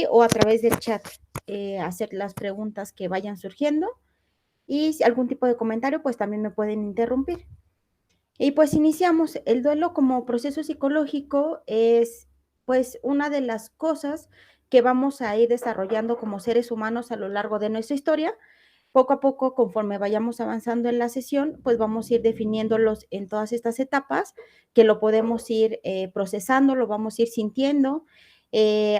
o a través del chat hacer las preguntas que vayan surgiendo, y si algún tipo de comentario, pues también me pueden interrumpir. Y pues iniciamos. El duelo como proceso psicológico es pues una de las cosas que vamos a ir desarrollando como seres humanos a lo largo de nuestra historia. Poco a poco, conforme vayamos avanzando en la sesión, pues vamos a ir definiéndolos en todas estas etapas, que lo podemos ir procesando, lo vamos a ir sintiendo.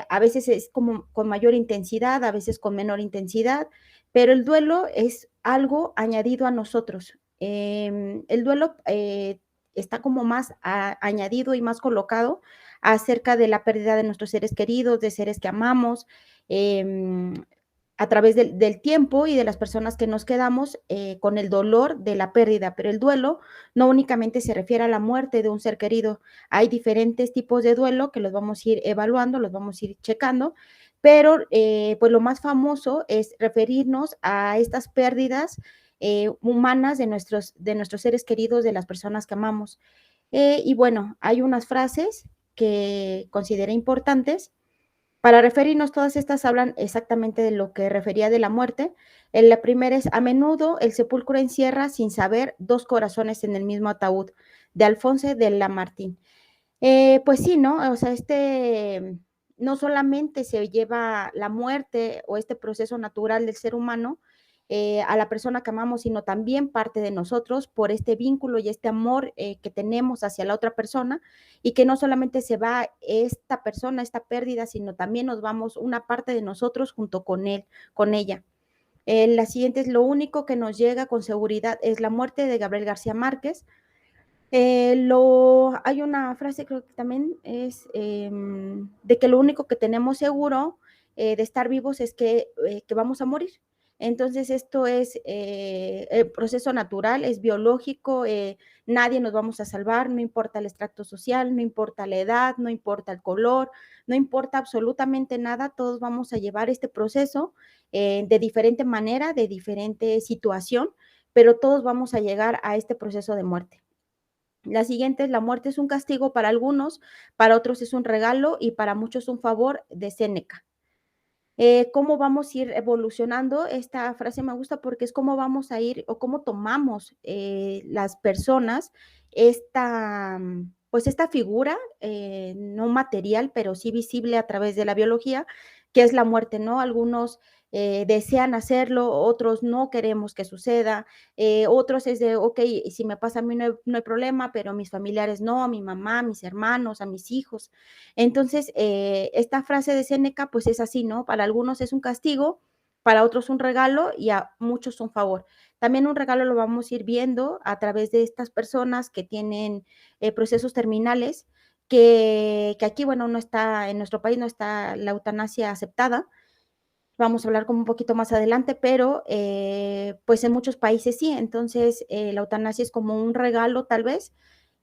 A veces es como con mayor intensidad, a veces con menor intensidad, pero el duelo es algo añadido a nosotros. El duelo está como más añadido y más colocado acerca de la pérdida de nuestros seres queridos, de seres que amamos, eh, a través del tiempo y de las personas que nos quedamos con el dolor de la pérdida. Pero el duelo no únicamente se refiere a la muerte de un ser querido. Hay diferentes tipos de duelo que los vamos a ir evaluando, los vamos a ir checando, pero pues lo más famoso es referirnos a estas pérdidas humanas de nuestros seres queridos, de las personas que amamos. Y bueno, hay unas frases que consideré importantes para referirnos. Todas estas hablan exactamente de lo que refería de la muerte. La primera es: a menudo el sepulcro encierra sin saber dos corazones en el mismo ataúd, de Alfonso de Lamartine. Pues sí, ¿no? O sea, no solamente se lleva la muerte o este proceso natural del ser humano a la persona que amamos, sino también parte de nosotros por este vínculo y este amor que tenemos hacia la otra persona, y que no solamente se va esta persona, esta pérdida, sino también nos vamos una parte de nosotros junto con él, con ella. La siguiente es: lo único que nos llega con seguridad es la muerte, de Gabriel García Márquez. Hay una frase, creo que también es de que lo único que tenemos seguro de estar vivos es que vamos a morir. Entonces esto es el proceso natural, es biológico, nadie nos vamos a salvar, no importa el estrato social, no importa la edad, no importa el color, no importa absolutamente nada, todos vamos a llevar este proceso de diferente manera, de diferente situación, pero todos vamos a llegar a este proceso de muerte. La siguiente es: la muerte es un castigo para algunos, para otros es un regalo y para muchos un favor, de Séneca. ¿Cómo vamos a ir evolucionando? Esta frase me gusta porque es cómo vamos a ir o cómo tomamos las personas pues esta figura no material, pero sí visible a través de la biología, que es la muerte, ¿no? Algunos desean hacerlo, otros no queremos que suceda, otros es de, ok, si me pasa a mí no hay problema, pero a mis familiares no, a mi mamá, a mis hermanos, a mis hijos. Entonces, esta frase de Séneca, pues es así, ¿no? Para algunos es un castigo, para otros un regalo y a muchos un favor. También un regalo lo vamos a ir viendo a través de estas personas que tienen procesos terminales, que aquí, bueno, no está, en nuestro país no está la eutanasia aceptada. Vamos a hablar como un poquito más adelante, pero pues en muchos países sí. Entonces, la eutanasia es como un regalo, tal vez,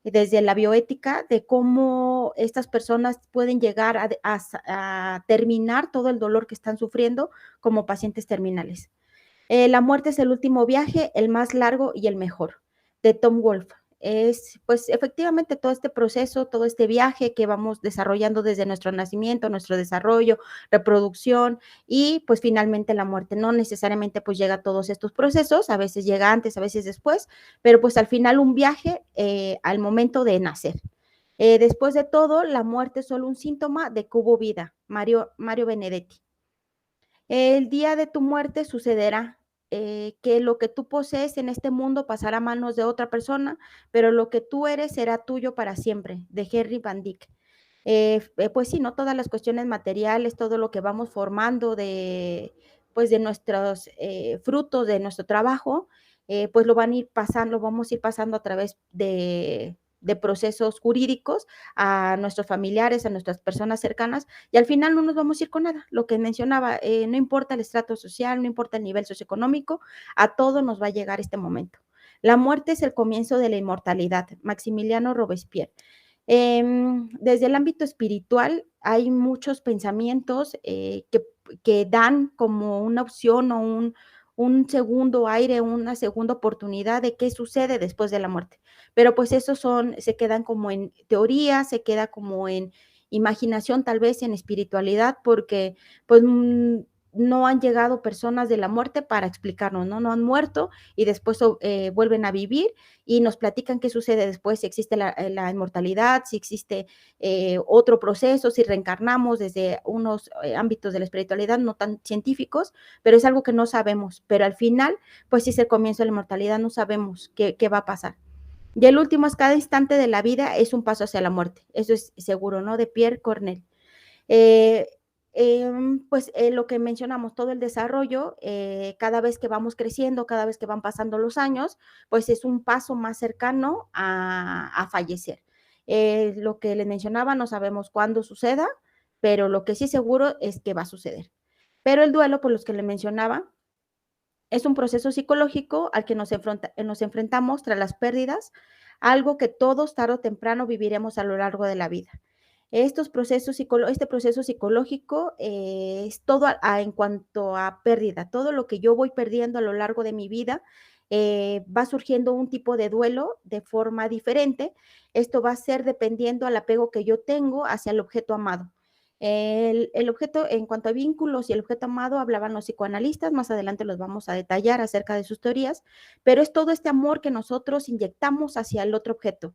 desde la bioética, de cómo estas personas pueden llegar a terminar todo el dolor que están sufriendo como pacientes terminales. La muerte es el último viaje, el más largo y el mejor, de Tom Wolfe. Es, pues, efectivamente todo este proceso, todo este viaje que vamos desarrollando desde nuestro nacimiento, nuestro desarrollo, reproducción y, pues, finalmente la muerte. No necesariamente, pues, llega a todos estos procesos, a veces llega antes, a veces después, pero, pues, al final un viaje al momento de nacer. Después de todo, la muerte es solo un síntoma de que hubo vida, Mario Benedetti. El día de tu muerte sucederá que lo que tú posees en este mundo pasará a manos de otra persona, pero lo que tú eres será tuyo para siempre, de Henry Van Dyck. Pues sí, ¿no? Todas las cuestiones materiales, todo lo que vamos formando pues de nuestros frutos, de nuestro trabajo, pues lo van a ir pasando, lo vamos a ir pasando a través de procesos jurídicos a nuestros familiares, a nuestras personas cercanas, y al final no nos vamos a ir con nada. Lo que mencionaba, no importa el estrato social, no importa el nivel socioeconómico, a todos nos va a llegar este momento. La muerte es el comienzo de la inmortalidad, Maximiliano Robespierre. Desde el ámbito espiritual hay muchos pensamientos que dan como una opción o un segundo aire, una segunda oportunidad de qué sucede después de la muerte. Pero pues esos se quedan como en teoría, se queda como en imaginación, tal vez en espiritualidad, porque pues no han llegado personas de la muerte para explicarnos, ¿no? No han muerto y después vuelven a vivir y nos platican qué sucede después, si existe la inmortalidad, si existe otro proceso, si reencarnamos desde unos ámbitos de la espiritualidad no tan científicos, pero es algo que no sabemos. Pero al final, pues sí es el comienzo de la inmortalidad, no sabemos qué va a pasar. Y el último es cada instante de la vida es un paso hacia la muerte. Eso es seguro, ¿no? De Pierre Cornell. Eh, pues lo que mencionamos, todo el desarrollo, cada vez que vamos creciendo, cada vez que van pasando los años, pues es un paso más cercano a fallecer. Lo que les mencionaba, no sabemos cuándo suceda, pero lo que sí seguro es que va a suceder. Pero el duelo, por los que le mencionaba, es un proceso psicológico al que nos enfrentamos tras las pérdidas, algo que todos tarde o temprano viviremos a lo largo de la vida. Este proceso psicológico es todo en cuanto a pérdida, todo lo que yo voy perdiendo a lo largo de mi vida, va surgiendo un tipo de duelo de forma diferente. Esto va a ser dependiendo al apego que yo tengo hacia el objeto amado. El objeto, en cuanto a vínculos y el objeto amado, hablaban los psicoanalistas, más adelante los vamos a detallar acerca de sus teorías, pero es todo este amor que nosotros inyectamos hacia el otro objeto,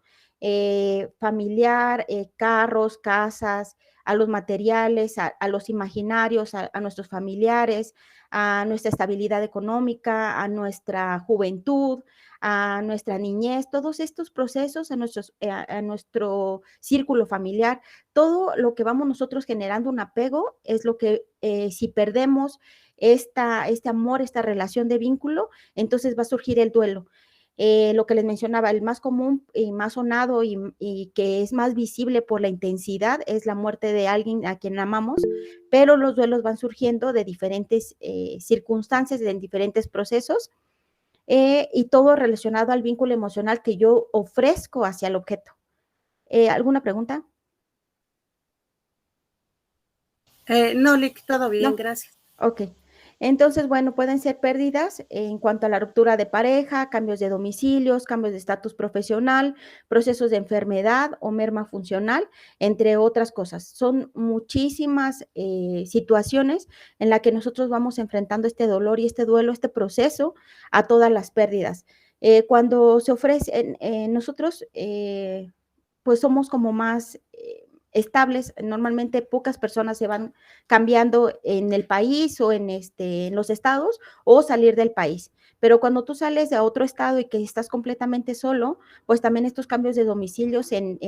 familiar, carros, casas, a los materiales, a los imaginarios, a nuestros familiares, a nuestra estabilidad económica, a nuestra juventud, a nuestra niñez, todos estos procesos, a nuestro círculo familiar, todo lo que vamos nosotros generando un apego es lo que si perdemos este amor, esta relación de vínculo, entonces va a surgir el duelo. Lo que les mencionaba, el más común y más sonado y que es más visible por la intensidad es la muerte de alguien a quien amamos, pero los duelos van surgiendo de diferentes circunstancias, de diferentes procesos y todo relacionado al vínculo emocional que yo ofrezco hacia el objeto. ¿Alguna pregunta? No, Lick, todo bien, No. gracias. Ok. Entonces, bueno, pueden ser pérdidas en cuanto a la ruptura de pareja, cambios de domicilios, cambios de estatus profesional, procesos de enfermedad o merma funcional, entre otras cosas. Son muchísimas situaciones en las que nosotros vamos enfrentando este dolor y este duelo, este proceso a todas las pérdidas. Cuando se ofrecen, nosotros pues somos como más estables, normalmente pocas personas se van cambiando en el país o en los estados o salir del país. Pero cuando tú sales de otro estado y que estás completamente solo, pues también estos cambios de domicilios en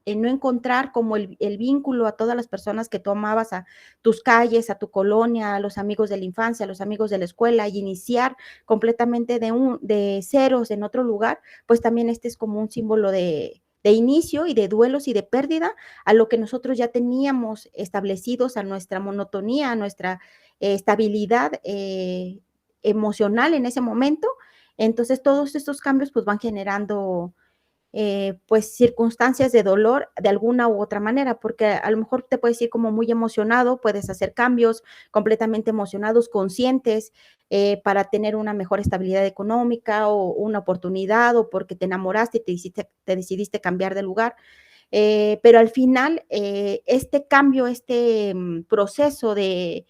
no encontrar como el vínculo a todas las personas que tú amabas, a tus calles, a tu colonia, a los amigos de la infancia, a los amigos de la escuela, y iniciar completamente de ceros en otro lugar, pues también este es como un símbolo de inicio y de duelos y de pérdida a lo que nosotros ya teníamos establecidos, a nuestra monotonía, a nuestra estabilidad emocional en ese momento. Entonces, todos estos cambios pues van generando pues circunstancias de dolor de alguna u otra manera, porque a lo mejor te puedes ir como muy emocionado, puedes hacer cambios completamente emocionados, conscientes, para tener una mejor estabilidad económica o una oportunidad o porque te enamoraste y te decidiste cambiar de lugar. Pero al final, este cambio, este proceso de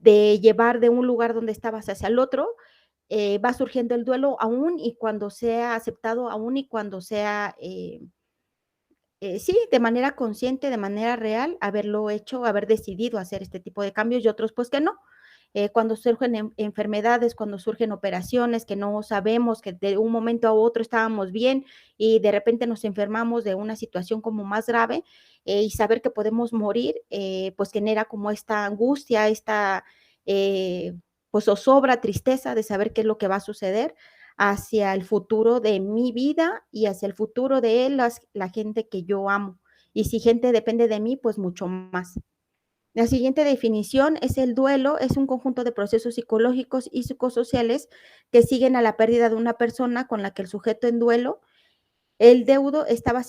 llevar de un lugar donde estabas hacia el otro, va surgiendo el duelo aún y cuando sea aceptado, aún y cuando sea, sí, de manera consciente, de manera real, haberlo hecho, haber decidido hacer este tipo de cambios y otros pues que no. Cuando surgen enfermedades, cuando surgen operaciones que no sabemos, que de un momento a otro estábamos bien y de repente nos enfermamos de una situación como más grave y saber que podemos morir, pues genera como esta angustia, esta pues zozobra, tristeza de saber qué es lo que va a suceder hacia el futuro de mi vida y hacia el futuro de la gente que yo amo. Y si gente depende de mí, pues mucho más. La siguiente definición es el duelo, es un conjunto de procesos psicológicos y psicosociales que siguen a la pérdida de una persona con la que el sujeto en duelo, el deudo estaba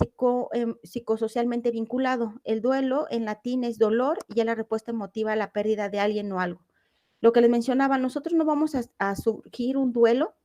psicosocialmente vinculado. El duelo en latín es dolor y es la respuesta emotiva a la pérdida de alguien o algo. Lo que les mencionaba, nosotros no vamos a surgir un duelo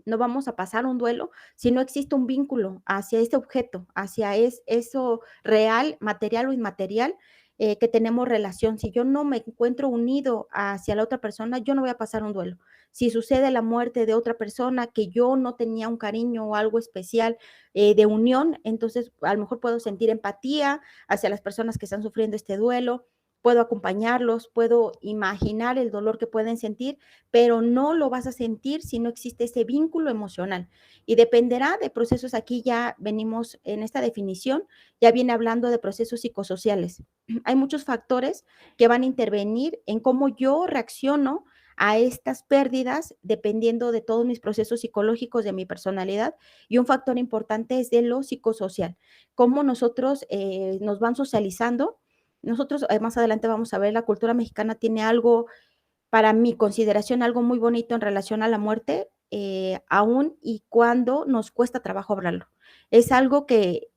no vamos a pasar un duelo si no existe un vínculo hacia ese objeto, hacia eso real, material o inmaterial, que tenemos relación. Si yo no me encuentro unido hacia la otra persona, yo no voy a pasar un duelo. Si sucede la muerte de otra persona que yo no tenía un cariño o algo especial de unión, entonces a lo mejor puedo sentir empatía hacia las personas que están sufriendo este duelo, puedo acompañarlos, puedo imaginar el dolor que pueden sentir, pero no lo vas a sentir si no existe ese vínculo emocional. Y dependerá de procesos, aquí ya venimos en esta definición, ya viene hablando de procesos psicosociales. Hay muchos factores que van a intervenir en cómo yo reacciono a estas pérdidas dependiendo de todos mis procesos psicológicos de mi personalidad, y un factor importante es de lo psicosocial, cómo nosotros nos van socializando. Nosotros más adelante vamos a ver, la cultura mexicana tiene algo, para mi consideración, algo muy bonito en relación a la muerte, aún y cuando nos cuesta trabajo hablarlo. Es algo que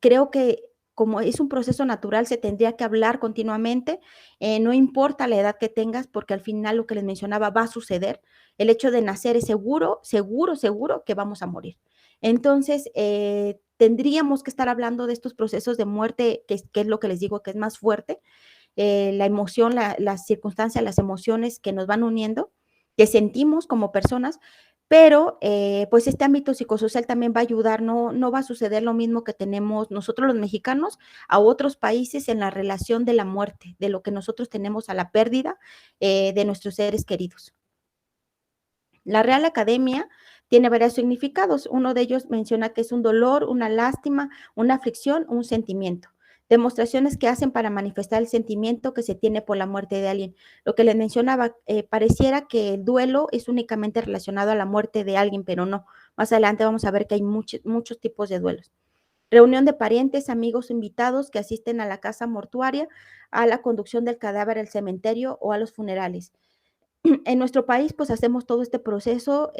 creo que como es un proceso natural, se tendría que hablar continuamente, no importa la edad que tengas, porque al final lo que les mencionaba va a suceder. El hecho de nacer es seguro, seguro, seguro que vamos a morir. Entonces, tendríamos que estar hablando de estos procesos de muerte, que es lo que les digo que es más fuerte, la emoción, las circunstancias, las emociones que nos van uniendo, que sentimos como personas, pero pues este ámbito psicosocial también va a ayudar, no va a suceder lo mismo que tenemos nosotros los mexicanos a otros países en la relación de la muerte, de lo que nosotros tenemos a la pérdida de nuestros seres queridos. La Real Academia tiene varios significados. Uno de ellos menciona que es un dolor, una lástima, una aflicción, un sentimiento. Demostraciones que hacen para manifestar el sentimiento que se tiene por la muerte de alguien. Lo que les mencionaba, pareciera que el duelo es únicamente relacionado a la muerte de alguien, pero no. Más adelante vamos a ver que hay muchos tipos de duelos. Reunión de parientes, amigos, invitados que asisten a la casa mortuaria, a la conducción del cadáver al cementerio o a los funerales. En nuestro país, pues hacemos todo este proceso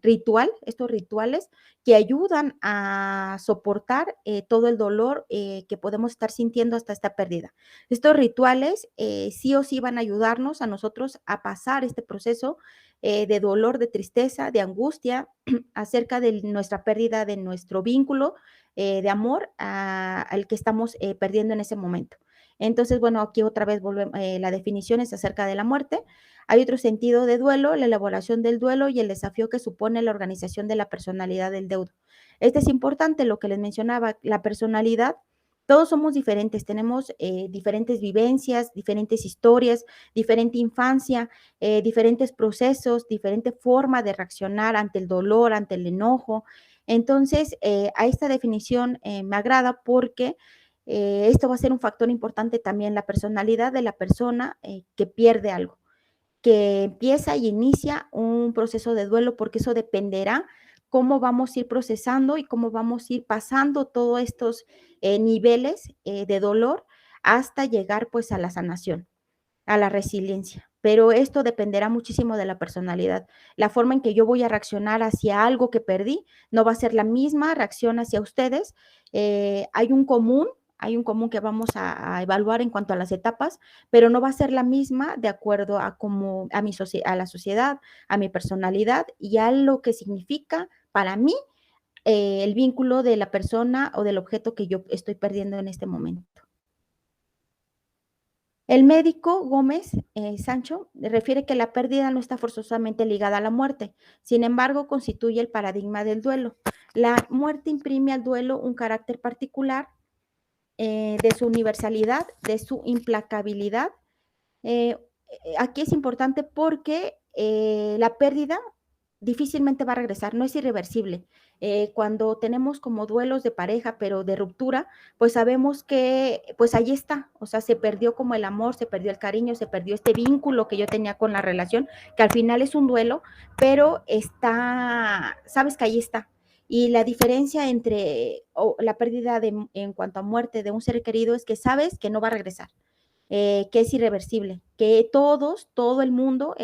ritual, estos rituales que ayudan a soportar todo el dolor que podemos estar sintiendo hasta esta pérdida. Estos rituales sí o sí van a ayudarnos a nosotros a pasar este proceso de dolor, de tristeza, de angustia acerca de nuestra pérdida, de nuestro vínculo de amor al que estamos perdiendo en ese momento. Entonces, bueno, aquí otra vez volvemos, la definición es acerca de la muerte. Hay otro sentido de duelo, la elaboración del duelo y el desafío que supone la organización de la personalidad del deudo. Este es importante, lo que les mencionaba, la personalidad. Todos somos diferentes, tenemos diferentes vivencias, diferentes historias, diferente infancia, diferentes procesos, diferente forma de reaccionar ante el dolor, ante el enojo. Entonces, a esta definición me agrada porque esto va a ser un factor importante también, la personalidad de la persona que pierde algo, que empieza y inicia un proceso de duelo, porque eso dependerá cómo vamos a ir procesando y cómo vamos a ir pasando todos estos niveles de dolor hasta llegar pues a la sanación, a la resiliencia. Pero esto dependerá muchísimo de la personalidad. La forma en que yo voy a reaccionar hacia algo que perdí no va a ser la misma reacción hacia ustedes. Hay un común que vamos a evaluar en cuanto a las etapas, pero no va a ser la misma de acuerdo a cómo a la sociedad, a mi personalidad y a lo que significa para mí el vínculo de la persona o del objeto que yo estoy perdiendo en este momento. El médico Gómez Sancho refiere que la pérdida no está forzosamente ligada a la muerte, sin embargo, constituye el paradigma del duelo. La muerte imprime al duelo un carácter particular de su universalidad, de su implacabilidad. Eh, Aquí es importante porque la pérdida difícilmente va a regresar, no es irreversible. Cuando tenemos como duelos de pareja, pero de ruptura, pues sabemos que pues ahí está, o sea, se perdió como el amor, se perdió el cariño, se perdió este vínculo que yo tenía con la relación, que al final es un duelo, pero está, sabes que ahí está. Y la diferencia entre la pérdida en cuanto a muerte de un ser querido es que sabes que no va a regresar, que es irreversible, que todo el mundo,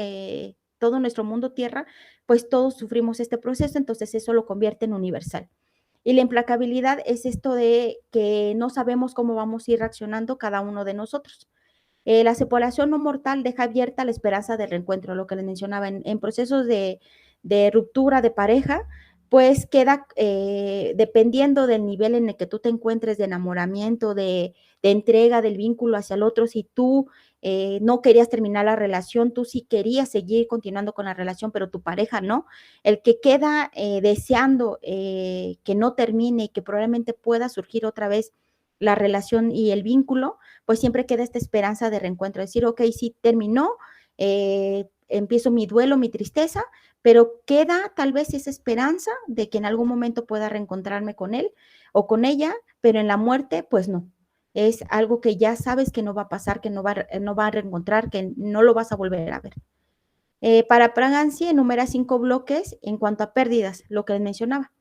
todo nuestro mundo tierra, pues todos sufrimos este proceso, entonces eso lo convierte en universal. Y la implacabilidad es esto de que no sabemos cómo vamos a ir reaccionando cada uno de nosotros. La separación no mortal deja abierta la esperanza del reencuentro, lo que les mencionaba, en procesos de ruptura de pareja, pues queda, dependiendo del nivel en el que tú te encuentres de enamoramiento, de entrega del vínculo hacia el otro, si tú no querías terminar la relación, tú sí querías seguir continuando con la relación, pero tu pareja no, el que queda deseando que no termine y que probablemente pueda surgir otra vez la relación y el vínculo, pues siempre queda esta esperanza de reencuentro, decir, ok, sí terminó, empiezo mi duelo, mi tristeza, pero queda tal vez esa esperanza de que en algún momento pueda reencontrarme con él o con ella, pero en la muerte, pues no. Es algo que ya sabes que no va a pasar, que no va a reencontrar, que no lo vas a volver a ver. Para Pragansi enumera 5 bloques en cuanto a pérdidas, lo que les mencionaba.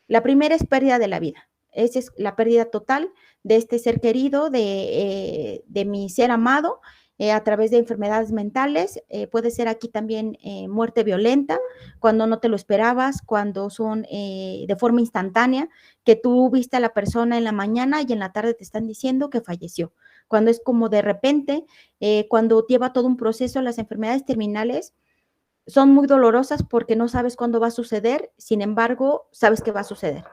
La primera es pérdida de la vida. Esa es la pérdida total de este ser querido, de mi ser amado, a través de enfermedades mentales. Puede ser aquí también muerte violenta, cuando no te lo esperabas, cuando son de forma instantánea, que tú viste a la persona en la mañana y en la tarde te están diciendo que falleció. Cuando es como de repente, cuando lleva todo un proceso, las enfermedades terminales son muy dolorosas porque no sabes cuándo va a suceder, sin embargo, sabes que va a suceder.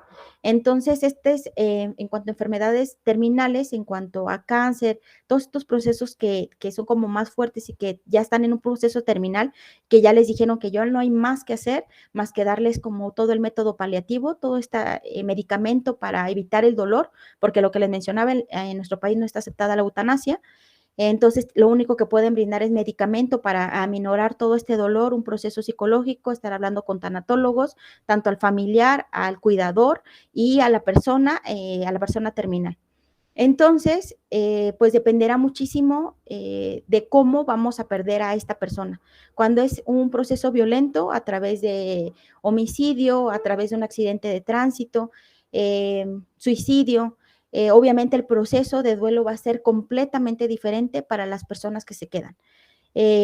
Entonces, este es en cuanto a enfermedades terminales, en cuanto a cáncer, todos estos procesos que son como más fuertes y que ya están en un proceso terminal, que ya les dijeron que ya no hay más que hacer, más que darles como todo el método paliativo, todo este medicamento para evitar el dolor, porque lo que les mencionaba, en nuestro país no está aceptada la eutanasia. Entonces, lo único que pueden brindar es medicamento para aminorar todo este dolor, un proceso psicológico, estar hablando con tanatólogos, tanto al familiar, al cuidador y a la persona terminal. Entonces, pues dependerá muchísimo de cómo vamos a perder a esta persona. Cuando es un proceso violento a través de homicidio, a través de un accidente de tránsito, suicidio, obviamente el proceso de duelo va a ser completamente diferente para las personas que se quedan.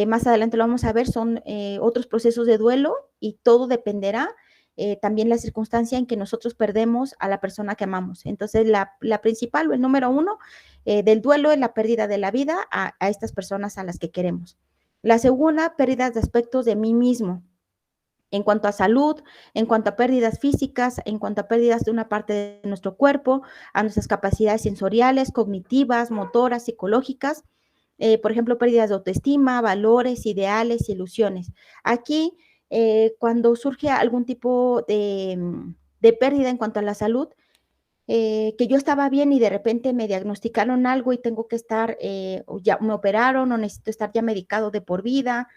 Más adelante lo vamos a ver, son otros procesos de duelo y todo dependerá también la circunstancia en que nosotros perdemos a la persona que amamos. Entonces, la principal o el número uno del duelo es la pérdida de la vida a estas personas a las que queremos. La segunda, pérdidas de aspectos de mí mismo en cuanto a salud, en cuanto a pérdidas físicas, en cuanto a pérdidas de una parte de nuestro cuerpo, a nuestras capacidades sensoriales, cognitivas, motoras, psicológicas, por ejemplo, pérdidas de autoestima, valores, ideales, ilusiones. Aquí, cuando surge algún tipo de pérdida en cuanto a la salud, que yo estaba bien y de repente me diagnosticaron algo y tengo que estar, o ya me operaron o necesito estar ya medicado de por vida,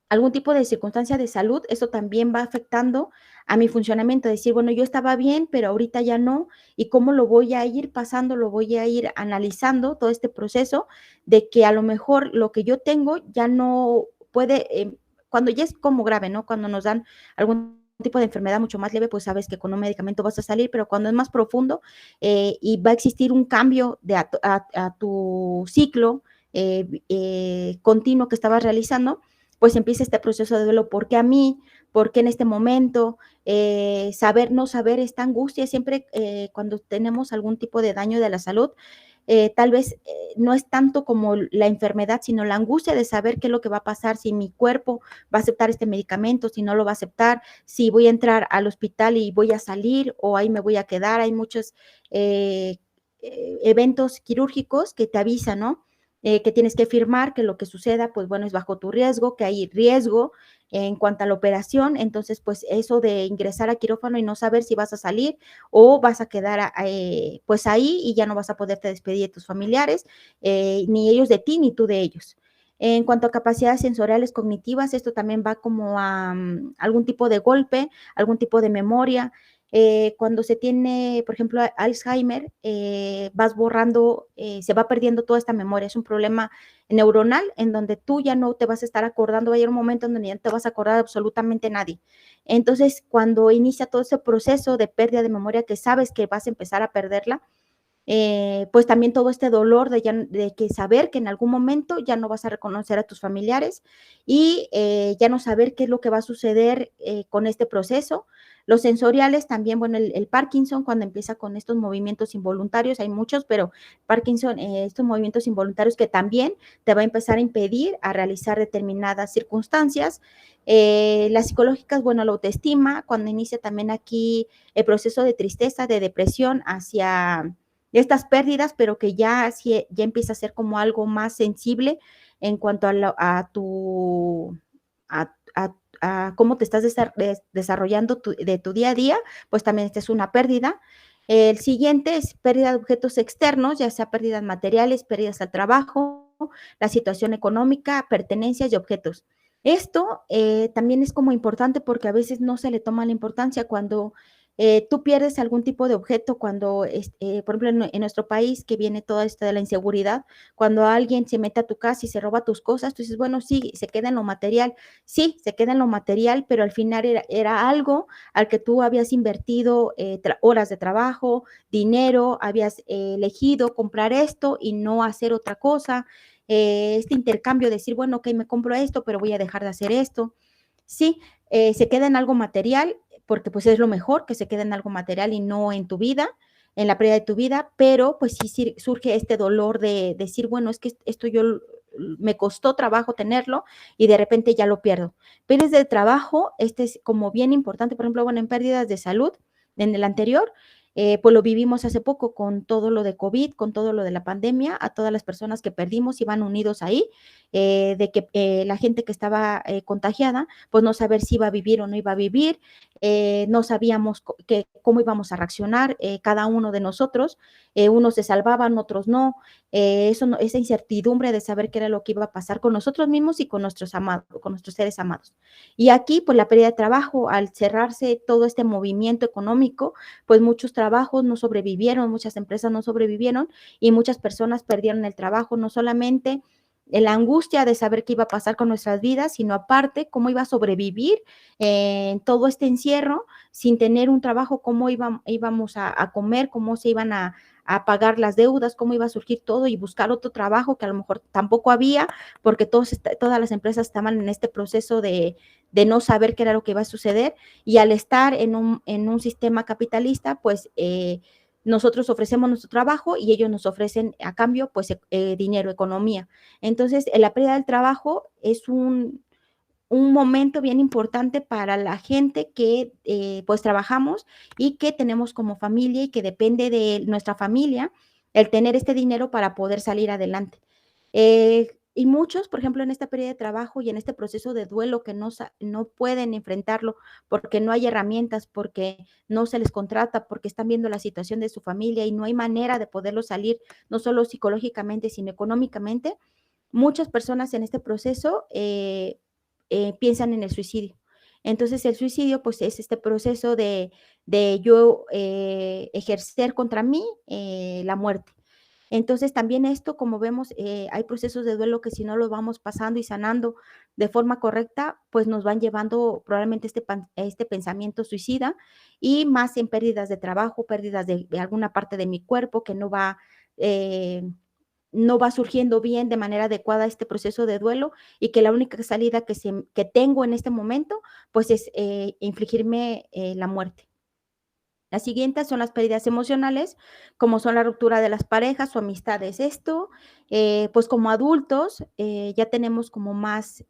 algún tipo de circunstancia de salud, eso también va afectando a mi funcionamiento, decir, bueno, yo estaba bien, pero ahorita ya no, y cómo lo voy a ir pasando, lo voy a ir analizando, todo este proceso de que a lo mejor lo que yo tengo ya no puede, cuando ya es como grave, ¿no? Cuando nos dan algún tipo de enfermedad mucho más leve, pues sabes que con un medicamento vas a salir, pero cuando es más profundo y va a existir un cambio a tu ciclo continuo que estabas realizando, pues empieza este proceso de duelo, ¿por qué a mí? ¿Por qué en este momento? Saber, no saber, esta angustia, siempre cuando tenemos algún tipo de daño de la salud, tal vez no es tanto como la enfermedad, sino la angustia de saber qué es lo que va a pasar, si mi cuerpo va a aceptar este medicamento, si no lo va a aceptar, si voy a entrar al hospital y voy a salir o ahí me voy a quedar. Hay muchos eventos quirúrgicos que te avisan, ¿no? Que tienes que firmar que lo que suceda, pues bueno, es bajo tu riesgo, que hay riesgo en cuanto a la operación, entonces pues eso de ingresar a quirófano y no saber si vas a salir o vas a quedar pues ahí y ya no vas a poderte despedir de tus familiares, ni ellos de ti, ni tú de ellos. En cuanto a capacidades sensoriales cognitivas, esto también va como a algún tipo de golpe, algún tipo de memoria, cuando se tiene, por ejemplo, Alzheimer, vas borrando, se va perdiendo toda esta memoria. Es un problema neuronal en donde tú ya no te vas a estar acordando, va a llegar un momento en donde ya no te vas a acordar de absolutamente nadie. Entonces, cuando inicia todo ese proceso de pérdida de memoria que sabes que vas a empezar a perderla, pues también todo este dolor de que saber que en algún momento ya no vas a reconocer a tus familiares y ya no saber qué es lo que va a suceder con este proceso. Los sensoriales también, bueno, el Parkinson cuando empieza con estos movimientos involuntarios, hay muchos, pero Parkinson, estos movimientos involuntarios que también te va a empezar a impedir a realizar determinadas circunstancias. Las psicológicas, bueno, la autoestima, cuando inicia también aquí el proceso de tristeza, de depresión hacia estas pérdidas, pero que ya empieza a ser como algo más sensible en cuanto a cómo te estás desarrollando de tu día a día, pues también esta es una pérdida. El siguiente es pérdida de objetos externos, ya sea pérdidas materiales, pérdidas al trabajo, la situación económica, pertenencias y objetos. Esto también es como importante porque a veces no se le toma la importancia cuando tú pierdes algún tipo de objeto, cuando, por ejemplo, en nuestro país que viene toda esta de la inseguridad, cuando alguien se mete a tu casa y se roba tus cosas, tú dices, bueno, sí, se queda en lo material, sí, se queda en lo material, pero al final era algo al que tú habías invertido horas de trabajo, dinero, habías elegido comprar esto y no hacer otra cosa. Este intercambio, decir, bueno, ok, me compro esto, pero voy a dejar de hacer esto. Sí, se queda en algo material, porque pues es lo mejor, que se quede en algo material y no en tu vida, en la pérdida de tu vida, pero pues sí surge este dolor de decir, bueno, es que esto me costó trabajo tenerlo y de repente ya lo pierdo. Pérdidas de trabajo, este es como bien importante, por ejemplo, bueno, en pérdidas de salud, en el anterior, pues lo vivimos hace poco con todo lo de COVID, con todo lo de la pandemia, a todas las personas que perdimos iban unidos ahí, de que la gente que estaba contagiada, pues no saber si iba a vivir o no iba a vivir, no sabíamos cómo íbamos a reaccionar cada uno de nosotros, unos se salvaban, otros no, esa incertidumbre de saber qué era lo que iba a pasar con nosotros mismos y con nuestros amados, con nuestros seres amados. Y aquí, pues la pérdida de trabajo, al cerrarse todo este movimiento económico, pues muchos trabajos no sobrevivieron, muchas empresas no sobrevivieron y muchas personas perdieron el trabajo, no solamente la angustia de saber qué iba a pasar con nuestras vidas, sino aparte cómo iba a sobrevivir en todo este encierro sin tener un trabajo, cómo íbamos a comer, cómo se iban a pagar las deudas, cómo iba a surgir todo y buscar otro trabajo que a lo mejor tampoco había, porque todas las empresas estaban en este proceso de no saber qué era lo que iba a suceder y al estar en un sistema capitalista, pues nosotros ofrecemos nuestro trabajo y ellos nos ofrecen a cambio pues dinero, economía. Entonces, la pérdida del trabajo es un momento bien importante para la gente que pues trabajamos y que tenemos como familia y que depende de nuestra familia el tener este dinero para poder salir adelante. Y muchos, por ejemplo, en esta pérdida de trabajo y en este proceso de duelo que no pueden enfrentarlo porque no hay herramientas, porque no se les contrata, porque están viendo la situación de su familia y no hay manera de poderlo salir, no solo psicológicamente, sino económicamente, muchas personas en este proceso piensan en el suicidio. Entonces, el suicidio, pues, es este proceso de yo ejercer contra mí la muerte. Entonces, también esto, como vemos, hay procesos de duelo que si no los vamos pasando y sanando de forma correcta, pues nos van llevando probablemente este pensamiento suicida y más en pérdidas de trabajo, pérdidas de alguna parte de mi cuerpo que eh, no va surgiendo bien de manera adecuada este proceso de duelo y que la única salida que tengo en este momento, pues es infligirme la muerte. Las siguientes son las pérdidas emocionales, como son la ruptura de las parejas o amistades. Esto, pues como adultos, ya tenemos como más,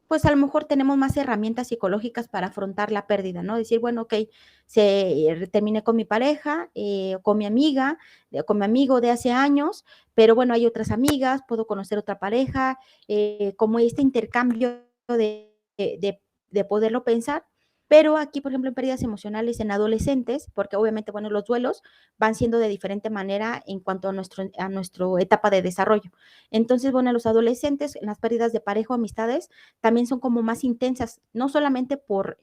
pues a lo mejor tenemos más herramientas psicológicas para afrontar la pérdida, ¿no? Decir, bueno, ok, terminé con mi pareja, con mi amiga, con mi amigo de hace años, pero bueno, hay otras amigas, puedo conocer otra pareja, como este intercambio de poderlo pensar. Pero aquí, por ejemplo, en pérdidas emocionales en adolescentes, porque obviamente, bueno, los duelos van siendo de diferente manera en cuanto a nuestra etapa de desarrollo. Entonces, bueno, los adolescentes, en las pérdidas de pareja o amistades, también son como más intensas, no solamente por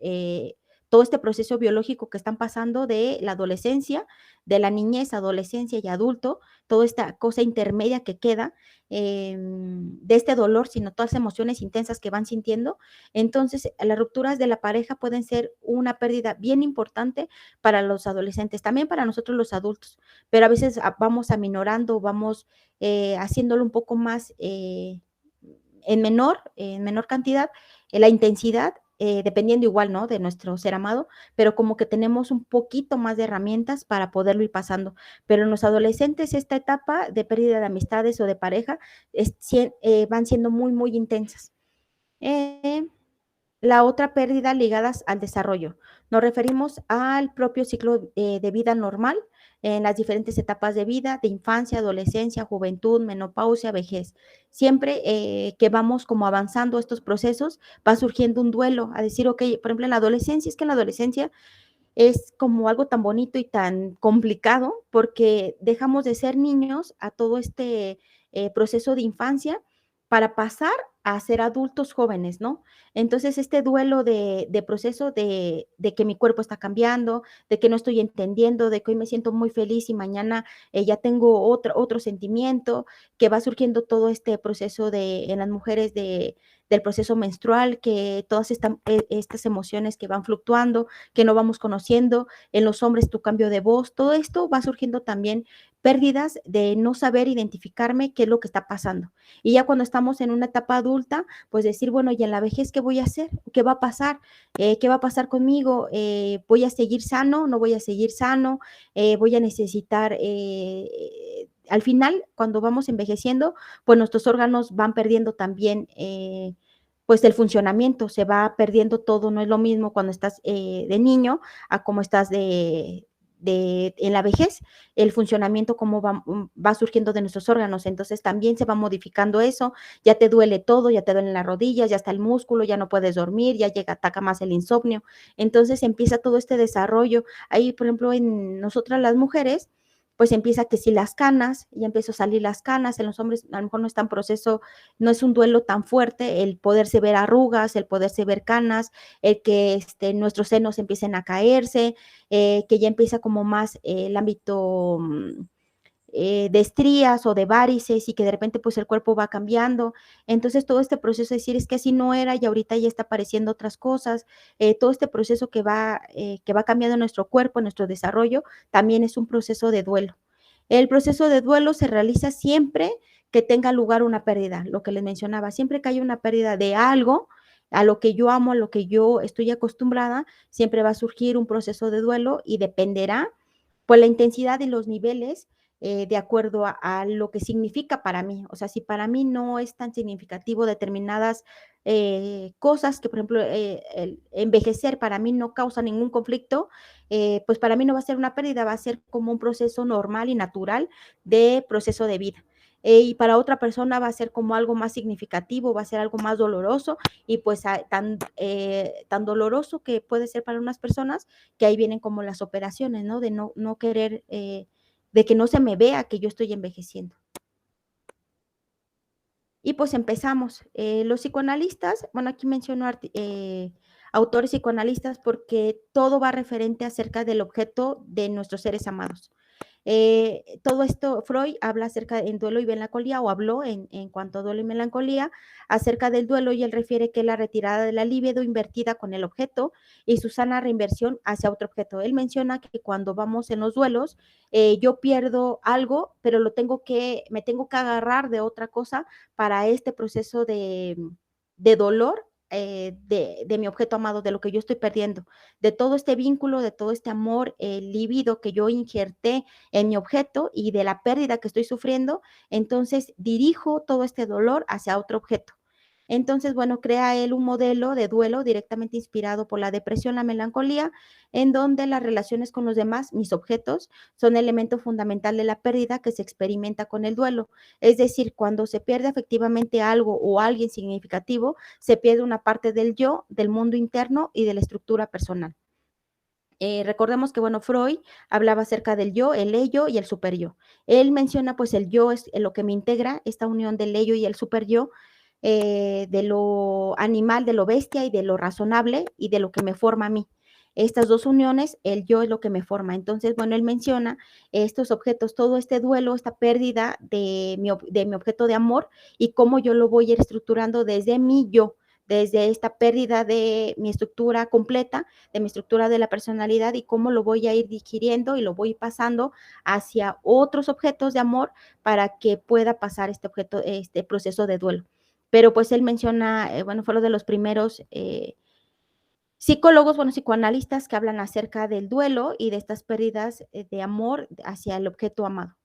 todo este proceso biológico que están pasando de la adolescencia, de la niñez, adolescencia y adulto, toda esta cosa intermedia que queda de este dolor, sino todas las emociones intensas que van sintiendo. Entonces, las rupturas de la pareja pueden ser una pérdida bien importante para los adolescentes, también para nosotros los adultos, pero a veces vamos aminorando, vamos haciéndolo un poco más en menor cantidad, la intensidad dependiendo igual, ¿no? De nuestro ser amado, pero como que tenemos un poquito más de herramientas para poderlo ir pasando. Pero en los adolescentes esta etapa de pérdida de amistades o de pareja van siendo muy, muy intensas. La otra pérdida ligadas al desarrollo. Nos referimos al propio ciclo de vida normal en las diferentes etapas de vida, de infancia, adolescencia, juventud, menopausia, vejez. Siempre que vamos como avanzando estos procesos, va surgiendo un duelo a decir, ok, por ejemplo, en la adolescencia, es que en la adolescencia es como algo tan bonito y tan complicado porque dejamos de ser niños a todo este proceso de infancia para pasar a ser adultos jóvenes, ¿no? Entonces, este duelo de proceso de que mi cuerpo está cambiando, de que no estoy entendiendo, de que hoy me siento muy feliz y mañana ya tengo otro sentimiento, que va surgiendo todo este proceso en las mujeres del proceso menstrual, que todas estas emociones que van fluctuando, que no vamos conociendo, en los hombres tu cambio de voz, todo esto va surgiendo también pérdidas de no saber identificarme qué es lo que está pasando. Y ya cuando estamos en una etapa adulta, pues decir, bueno, ¿y en la vejez qué voy a hacer? ¿Qué va a pasar? ¿Qué va a pasar conmigo? ¿Voy a seguir sano? ¿No voy a seguir sano? ¿Voy a necesitar al final, cuando vamos envejeciendo, pues nuestros órganos van perdiendo también pues el funcionamiento, se va perdiendo todo, no es lo mismo cuando estás de niño a como estás en la vejez, el funcionamiento cómo va surgiendo de nuestros órganos, entonces también se va modificando eso, ya te duele todo, ya te duelen las rodillas, ya está el músculo, ya no puedes dormir, ya ataca más el insomnio, entonces empieza todo este desarrollo, ahí por ejemplo en nosotras las mujeres, pues empieza que si las canas, ya empezó a salir las canas, en los hombres a lo mejor no está en proceso, no es un duelo tan fuerte, el poderse ver arrugas, el poderse ver canas, el que nuestros senos empiecen a caerse, que ya empieza como más el ámbito de estrías o de varices y que de repente pues el cuerpo va cambiando. Entonces todo este proceso de decir es que así no era y ahorita ya está apareciendo otras cosas, todo este proceso que va cambiando en nuestro cuerpo, en nuestro desarrollo, también es un proceso de duelo. El proceso de duelo se realiza siempre que tenga lugar una pérdida, lo que les mencionaba, siempre que haya una pérdida de algo, a lo que yo amo, a lo que yo estoy acostumbrada, siempre va a surgir un proceso de duelo y dependerá pues la intensidad y los niveles de acuerdo a lo que significa para mí. O sea, si para mí no es tan significativo determinadas cosas que, por ejemplo, el envejecer para mí no causa ningún conflicto, pues para mí no va a ser una pérdida, va a ser como un proceso normal y natural de proceso de vida. Y para otra persona va a ser como algo más significativo, va a ser algo más doloroso y pues tan doloroso que puede ser para unas personas que ahí vienen como las operaciones, ¿no? De no querer, de que no se me vea que yo estoy envejeciendo. Y pues empezamos. Los psicoanalistas, bueno, aquí menciono autores psicoanalistas porque todo va referente acerca del objeto de nuestros seres amados. Todo esto, Freud habla acerca del duelo y melancolía, o habló en cuanto a duelo y melancolía, acerca del duelo, y él refiere que es la retirada de la libido invertida con el objeto y su sana reinversión hacia otro objeto. Él menciona que cuando vamos en los duelos, yo pierdo algo, pero me tengo que agarrar de otra cosa para este proceso de dolor de mi objeto amado, de lo que yo estoy perdiendo, de todo este vínculo, de todo este amor lívido que yo injerté en mi objeto y de la pérdida que estoy sufriendo, entonces dirijo todo este dolor hacia otro objeto. Entonces, bueno, crea él un modelo de duelo directamente inspirado por la depresión, la melancolía, en donde las relaciones con los demás, mis objetos, son elemento fundamental de la pérdida que se experimenta con el duelo. Es decir, cuando se pierde efectivamente algo o alguien significativo, se pierde una parte del yo, del mundo interno y de la estructura personal. Recordemos que, bueno, Freud hablaba acerca del yo, el ello y el superyo. Él menciona, pues, el yo es lo que me integra, esta unión del ello y el superyo, de lo animal, de lo bestia y de lo razonable y de lo que me forma a mí. Estas dos uniones, el yo es lo que me forma. Entonces, bueno, él menciona estos objetos, todo este duelo, esta pérdida de mi objeto de amor y cómo yo lo voy a ir estructurando desde mi yo, desde esta pérdida de mi estructura completa, de mi estructura de la personalidad y cómo lo voy a ir digiriendo y lo voy pasando hacia otros objetos de amor para que pueda pasar este proceso de duelo. Pero pues él menciona, bueno, fue uno de los primeros Psicólogos, bueno, psicoanalistas que hablan acerca del duelo y de estas pérdidas de amor hacia el objeto amado.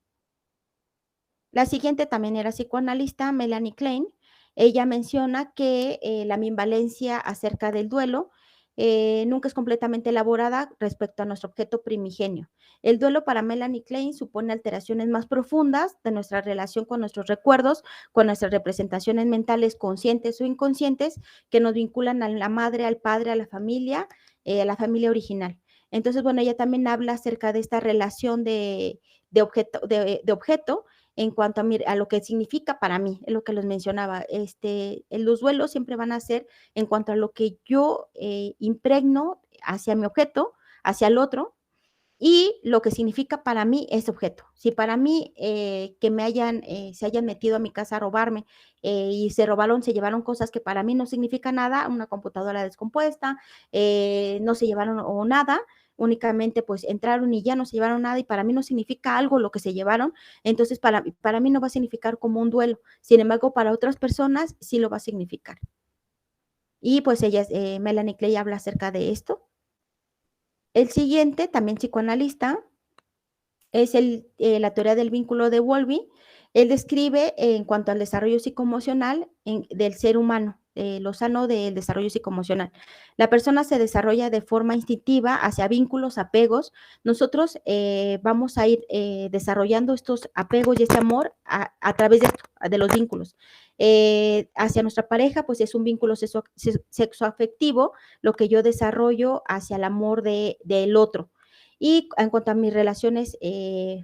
La siguiente también era psicoanalista, Melanie Klein. Ella menciona que la ambivalencia acerca del duelo nunca es completamente elaborada respecto a nuestro objeto primigenio. El duelo para Melanie Klein supone alteraciones más profundas de nuestra relación con nuestros recuerdos, con nuestras representaciones mentales conscientes o inconscientes que nos vinculan a la madre, al padre, a la familia original. Entonces, bueno, ella también habla acerca de esta relación de objeto en cuanto a lo que significa para mí, es lo que les mencionaba. Los duelos siempre van a ser en cuanto a lo que yo impregno hacia mi objeto, hacia el otro, y lo que significa para mí ese objeto. Si para mí que se hayan metido a mi casa a robarme y se llevaron cosas que para mí no significa nada, una computadora descompuesta, no se llevaron o nada, únicamente pues entraron y ya no se llevaron nada y para mí no significa algo lo que se llevaron, entonces para mí no va a significar como un duelo. Sin embargo, para otras personas sí lo va a significar. Y pues Melanie Clay habla acerca de esto. El siguiente, también psicoanalista, es la teoría del vínculo de Wolby. Él describe en cuanto al desarrollo psicoemocional del ser humano, lo sano del desarrollo psicoemocional. La persona se desarrolla de forma instintiva hacia vínculos, apegos. Nosotros vamos a ir desarrollando estos apegos y este amor a través de los vínculos. Hacia nuestra pareja, pues es un vínculo sexoafectivo, lo que yo desarrollo hacia el amor del otro. Y en cuanto a mis relaciones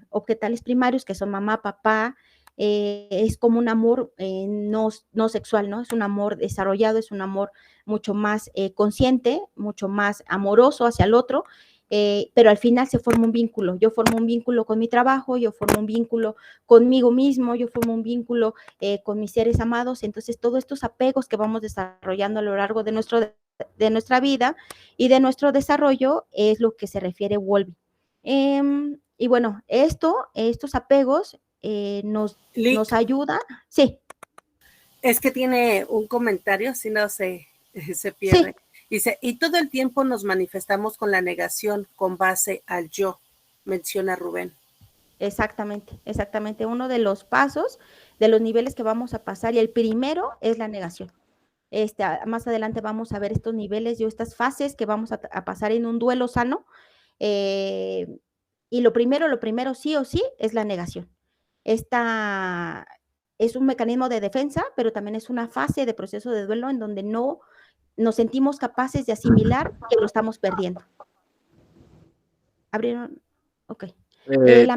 objetales primarios, que son mamá, papá, es como un amor no sexual, ¿no? Es un amor desarrollado, es un amor mucho más consciente, mucho más amoroso hacia el otro, pero al final se forma un vínculo. Yo formo un vínculo con mi trabajo, yo formo un vínculo conmigo mismo, yo formo un vínculo con mis seres amados. Entonces, todos estos apegos que vamos desarrollando a lo largo de nuestra vida y de nuestro desarrollo es lo que se refiere Wolby. Y bueno, estos apegos nos Lick, ayuda, sí, es que tiene un comentario, si no se pierde. sí, Dice, y todo el tiempo nos manifestamos con la negación con base al yo, menciona Rubén. exactamente. Uno de los pasos, de los niveles que vamos a pasar, y el primero es la negación. Más adelante vamos a ver estos niveles y estas fases que vamos a pasar en un duelo sano. Eh, y lo primero sí o sí es la negación. Esta es un mecanismo de defensa, pero también es una fase de proceso de duelo en donde no nos sentimos capaces de asimilar que lo estamos perdiendo. ¿Abrieron? Ok. Eh,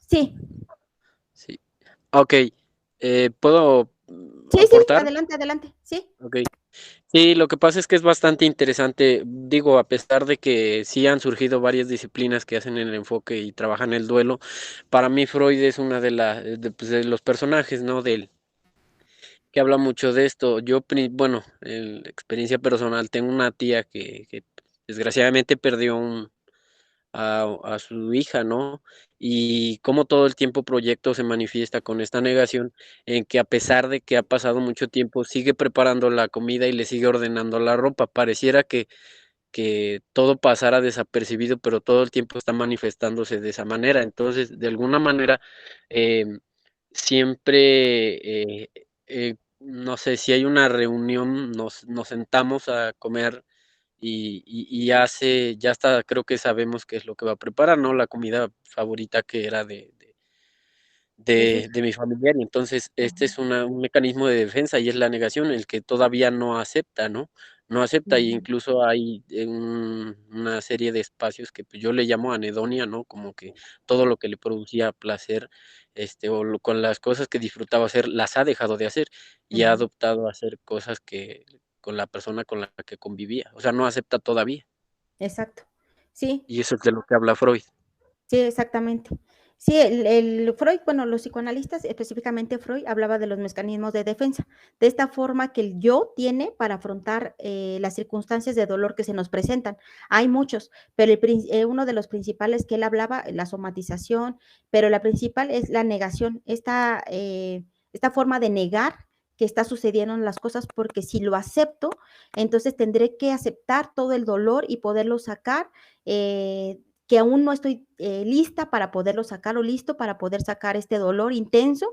Sí, sí. Ok. ¿Puedo sí, aportar? adelante, sí. Ok. Sí, lo que pasa es que es bastante interesante. Digo, a pesar de que sí han surgido varias disciplinas que hacen el enfoque y trabajan el duelo, para mí Freud es una pues, de los personajes, ¿no? Que habla mucho de esto. Bueno, en experiencia personal, tengo una tía que desgraciadamente perdió a su hija, ¿no? Y cómo todo el tiempo Proyecto se manifiesta con esta negación en que a pesar de que ha pasado mucho tiempo, sigue preparando la comida y le sigue ordenando la ropa. Pareciera que todo pasara desapercibido, pero todo el tiempo está manifestándose de esa manera. Entonces, de alguna manera, siempre, no sé, si hay una reunión, nos sentamos a comer y ya está, creo que sabemos qué es lo que va a preparar, ¿no? La comida favorita que era De su hija. de mi familiar. Y entonces, este Ujú, es un mecanismo de defensa y es la negación, el que todavía no acepta, ¿no? No acepta, y ujú, incluso hay una serie de espacios que, pues, yo le llamo anedonia, ¿no? Como que todo lo que le producía placer, con las cosas que disfrutaba hacer, las ha dejado de hacer y ha ujú, adoptado a hacer cosas que con la persona con la que convivía. O sea, no acepta todavía, exacto. Sí, y eso es de lo que habla Freud. sí, exactamente. Sí, el Freud, bueno, los psicoanalistas, específicamente Freud, hablaba de los mecanismos de defensa, de esta forma que el yo tiene para afrontar las circunstancias de dolor que se nos presentan. Hay muchos, pero uno de los principales que él hablaba, la somatización, pero la principal es la negación, esta forma de negar que está sucediendo las cosas, porque si lo acepto, entonces tendré que aceptar todo el dolor y poderlo sacar, que aún no estoy lista para poderlo sacar o listo para poder sacar este dolor intenso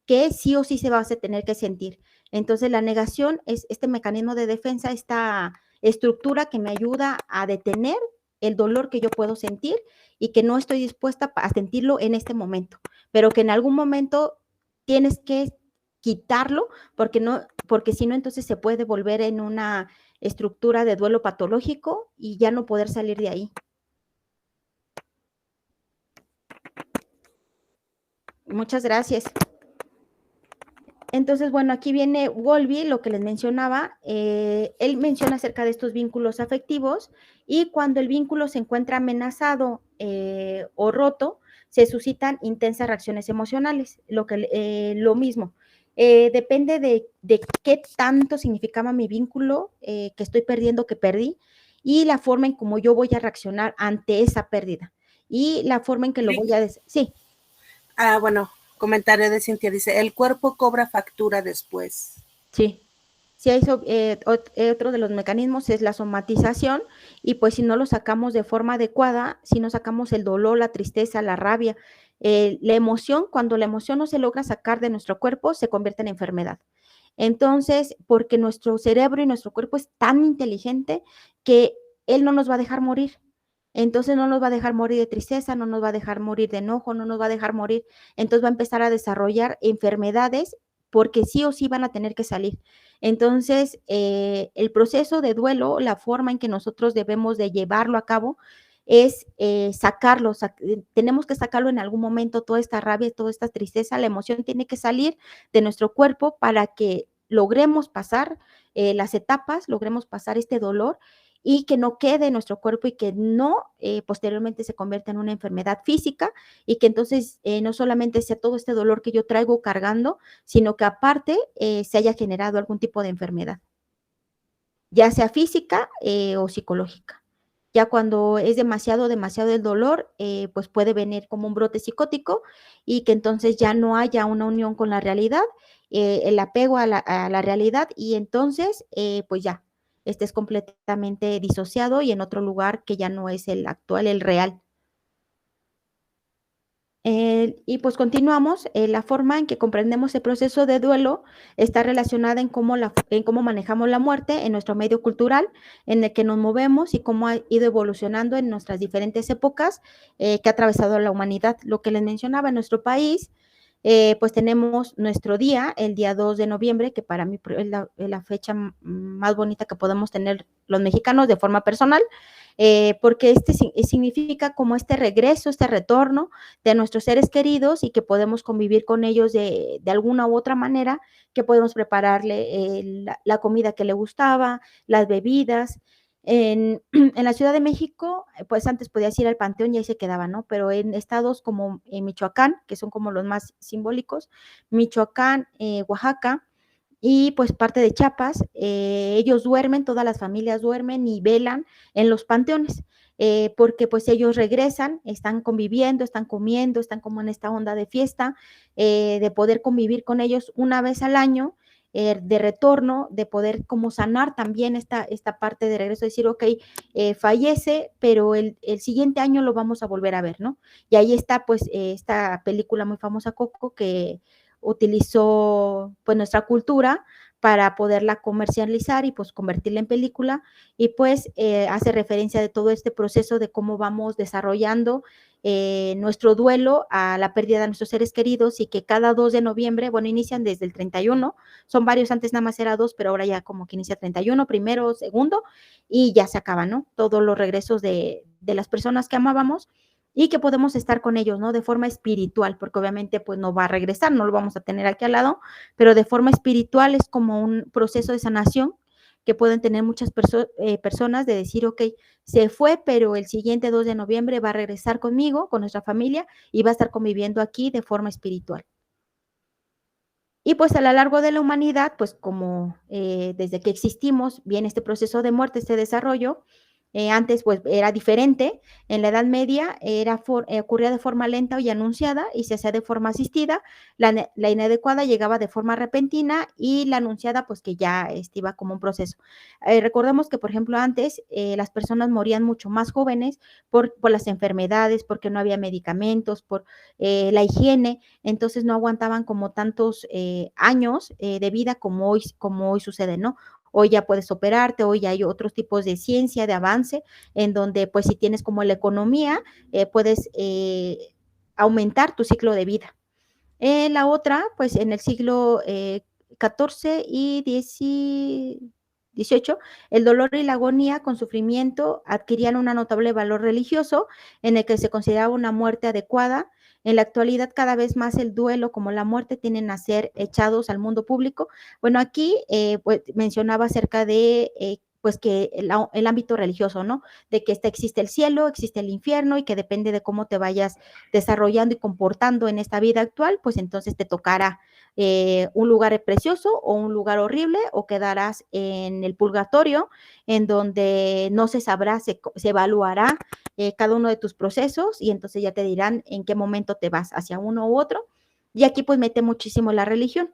que sí o sí se va a tener que sentir. Entonces, la negación es este mecanismo de defensa, esta estructura que me ayuda a detener el dolor que yo puedo sentir y que no estoy dispuesta a sentirlo en este momento, pero que en algún momento tienes que quitarlo porque no, porque si no, entonces se puede volver en una estructura de duelo patológico y ya no poder salir de ahí. Muchas gracias. Entonces, bueno, aquí viene Wolby, lo que les mencionaba. Él menciona acerca de estos vínculos afectivos y cuando el vínculo se encuentra amenazado o roto, se suscitan intensas reacciones emocionales, lo mismo. Depende de qué tanto significaba mi vínculo que estoy perdiendo, que perdí, y la forma en cómo yo voy a reaccionar ante esa pérdida. Y la forma en que lo voy a... Sí. Bueno, comentario de Cintia, dice, el cuerpo cobra factura después. Sí. Sí, otro de los mecanismos es la somatización y pues si no lo sacamos de forma adecuada, si no sacamos el dolor, la tristeza, la rabia, la emoción, cuando la emoción no se logra sacar de nuestro cuerpo, se convierte en enfermedad. Entonces, porque nuestro cerebro y nuestro cuerpo es tan inteligente que él no nos va a dejar morir. Entonces no nos va a dejar morir de tristeza, no nos va a dejar morir de enojo, no nos va a dejar morir. Entonces va a empezar a desarrollar enfermedades porque sí o sí van a tener que salir. Entonces, el proceso de duelo, la forma en que nosotros debemos de llevarlo a cabo es sacarlo, tenemos que sacarlo en algún momento, toda esta rabia, toda esta tristeza, la emoción tiene que salir de nuestro cuerpo para que logremos pasar las etapas, logremos pasar este dolor y que no quede en nuestro cuerpo y que no posteriormente se convierta en una enfermedad física y que entonces no solamente sea todo este dolor que yo traigo cargando, sino que aparte se haya generado algún tipo de enfermedad, ya sea física o psicológica. Ya cuando es demasiado el dolor, pues puede venir como un brote psicótico y que entonces ya no haya una unión con la realidad, el apego a la realidad y entonces pues ya estés completamente disociado y en otro lugar que ya no es el actual, el real. Y pues continuamos, la forma en que comprendemos el proceso de duelo está relacionada en cómo manejamos la muerte en nuestro medio cultural, en el que nos movemos y cómo ha ido evolucionando en nuestras diferentes épocas que ha atravesado la humanidad. Lo que les mencionaba en nuestro país, pues tenemos nuestro día, el día 2 de noviembre, que para mí es la fecha más bonita que podemos tener los mexicanos de forma personal, porque significa como este regreso, este retorno de nuestros seres queridos y que podemos convivir con ellos de alguna u otra manera, que podemos prepararle la comida que le gustaba, las bebidas. En la Ciudad de México, pues antes podías ir al panteón y ahí se quedaba, ¿no? Pero en estados como en Michoacán, que son como los más simbólicos, Michoacán, Oaxaca, y pues parte de Chiapas, ellos duermen, todas las familias duermen y velan en los panteones, porque pues ellos regresan, están conviviendo, están comiendo, están como en esta onda de fiesta, de poder convivir con ellos una vez al año, de retorno, de poder como sanar también esta parte de regreso, decir, ok, fallece, pero el siguiente año lo vamos a volver a ver, ¿no? Y ahí está pues esta película muy famosa, Coco, que utilizó pues nuestra cultura para poderla comercializar y pues convertirla en película y pues hace referencia de todo este proceso de cómo vamos desarrollando nuestro duelo a la pérdida de nuestros seres queridos y que cada 2 de noviembre, bueno, inician desde el 31, son varios, antes nada más era 2, pero ahora ya como que inicia 31, primero, segundo, y ya se acaba, ¿no? Todos los regresos de las personas que amábamos y que podemos estar con ellos, ¿no? De forma espiritual, porque obviamente pues no va a regresar, no lo vamos a tener aquí al lado, pero de forma espiritual es como un proceso de sanación que pueden tener muchas personas de decir, ok, se fue, pero el siguiente 2 de noviembre va a regresar conmigo, con nuestra familia, y va a estar conviviendo aquí de forma espiritual. Y pues a lo largo de la humanidad, pues como desde que existimos, viene este proceso de muerte, este desarrollo, Antes pues era diferente, en la Edad Media ocurría de forma lenta y anunciada y se hacía de forma asistida, la inadecuada llegaba de forma repentina y la anunciada pues que ya iba como un proceso. Recordemos que por ejemplo antes las personas morían mucho más jóvenes por las enfermedades, porque no había medicamentos, por la higiene, entonces no aguantaban como tantos años de vida como hoy sucede, ¿no? Hoy ya puedes operarte, hoy ya hay otros tipos de ciencia, de avance, en donde pues si tienes como la economía, puedes aumentar tu ciclo de vida. La otra, pues en el siglo XIV y XVIII, el dolor y la agonía con sufrimiento adquirían un notable valor religioso en el que se consideraba una muerte adecuada. En la actualidad, cada vez más el duelo como la muerte tienden a ser echados al mundo público. Bueno, aquí pues, mencionaba acerca de pues que el ámbito religioso, ¿no? De que existe el cielo, existe el infierno y que depende de cómo te vayas desarrollando y comportando en esta vida actual, pues entonces te tocará un lugar precioso o un lugar horrible o quedarás en el purgatorio, en donde no se sabrá, se evaluará cada uno de tus procesos y entonces ya te dirán en qué momento te vas hacia uno u otro. Y aquí pues mete muchísimo la religión.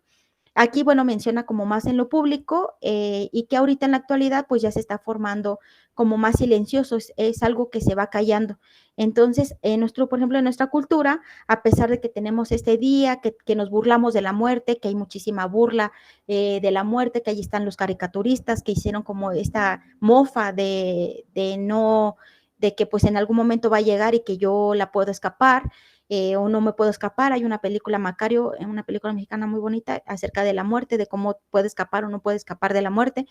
Aquí, bueno, menciona como más en lo público y que ahorita en la actualidad pues ya se está formando como más silencioso, es algo que se va callando. Entonces, por ejemplo, en nuestra cultura, a pesar de que tenemos este día, que nos burlamos de la muerte, que hay muchísima burla de la muerte, que allí están los caricaturistas que hicieron como esta mofa de que pues en algún momento va a llegar y que yo la puedo escapar, o no me puedo escapar. Hay una película Macario, una película mexicana muy bonita acerca de la muerte, de cómo puede escapar o no puede escapar de la muerte.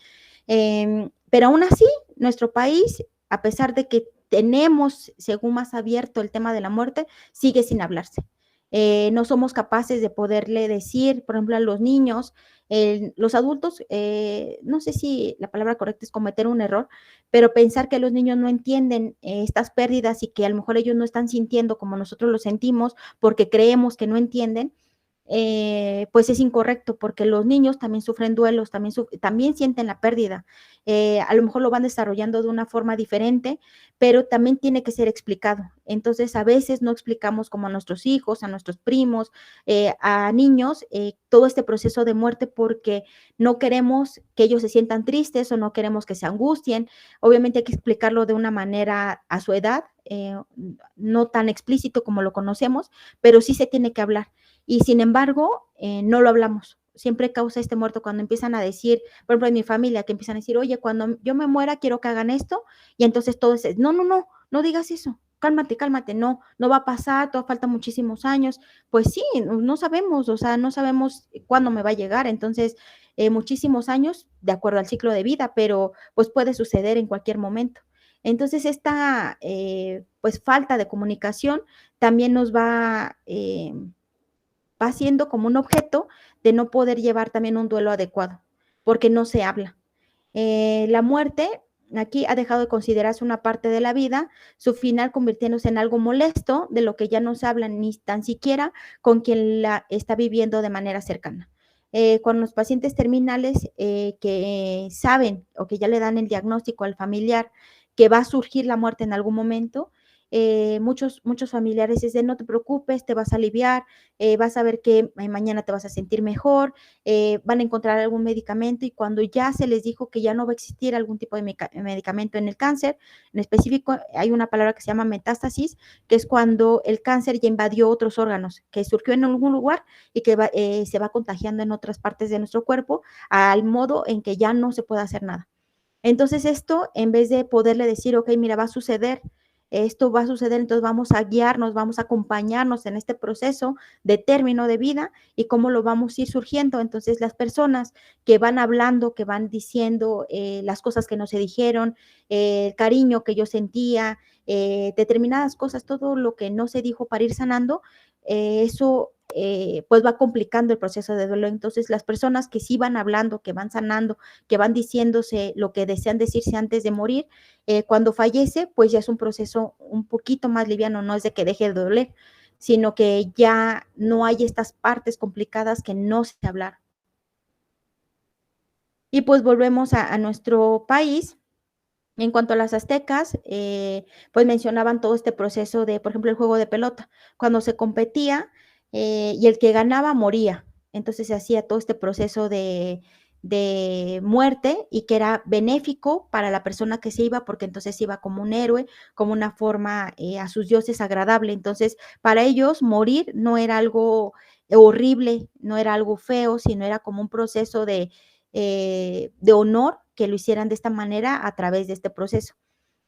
Pero aún así, nuestro país, a pesar de que tenemos, según más abierto el tema de la muerte, sigue sin hablarse. No somos capaces de poderle decir, por ejemplo, a los niños, los adultos, no sé si la palabra correcta es cometer un error, pero pensar que los niños no entienden estas pérdidas y que a lo mejor ellos no están sintiendo como nosotros lo sentimos porque creemos que no entienden, pues es incorrecto porque los niños también sufren duelos, también sienten la pérdida. A lo mejor lo van desarrollando de una forma diferente, pero también tiene que ser explicado. Entonces, a veces no explicamos como a nuestros hijos, a nuestros primos, a niños, todo este proceso de muerte porque no queremos que ellos se sientan tristes o no queremos que se angustien. Obviamente hay que explicarlo de una manera a su edad, no tan explícito como lo conocemos, pero sí se tiene que hablar. Y sin embargo, no lo hablamos. Siempre causa este muerto cuando empiezan a decir, por ejemplo, en mi familia, que empiezan a decir, oye, cuando yo me muera, quiero que hagan esto, y entonces todo es, no, no, no, no digas eso, cálmate, cálmate, no, no va a pasar, todo falta muchísimos años. Pues sí, no sabemos, o sea, no sabemos cuándo me va a llegar, entonces, muchísimos años, de acuerdo al ciclo de vida, pero pues puede suceder en cualquier momento. Entonces, esta pues falta de comunicación también nos va siendo como un objeto de no poder llevar también un duelo adecuado, porque no se habla. La muerte aquí ha dejado de considerarse una parte de la vida, su final convirtiéndose en algo molesto, de lo que ya no se habla ni tan siquiera con quien la está viviendo de manera cercana. Con los pacientes terminales que saben o que ya le dan el diagnóstico al familiar que va a surgir la muerte en algún momento, muchos familiares dicen, no te preocupes, te vas a aliviar, vas a ver que mañana te vas a sentir mejor, van a encontrar algún medicamento y cuando ya se les dijo que ya no va a existir algún tipo de medicamento en el cáncer, en específico hay una palabra que se llama metástasis, que es cuando el cáncer ya invadió otros órganos, que surgió en algún lugar y que se va contagiando en otras partes de nuestro cuerpo, al modo en que ya no se puede hacer nada. Entonces esto, en vez de poderle decir, ok, mira, va a suceder, esto va a suceder, entonces vamos a guiarnos, vamos a acompañarnos en este proceso de término de vida y cómo lo vamos a ir surgiendo. Entonces las personas que van hablando, que van diciendo las cosas que no se dijeron, el cariño que yo sentía, determinadas cosas, todo lo que no se dijo para ir sanando, eso pues va complicando el proceso de duelo. Entonces las personas que sí van hablando, que van sanando, que van diciéndose lo que desean decirse antes de morir, cuando fallece, pues ya es un proceso un poquito más liviano, no es de que deje de doler, sino que ya no hay estas partes complicadas que no se hablaron. Y pues volvemos a nuestro país, En cuanto a las aztecas, pues mencionaban todo este proceso de, por ejemplo, el juego de pelota, cuando se competía y el que ganaba moría. Entonces se hacía todo este proceso de muerte y que era benéfico para la persona que se iba, porque entonces iba como un héroe, como una forma a sus dioses agradable. Entonces, para ellos morir no era algo horrible, no era algo feo, sino era como un proceso de honor que lo hicieran de esta manera a través de este proceso.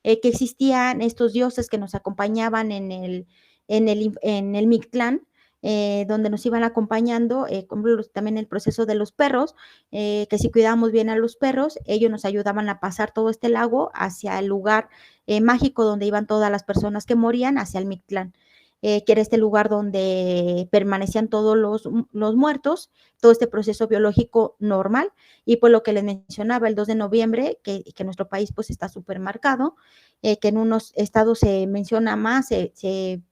Que existían estos dioses que nos acompañaban en el Mictlán, donde nos iban acompañando, como también el proceso de los perros, que si cuidábamos bien a los perros, ellos nos ayudaban a pasar todo este lago hacia el lugar mágico donde iban todas las personas que morían, hacia el Mictlán. Que era este lugar donde permanecían todos los muertos, todo este proceso biológico normal, y pues lo que les mencionaba, el 2 de noviembre, que nuestro país pues está súper marcado, que en unos estados se menciona más, se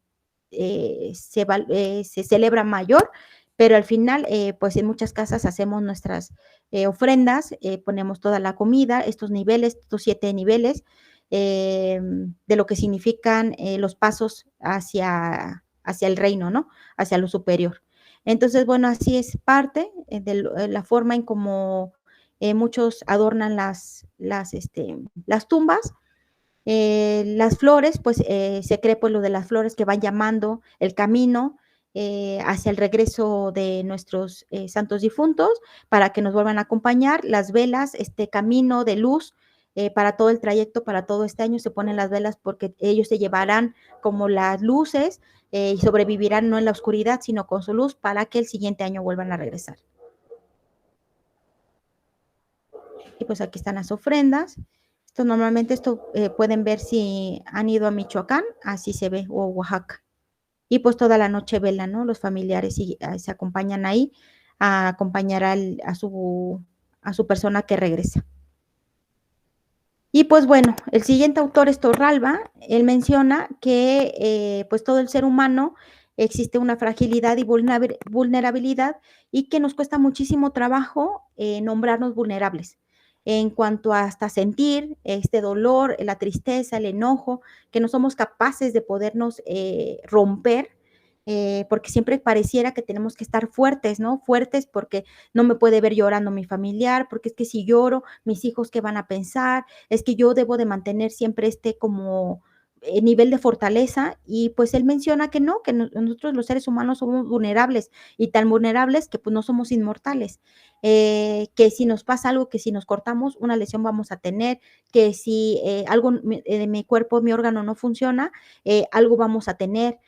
celebra mayor, pero al final, pues en muchas casas hacemos nuestras ofrendas, ponemos toda la comida, estos niveles, estos 7 niveles, de lo que significan los pasos hacia el reino, ¿no? Hacia lo superior. Entonces, bueno, así es parte de la forma en cómo muchos adornan las tumbas. Las flores, pues se cree pues lo de las flores que van llamando el camino hacia el regreso de nuestros santos difuntos para que nos vuelvan a acompañar. Las velas, este camino de luz para todo el trayecto, para todo este año se ponen las velas porque ellos se llevarán como las luces y sobrevivirán no en la oscuridad, sino con su luz para que el siguiente año vuelvan a regresar. Y pues aquí están las ofrendas. Normalmente pueden ver si han ido a Michoacán, así se ve, o Oaxaca. Y pues toda la noche velan, ¿no? Los familiares y se acompañan ahí a acompañar a su persona que regresa. Y pues bueno, el siguiente autor es Torralba. Él menciona que pues todo el ser humano existe una fragilidad y vulnerabilidad y que nos cuesta muchísimo trabajo nombrarnos vulnerables en cuanto a hasta sentir este dolor, la tristeza, el enojo, que no somos capaces de podernos romper, porque siempre pareciera que tenemos que estar fuertes, ¿no? Fuertes porque no me puede ver llorando mi familiar, porque es que si lloro, mis hijos, ¿qué van a pensar? Es que yo debo de mantener siempre este como nivel de fortaleza y pues él menciona que no, que nosotros los seres humanos somos vulnerables y tan vulnerables que pues no somos inmortales, que si nos pasa algo, que si nos cortamos una lesión vamos a tener, que si algo de mi cuerpo, mi órgano no funciona, algo vamos a tener.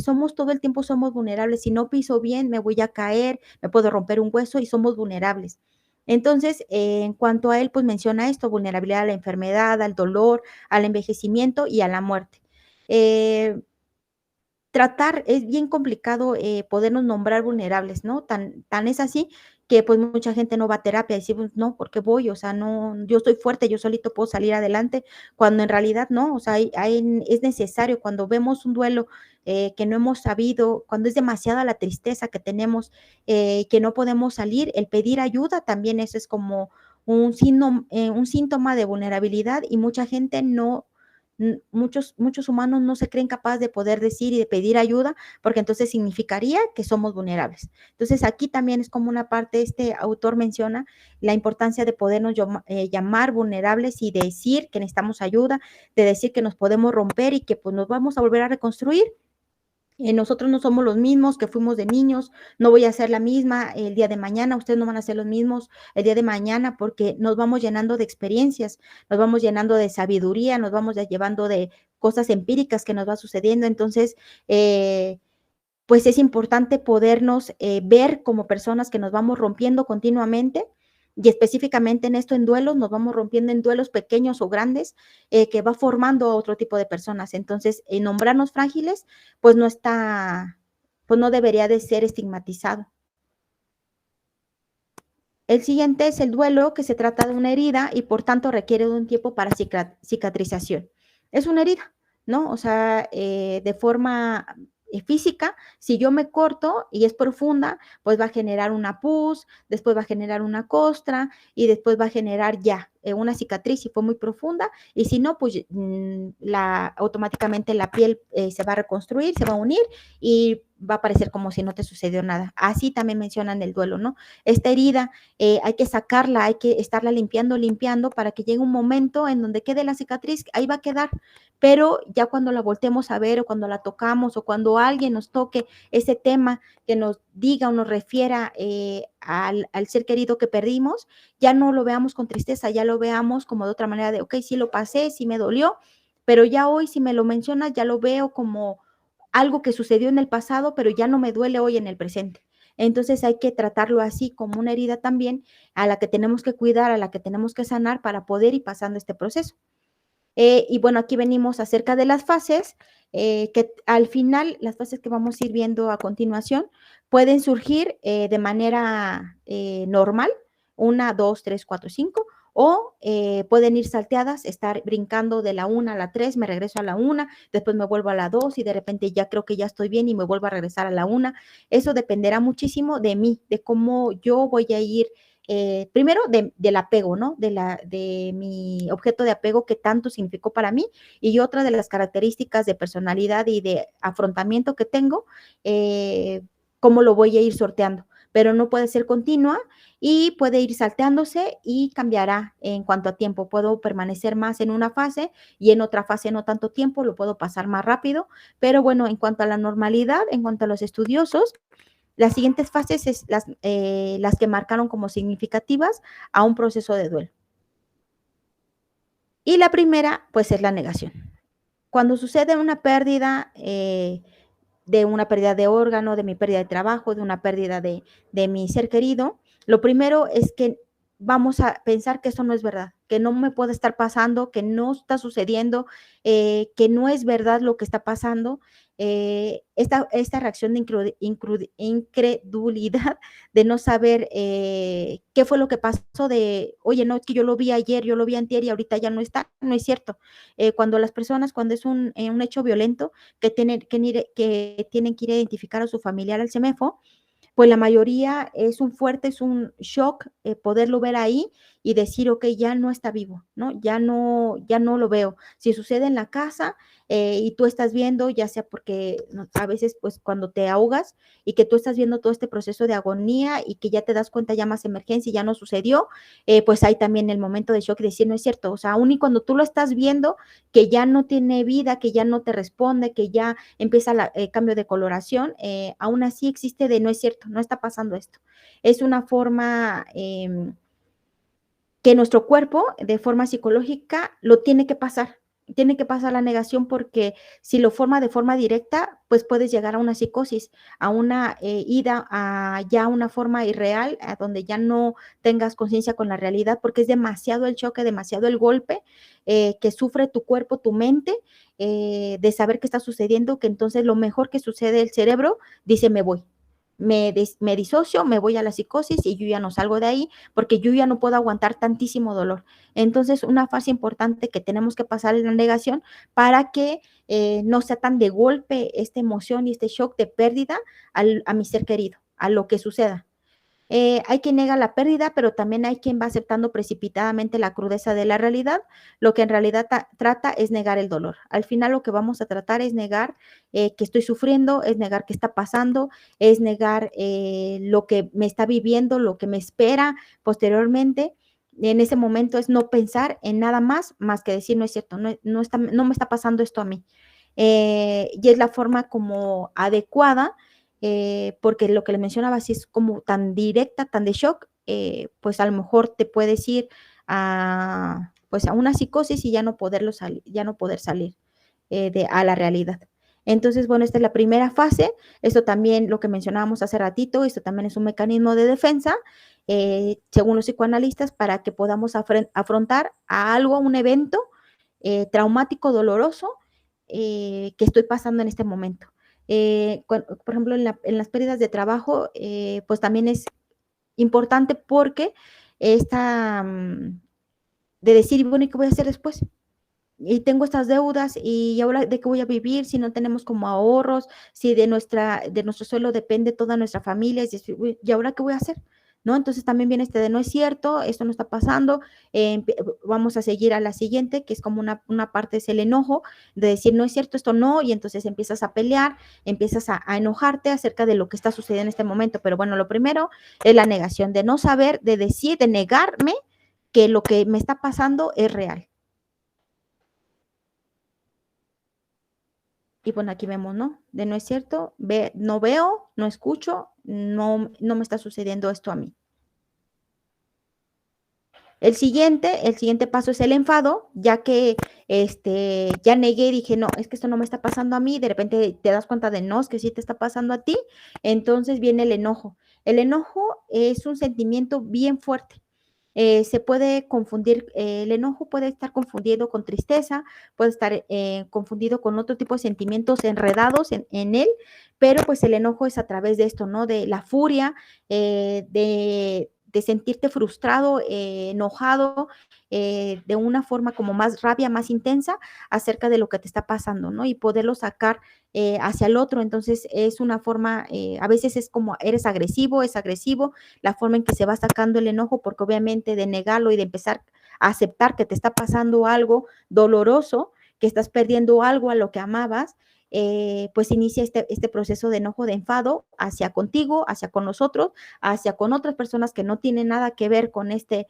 Somos todo el tiempo somos vulnerables, si no piso bien me voy a caer, me puedo romper un hueso y somos vulnerables. Entonces, en cuanto a él, pues menciona esto, vulnerabilidad a la enfermedad, al dolor, al envejecimiento y a la muerte. Tratar, es bien complicado podernos nombrar vulnerables, ¿no? Tan es así que pues mucha gente no va a terapia y dice, pues, no, ¿por qué voy? O sea, no, yo estoy fuerte, yo solito puedo salir adelante, cuando en realidad no, o sea, es necesario cuando vemos un duelo que no hemos sabido, cuando es demasiada la tristeza que tenemos, que no podemos salir, el pedir ayuda también eso es como un síntoma de vulnerabilidad y mucha gente no muchos humanos no se creen capaces de poder decir y de pedir ayuda, porque entonces significaría que somos vulnerables. Entonces aquí también es como una parte, este autor menciona la importancia de podernos llamar vulnerables y decir que necesitamos ayuda, de decir que nos podemos romper y que pues nos vamos a volver a reconstruir. Nosotros no somos los mismos que fuimos de niños, no voy a ser la misma el día de mañana, ustedes no van a ser los mismos el día de mañana porque nos vamos llenando de experiencias, nos vamos llenando de sabiduría, nos vamos llevando de cosas empíricas que nos va sucediendo, entonces, pues es importante podernos ver como personas que nos vamos rompiendo continuamente y específicamente en esto en duelos, nos vamos rompiendo en duelos pequeños o grandes que va formando a otro tipo de personas. Entonces, nombrarnos frágiles, pues no está, pues no debería de ser estigmatizado. El siguiente es el duelo, que se trata de una herida y por tanto requiere de un tiempo para cicatrización. Es una herida, ¿no? O sea, de forma física, si yo me corto y es profunda, pues va a generar una pus, después va a generar una costra y después va a generar ya una cicatriz si fue muy profunda, y si no, pues automáticamente la piel se va a reconstruir, se va a unir y va a parecer como si no te sucedió nada. Así también mencionan el duelo, ¿no? Esta herida hay que sacarla, hay que estarla limpiando para que llegue un momento en donde quede la cicatriz, ahí va a quedar, pero ya cuando la voltemos a ver o cuando la tocamos o cuando alguien nos toque ese tema que nos diga o nos refiera al ser querido que perdimos, ya no lo veamos con tristeza, ya lo veamos como de otra manera de, ok, sí lo pasé, sí me dolió, pero ya hoy si me lo mencionas, ya lo veo como algo que sucedió en el pasado, pero ya no me duele hoy en el presente. Entonces hay que tratarlo así como una herida también a la que tenemos que cuidar, a la que tenemos que sanar para poder ir pasando este proceso. Y bueno, aquí venimos acerca de las fases, que al final, las fases que vamos a ir viendo a continuación, pueden surgir de manera normal, 1, 2, 3, 4, 5, o pueden ir salteadas, estar brincando de la 1 a la 3, me regreso a la 1, después me vuelvo a la 2 y de repente ya creo que ya estoy bien y me vuelvo a regresar a la 1. Eso dependerá muchísimo de mí, de cómo yo voy a ir primero del apego, ¿no? De mi objeto de apego que tanto significó para mí, y otra de las características de personalidad y de afrontamiento que tengo, cómo lo voy a ir sorteando, pero no puede ser continua y puede ir salteándose y cambiará en cuanto a tiempo. Puedo permanecer más en una fase y en otra fase no tanto tiempo, lo puedo pasar más rápido, pero bueno, en cuanto a la normalidad, en cuanto a los estudiosos, las siguientes fases es las que marcaron como significativas a un proceso de duelo. Y la primera, pues, es la negación. Cuando sucede una pérdida, de una pérdida de órgano, de mi pérdida de trabajo, de una pérdida de mi ser querido, lo primero es que vamos a pensar que eso no es verdad, que no me puede estar pasando, que no está sucediendo, que no es verdad lo que está pasando. Esta reacción de incredulidad, de no saber qué fue lo que pasó, de, oye, no, es que yo lo vi ayer, yo lo vi antier y ahorita ya no está, no es cierto. Cuando las personas, cuando es un hecho violento, que tienen que ir a identificar a su familiar al CEMEFO, pues la mayoría es un shock poderlo ver ahí y decir, ok, ya no está vivo, ¿no? Ya no lo veo. Si sucede en la casa y tú estás viendo, ya sea porque a veces pues cuando te ahogas y que tú estás viendo todo este proceso de agonía y que ya te das cuenta, llamas emergencia y ya no sucedió, pues hay también el momento de shock de decir, no es cierto, o sea, aún y cuando tú lo estás viendo, que ya no tiene vida, que ya no te responde, que ya empieza el cambio de coloración, aún así existe de no es cierto, no está pasando esto. Es una forma que nuestro cuerpo, de forma psicológica, lo tiene que pasar la negación, porque si lo forma de forma directa, pues puedes llegar a una psicosis, a una ida a ya una forma irreal, a donde ya no tengas conciencia con la realidad, porque es demasiado el choque, demasiado el golpe que sufre tu cuerpo, tu mente, de saber qué está sucediendo, que entonces lo mejor que sucede, el cerebro dice, me voy. Me disocio, me voy a la psicosis y yo ya no salgo de ahí porque yo ya no puedo aguantar tantísimo dolor. Entonces, una fase importante que tenemos que pasar es la negación para que no sea tan de golpe esta emoción y este shock de pérdida a mi ser querido, a lo que suceda. Hay quien nega la pérdida, pero también hay quien va aceptando precipitadamente la crudeza de la realidad. Lo que en realidad trata es negar el dolor. Al final lo que vamos a tratar es negar que estoy sufriendo, es negar qué está pasando, es negar lo que me está viviendo, lo que me espera posteriormente. En ese momento es no pensar en nada más que decir, no es cierto, no me está pasando esto a mí. Y es la forma como adecuada, porque lo que le mencionaba, si es como tan directa, tan de shock, pues a lo mejor te puedes ir pues a una psicosis y ya no poder salir a la realidad. Entonces, bueno, esta es la primera fase. Esto también, lo que mencionábamos hace ratito, esto también es un mecanismo de defensa, según los psicoanalistas, para que podamos afrontar a algo, un evento traumático, doloroso, que estoy pasando en este momento. Por ejemplo, en las pérdidas de trabajo, pues también es importante porque esta de decir, bueno, ¿y qué voy a hacer después? Y tengo estas deudas y ahora de qué voy a vivir si no tenemos como ahorros, si de nuestro sueldo depende toda nuestra familia, y ahora qué voy a hacer. ¿no? Entonces también viene este de no es cierto, esto no está pasando, vamos a seguir a la siguiente, que es como una parte es el enojo, de decir no es cierto, esto no, y entonces empiezas a pelear, empiezas a enojarte acerca de lo que está sucediendo en este momento. Pero bueno, lo primero es la negación, de no saber, de decir, de negarme que lo que me está pasando es real. Y bueno, aquí vemos, ¿no? De no es cierto, no veo, no escucho, no me está sucediendo esto a mí. El siguiente paso es el enfado, ya que ya negué, dije, no, es que esto no me está pasando a mí, de repente te das cuenta de no, es que sí te está pasando a ti, entonces viene el enojo. El enojo es un sentimiento bien fuerte. Se puede confundir, el enojo puede estar confundido con tristeza, puede estar confundido con otro tipo de sentimientos enredados en él, pero pues el enojo es a través de esto, ¿no? De la furia, de sentirte frustrado, enojado, de una forma como más rabia, más intensa acerca de lo que te está pasando, ¿no? Y poderlo sacar hacia el otro. Entonces es una forma, a veces es como eres agresivo, es agresivo la forma en que se va sacando el enojo, porque obviamente de negarlo y de empezar a aceptar que te está pasando algo doloroso, que estás perdiendo algo a lo que amabas, pues inicia este proceso de enojo, de enfado hacia contigo, hacia con nosotros, hacia con otras personas que no tienen nada que ver con este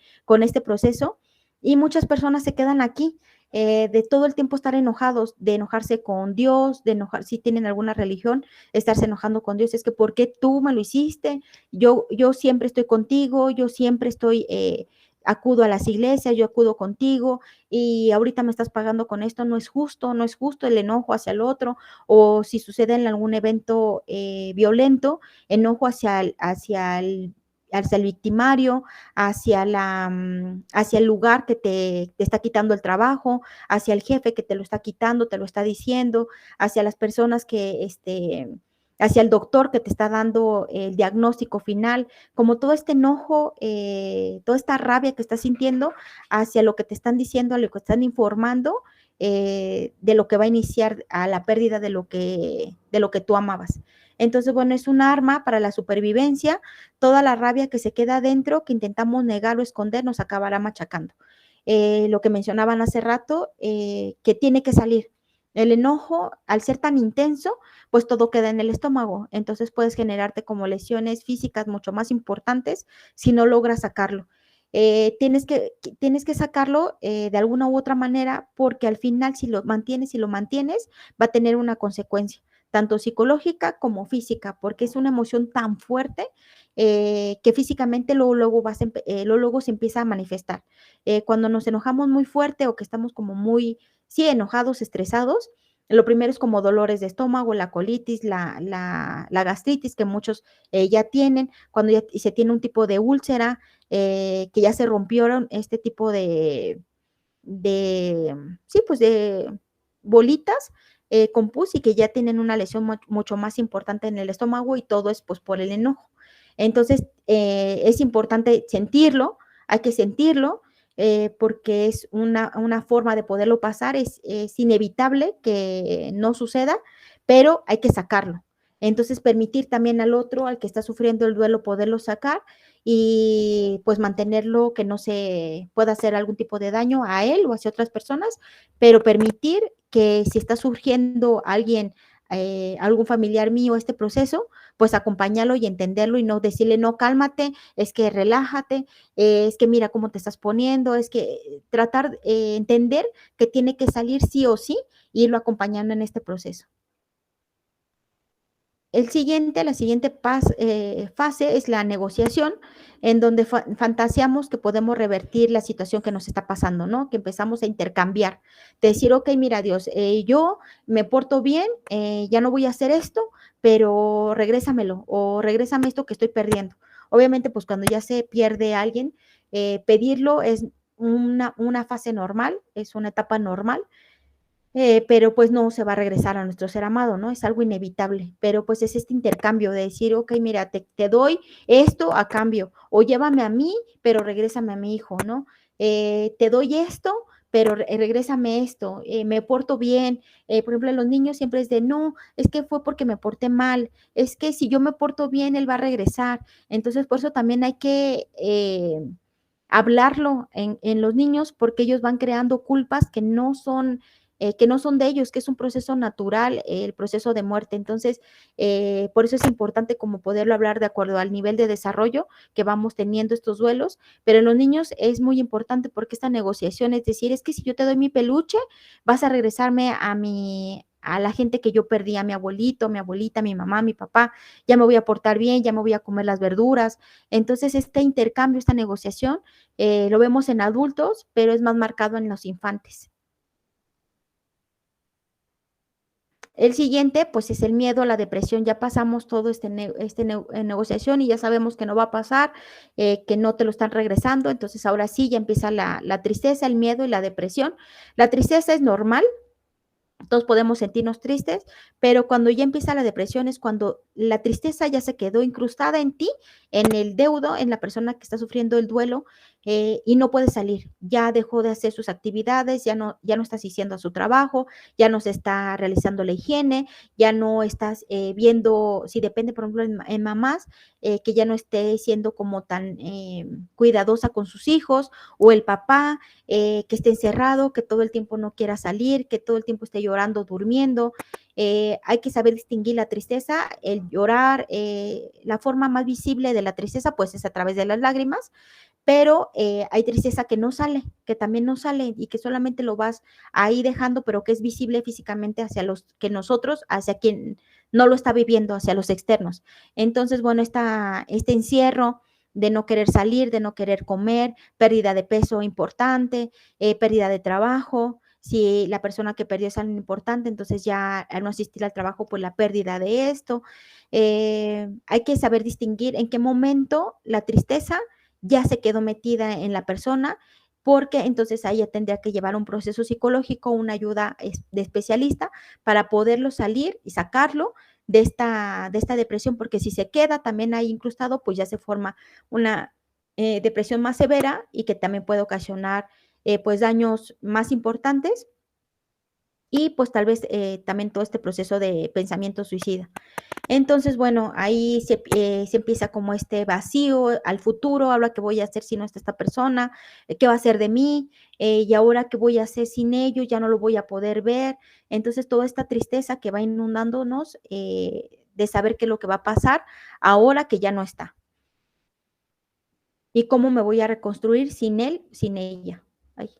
proceso. Y muchas personas se quedan aquí, de todo el tiempo estar enojados, de enojarse con Dios, de enojar, si tienen alguna religión, estarse enojando con Dios, es que ¿por qué tú me lo hiciste? Yo siempre estoy contigo, yo siempre estoy, acudo a las iglesias, yo acudo contigo y ahorita me estás pagando con esto, no es justo, no es justo el enojo hacia el otro, o si sucede en algún evento violento, enojo hacia el victimario, hacia el lugar que te está quitando el trabajo, hacia el jefe que te lo está quitando, te lo está diciendo, hacia las personas hacia el doctor que te está dando el diagnóstico final, como todo este enojo, toda esta rabia que estás sintiendo hacia lo que te están diciendo, a lo que están informando, de lo que va a iniciar a la pérdida de lo que tú amabas. Entonces, bueno, es un arma para la supervivencia. Toda la rabia que se queda adentro, que intentamos negar o esconder, nos acabará machacando. Lo que mencionaban hace rato, que tiene que salir. El enojo, al ser tan intenso, pues todo queda en el estómago. Entonces puedes generarte como lesiones físicas mucho más importantes si no logras sacarlo. Tienes que sacarlo de alguna u otra manera, porque al final si lo mantienes, va a tener una consecuencia, tanto psicológica como física, porque es una emoción tan fuerte que físicamente luego se empieza a manifestar. Cuando nos enojamos muy fuerte o que estamos como muy, sí, enojados, estresados, lo primero es como dolores de estómago, la colitis, la gastritis que muchos ya tienen, cuando ya se tiene un tipo de úlcera, que ya se rompieron este tipo sí, pues de bolitas con pus y que ya tienen una lesión mucho más importante en el estómago, y todo es pues por el enojo. Entonces es importante sentirlo, hay que sentirlo, porque es una forma de poderlo pasar, es inevitable que no suceda, pero hay que sacarlo. Entonces permitir también al otro, al que está sufriendo el duelo, poderlo sacar y pues mantenerlo, que no se pueda hacer algún tipo de daño a él o hacia otras personas, pero permitir que si está surgiendo algún familiar mío este proceso, pues acompañarlo y entenderlo y no decirle, no, cálmate, es que relájate, es que mira cómo te estás poniendo, es que tratar, entender que tiene que salir sí o sí, e irlo acompañando en este proceso. La siguiente fase es la negociación, en donde fantaseamos que podemos revertir la situación que nos está pasando, ¿no? Que empezamos a intercambiar, de decir, ok, mira, Dios, yo me porto bien, ya no voy a hacer esto, pero regrésamelo o regrésame esto que estoy perdiendo. Obviamente, pues cuando ya se pierde a alguien, pedirlo es una fase normal, es una etapa normal, pero pues no se va a regresar a nuestro ser amado, ¿no? Es algo inevitable, pero pues es este intercambio de decir, ok, mira, te doy esto a cambio, o llévame a mí, pero regrésame a mi hijo, ¿no? Te doy esto, pero regrésame esto, me porto bien. Por ejemplo, en los niños siempre es de, no, es que fue porque me porté mal, es que si yo me porto bien, él va a regresar. Entonces, por eso también hay que hablarlo en los niños, porque ellos van creando culpas que no son de ellos, que es un proceso natural, el proceso de muerte. Entonces, por eso es importante como poderlo hablar de acuerdo al nivel de desarrollo que vamos teniendo estos duelos, pero en los niños es muy importante porque esta negociación es decir, es que si yo te doy mi peluche, vas a regresarme a la gente que yo perdí, a mi abuelito, mi abuelita, mi mamá, mi papá, ya me voy a portar bien, ya me voy a comer las verduras. Entonces, este intercambio, esta negociación, lo vemos en adultos, pero es más marcado en los infantes. El siguiente, pues es el miedo, la depresión. Ya pasamos todo negociación y ya sabemos que no va a pasar, que no te lo están regresando. Entonces ahora sí ya empieza la tristeza, el miedo y la depresión. La tristeza es normal, todos podemos sentirnos tristes, pero cuando ya empieza la depresión es cuando la tristeza ya se quedó incrustada en ti, en el deudo, en la persona que está sufriendo el duelo, y no puede salir. Ya dejó de hacer sus actividades, ya no está asistiendo a su trabajo, ya no se está realizando la higiene, ya no estás viendo, si depende, por ejemplo, en mamás, que ya no esté siendo como tan cuidadosa con sus hijos, o el papá que esté encerrado, que todo el tiempo no quiera salir, que todo el tiempo esté llorando, durmiendo. Hay que saber distinguir la tristeza, el llorar. La forma más visible de la tristeza pues es a través de las lágrimas, pero hay tristeza que no sale, que también no sale y que solamente lo vas ahí dejando, pero que es visible físicamente hacia los que nosotros, hacia quien no lo está viviendo, hacia los externos. Entonces, bueno, este encierro de no querer salir, de no querer comer, pérdida de peso importante, pérdida de trabajo. Si la persona que perdió es algo importante, entonces ya al no asistir al trabajo, pues la pérdida de esto. Hay que saber distinguir en qué momento la tristeza ya se quedó metida en la persona, porque entonces ahí ya tendría que llevar un proceso psicológico, una ayuda de especialista para poderlo salir y sacarlo de esta depresión, porque si se queda también ahí incrustado, pues ya se forma una depresión más severa y que también puede ocasionar pues daños más importantes y pues tal vez también todo este proceso de pensamiento suicida. Entonces, bueno, ahí se empieza como este vacío al futuro, ahora qué voy a hacer si no está esta persona, qué va a hacer de mí, y ahora qué voy a hacer sin ellos, ya no lo voy a poder ver. Entonces, toda esta tristeza que va inundándonos de saber qué es lo que va a pasar ahora que ya no está. Y cómo me voy a reconstruir sin él, sin ella. Ay.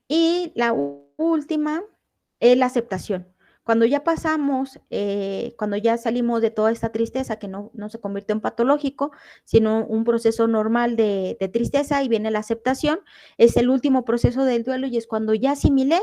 Y la última es la aceptación. Cuando ya pasamos, cuando ya salimos de toda esta tristeza que no se convirtió en patológico, sino un proceso normal de tristeza y viene la aceptación, es el último proceso del duelo y es cuando ya asimilé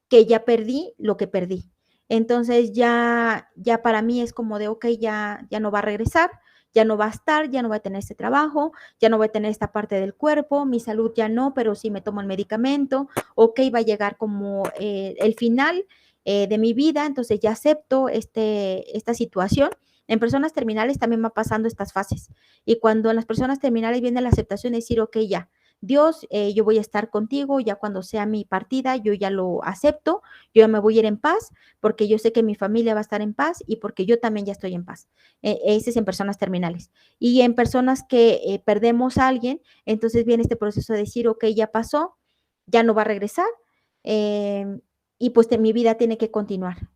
que ya perdí lo que perdí. Entonces ya para mí es como de, ok, ya no va a regresar, ya no va a estar, ya no va a tener este trabajo, ya no voy a tener esta parte del cuerpo, mi salud ya no, pero sí me tomo el medicamento, ok, va a llegar como el final de mi vida, entonces ya acepto esta situación. En personas terminales también va pasando estas fases y cuando en las personas terminales viene la aceptación, es decir, ok, ya, Dios, yo voy a estar contigo, ya cuando sea mi partida, yo ya lo acepto, yo ya me voy a ir en paz, porque yo sé que mi familia va a estar en paz y porque yo también ya estoy en paz. Ese es en personas terminales. Y en personas que perdemos a alguien, entonces viene este proceso de decir, ok, ya pasó, ya no va a regresar, y pues mi vida tiene que continuar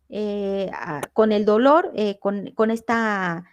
con el dolor, con esta...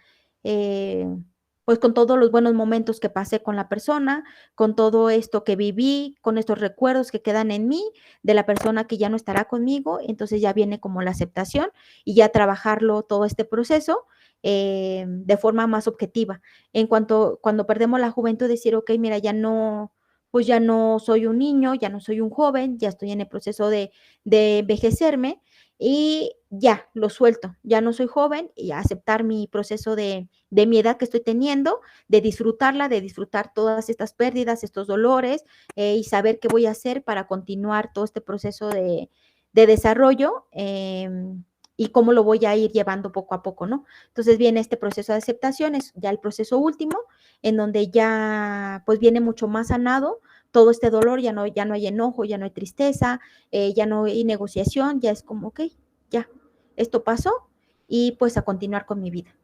pues con todos los buenos momentos que pasé con la persona, con todo esto que viví, con estos recuerdos que quedan en mí de la persona que ya no estará conmigo, entonces ya viene como la aceptación y ya trabajarlo todo este proceso de forma más objetiva. Cuando perdemos la juventud, decir, ok, mira, ya no, pues ya no soy un niño, ya no soy un joven, ya estoy en el proceso de envejecerme y ya lo suelto, ya no soy joven y aceptar mi proceso de mi edad que estoy teniendo, de disfrutarla, de disfrutar todas estas pérdidas, estos dolores y saber qué voy a hacer para continuar todo este proceso de desarrollo y cómo lo voy a ir llevando poco a poco, ¿no? Entonces viene este proceso de aceptación, es ya el proceso último, en donde ya pues viene mucho más sanado todo este dolor, ya no hay enojo, ya no hay tristeza, ya no hay negociación, ya es como, ok, ya, esto pasó y pues a continuar con mi vida.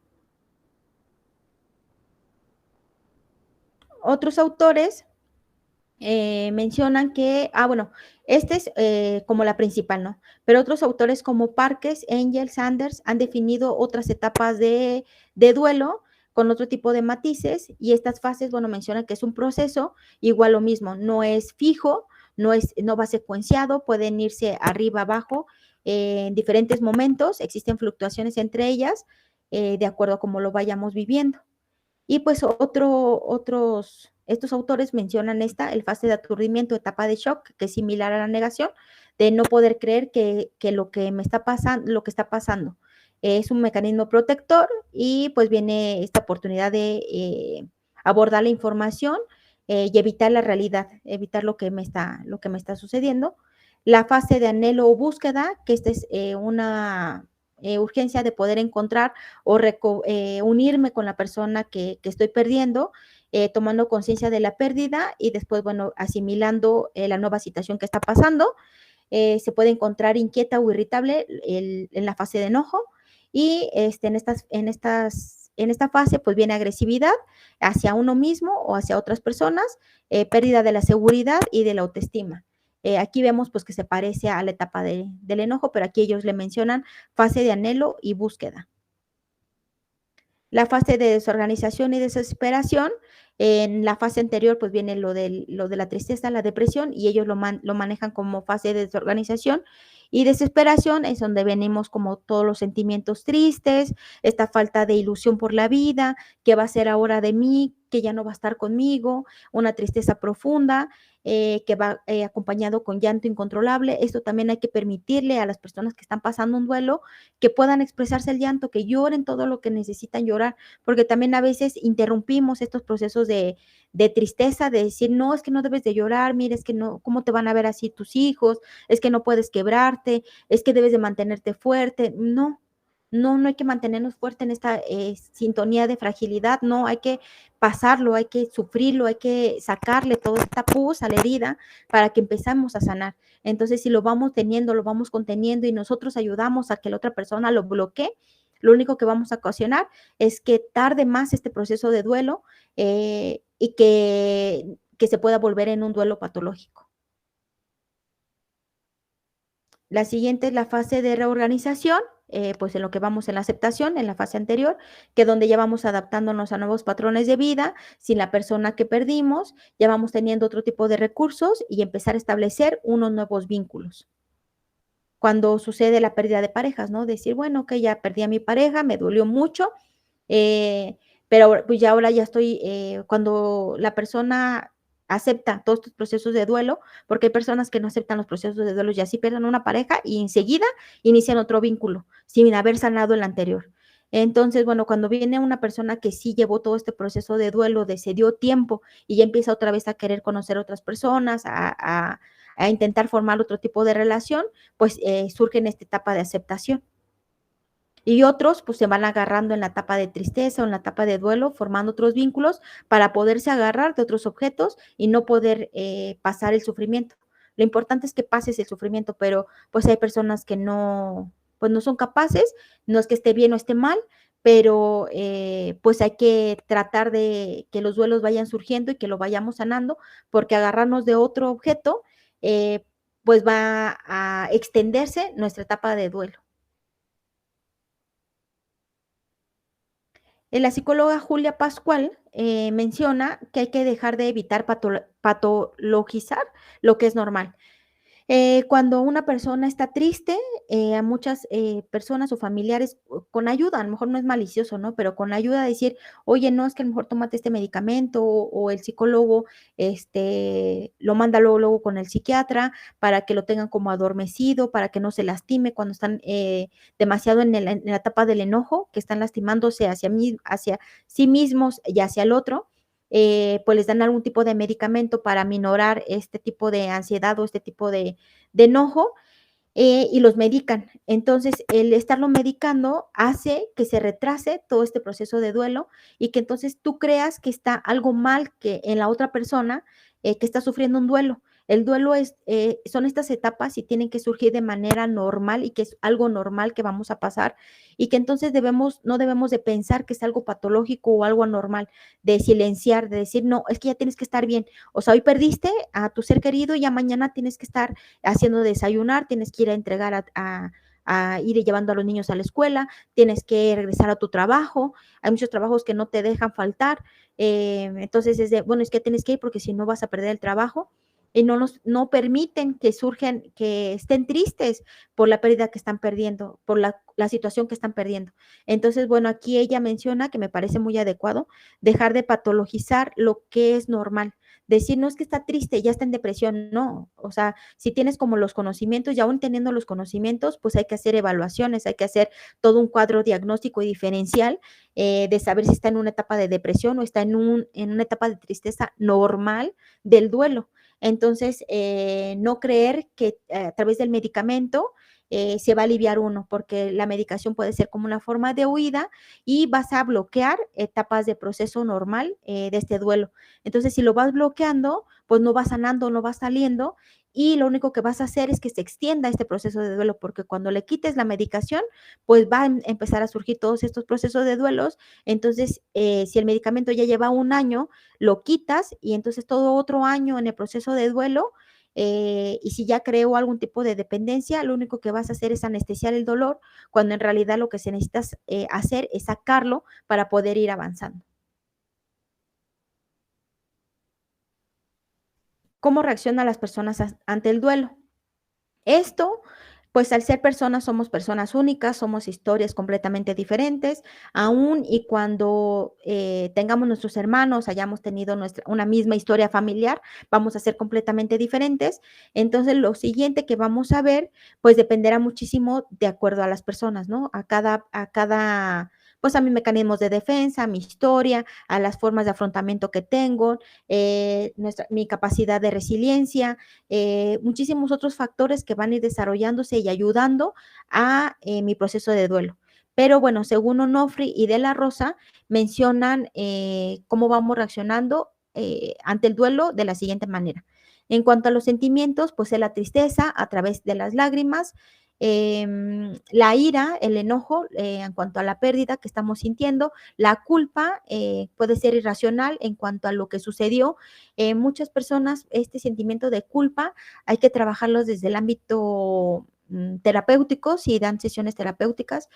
Otros autores mencionan que, bueno, este es como la principal, ¿no? Pero otros autores como Parkes, Engel, Sanders han definido otras etapas de duelo con otro tipo de matices y estas fases, bueno, mencionan que es un proceso, igual lo mismo, no es fijo, no va secuenciado, pueden irse arriba, abajo, en diferentes momentos, existen fluctuaciones entre ellas, de acuerdo a cómo lo vayamos viviendo. Y pues estos autores mencionan el fase de aturdimiento, etapa de shock, que es similar a la negación, de no poder creer que lo que está pasando es un mecanismo protector y pues viene esta oportunidad de abordar la información y evitar la realidad, evitar lo que me está sucediendo. La fase de anhelo o búsqueda, que esta es una urgencia de poder encontrar o unirme con la persona que estoy perdiendo, tomando conciencia de la pérdida y después, bueno, asimilando la nueva situación que está pasando. Se puede encontrar inquieta o irritable en la fase de enojo y en esta fase pues viene agresividad hacia uno mismo o hacia otras personas, pérdida de la seguridad y de la autoestima. Aquí vemos pues que se parece a la etapa del enojo, pero aquí ellos le mencionan fase de anhelo y búsqueda. La fase de desorganización y desesperación, en la fase anterior pues viene lo de la tristeza, la depresión, y ellos lo manejan como fase de desorganización y desesperación, es donde venimos como todos los sentimientos tristes, esta falta de ilusión por la vida, qué va a ser ahora de mí, que ya no va a estar conmigo, una tristeza profunda, que va acompañado con llanto incontrolable. Esto también hay que permitirle a las personas que están pasando un duelo que puedan expresarse el llanto, que lloren todo lo que necesitan llorar, porque también a veces interrumpimos estos procesos de tristeza, de decir, no, es que no debes de llorar, mira, es que no, ¿cómo te van a ver así tus hijos? Es que no puedes quebrarte, es que debes de mantenerte fuerte. No hay que mantenernos fuertes en esta sintonía de fragilidad, no, hay que pasarlo, hay que sufrirlo, hay que sacarle toda esta pus a la herida para que empezamos a sanar. Entonces, si lo vamos teniendo, lo vamos conteniendo y nosotros ayudamos a que la otra persona lo bloquee, lo único que vamos a ocasionar es que tarde más este proceso de duelo y que se pueda volver en un duelo patológico. La siguiente es la fase de reorganización, pues en lo que vamos en la aceptación, en la fase anterior, que donde ya vamos adaptándonos a nuevos patrones de vida, sin la persona que perdimos, ya vamos teniendo otro tipo de recursos y empezar a establecer unos nuevos vínculos. Cuando sucede la pérdida de parejas, ¿no? Decir, bueno, que ya perdí a mi pareja, me dolió mucho, pero pues ya ahora ya estoy, cuando la persona acepta todos estos procesos de duelo, porque hay personas que no aceptan los procesos de duelo y así pierden una pareja y enseguida inician otro vínculo sin haber sanado el anterior. Entonces, bueno, cuando viene una persona que sí llevó todo este proceso de duelo, se dio tiempo y ya empieza otra vez a querer conocer otras personas, a intentar formar otro tipo de relación, pues surge en esta etapa de aceptación. Y otros pues se van agarrando en la etapa de tristeza o en la etapa de duelo, formando otros vínculos para poderse agarrar de otros objetos y no poder pasar el sufrimiento. Lo importante es que pases el sufrimiento, pero pues hay personas que pues no son capaces, no es que esté bien o esté mal, pero pues hay que tratar de que los duelos vayan surgiendo y que lo vayamos sanando, porque agarrarnos de otro objeto pues va a extenderse nuestra etapa de duelo. La psicóloga Julia Pascual menciona que hay que dejar de evitar patologizar lo que es normal. Cuando una persona está triste, a muchas personas o familiares, con ayuda, a lo mejor no es malicioso, ¿no? Pero con ayuda de decir, oye, no, es que a lo mejor tómate este medicamento, o el psicólogo lo manda luego con el psiquiatra para que lo tengan como adormecido, para que no se lastime cuando están demasiado en la etapa del enojo, que están lastimándose hacia sí mismos y hacia el otro. Pues les dan algún tipo de medicamento para minorar este tipo de ansiedad o este tipo de enojo. y los medican. Entonces, el estarlo medicando hace que se retrase todo este proceso de duelo y que entonces tú creas que está algo mal que en la otra persona que está sufriendo un duelo. El duelo son estas etapas y tienen que surgir de manera normal y que es algo normal que vamos a pasar y que entonces no debemos de pensar que es algo patológico o algo anormal, de silenciar, de decir, no, es que ya tienes que estar bien. O sea, hoy perdiste a tu ser querido y ya mañana tienes que estar haciendo desayunar, tienes que ir a entregar a ir llevando a los niños a la escuela, tienes que regresar a tu trabajo, hay muchos trabajos que no te dejan faltar, entonces es de, bueno, es que tienes que ir porque si no vas a perder el trabajo y no permiten que surgen, que estén tristes por la pérdida que están perdiendo, por la situación que están perdiendo. Entonces, bueno, aquí ella menciona que me parece muy adecuado dejar de patologizar lo que es normal, decir, no es que está triste, ya está en depresión, no, o sea, si tienes como los conocimientos y aún teniendo los conocimientos, pues hay que hacer evaluaciones, hay que hacer todo un cuadro diagnóstico y diferencial de saber si está en una etapa de depresión o está en una etapa de tristeza normal del duelo. Entonces, no creer que a través del medicamento se va a aliviar uno, porque la medicación puede ser como una forma de huida y vas a bloquear etapas de proceso normal de este duelo. Entonces, si lo vas bloqueando, pues no va sanando, no va saliendo y lo único que vas a hacer es que se extienda este proceso de duelo, porque cuando le quites la medicación, pues van a empezar a surgir todos estos procesos de duelos. Entonces, si el medicamento ya lleva un año, lo quitas y entonces todo otro año en el proceso de duelo, y si ya creó algún tipo de dependencia, lo único que vas a hacer es anestesiar el dolor, cuando en realidad lo que se necesita hacer es sacarlo para poder ir avanzando. ¿Cómo reaccionan las personas ante el duelo? Esto, pues al ser personas, somos personas únicas, somos historias completamente diferentes, aún y cuando tengamos nuestros hermanos, hayamos tenido una misma historia familiar, vamos a ser completamente diferentes. Entonces, lo siguiente que vamos a ver, pues dependerá muchísimo de acuerdo a las personas, ¿no? Pues a mis mecanismos de defensa, a mi historia, a las formas de afrontamiento que tengo, mi capacidad de resiliencia, muchísimos otros factores que van a ir desarrollándose y ayudando a mi proceso de duelo. Pero bueno, según Onofri y de la Rosa, mencionan cómo vamos reaccionando ante el duelo de la siguiente manera. En cuanto a los sentimientos, pues es la tristeza a través de las lágrimas, la ira, el enojo en cuanto a la pérdida que estamos sintiendo, la culpa puede ser irracional en cuanto a lo que sucedió. Muchas personas, este sentimiento de culpa hay que trabajarlos desde el ámbito terapéutico, si dan sesiones terapéuticas,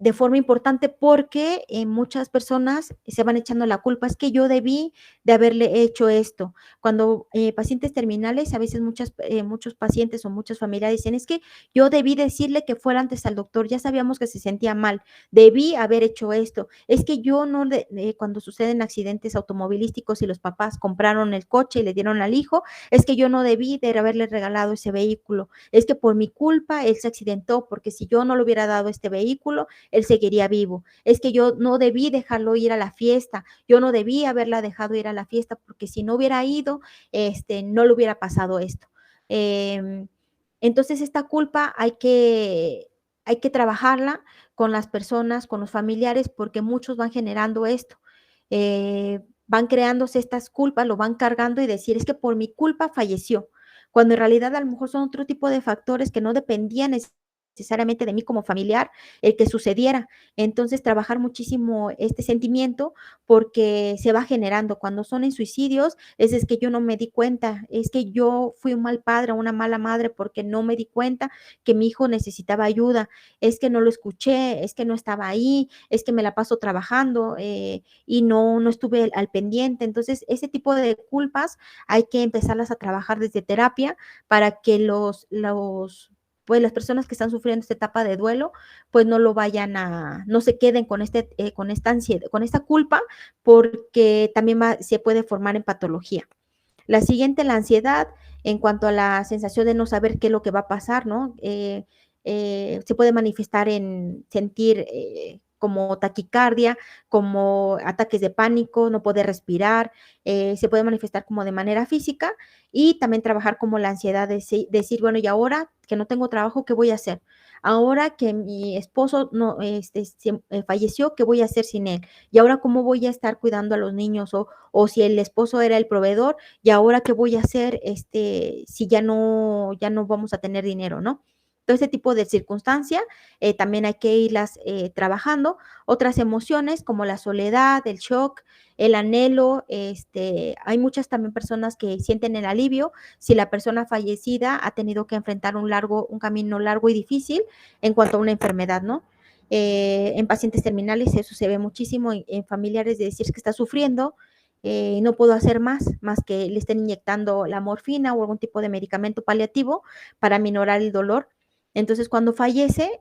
de forma importante porque muchas personas se van echando la culpa, es que yo debí de haberle hecho esto. Cuando pacientes terminales, a veces muchos pacientes o muchas familias dicen, es que yo debí decirle que fuera antes al doctor, ya sabíamos que se sentía mal, debí haber hecho esto, es que yo no, cuando suceden accidentes automovilísticos y los papás compraron el coche y le dieron al hijo, es que yo no debí de haberle regalado ese vehículo, es que por mi culpa él se accidentó, porque si yo no le hubiera dado este vehículo, él seguiría vivo. Es que yo no debí dejarlo ir a la fiesta, yo no debí haberla dejado ir a la fiesta, porque si no hubiera ido, no le hubiera pasado esto. Entonces, esta culpa hay que trabajarla con las personas, con los familiares, porque muchos van generando esto. Van creándose estas culpas, lo van cargando y decir, es que por mi culpa falleció, cuando en realidad a lo mejor son otro tipo de factores que no dependían necesariamente de mí como familiar, el que sucediera. Entonces, trabajar muchísimo este sentimiento porque se va generando. Cuando son en suicidios, es que yo no me di cuenta, es que yo fui un mal padre o una mala madre porque no me di cuenta que mi hijo necesitaba ayuda, es que no lo escuché, es que no estaba ahí, es que me la paso trabajando y no estuve al pendiente. Entonces, ese tipo de culpas hay que empezarlas a trabajar desde terapia para que pues las personas que están sufriendo esta etapa de duelo, pues no se queden con con esta ansiedad, con esta culpa, porque también se puede formar en patología. La siguiente, la ansiedad, en cuanto a la sensación de no saber qué es lo que va a pasar, ¿no? Se puede manifestar en sentir como taquicardia, como ataques de pánico, no poder respirar, se puede manifestar como de manera física y también trabajar como la ansiedad de decir, bueno, y ahora que no tengo trabajo, ¿qué voy a hacer? Ahora que mi esposo no, falleció, ¿qué voy a hacer sin él? Y ahora, ¿cómo voy a estar cuidando a los niños? O si el esposo era el proveedor, ¿y ahora qué voy a hacer si ya no vamos a tener dinero, ¿no? Todo ese tipo de circunstancias también hay que irlas trabajando. Otras emociones como la soledad, el shock, el anhelo, hay muchas también personas que sienten el alivio si la persona fallecida ha tenido que enfrentar un camino largo y difícil en cuanto a una enfermedad, ¿no? En pacientes terminales eso se ve muchísimo, en familiares de decir que está sufriendo, no puedo hacer más que le estén inyectando la morfina o algún tipo de medicamento paliativo para minorar el dolor. Entonces, cuando fallece,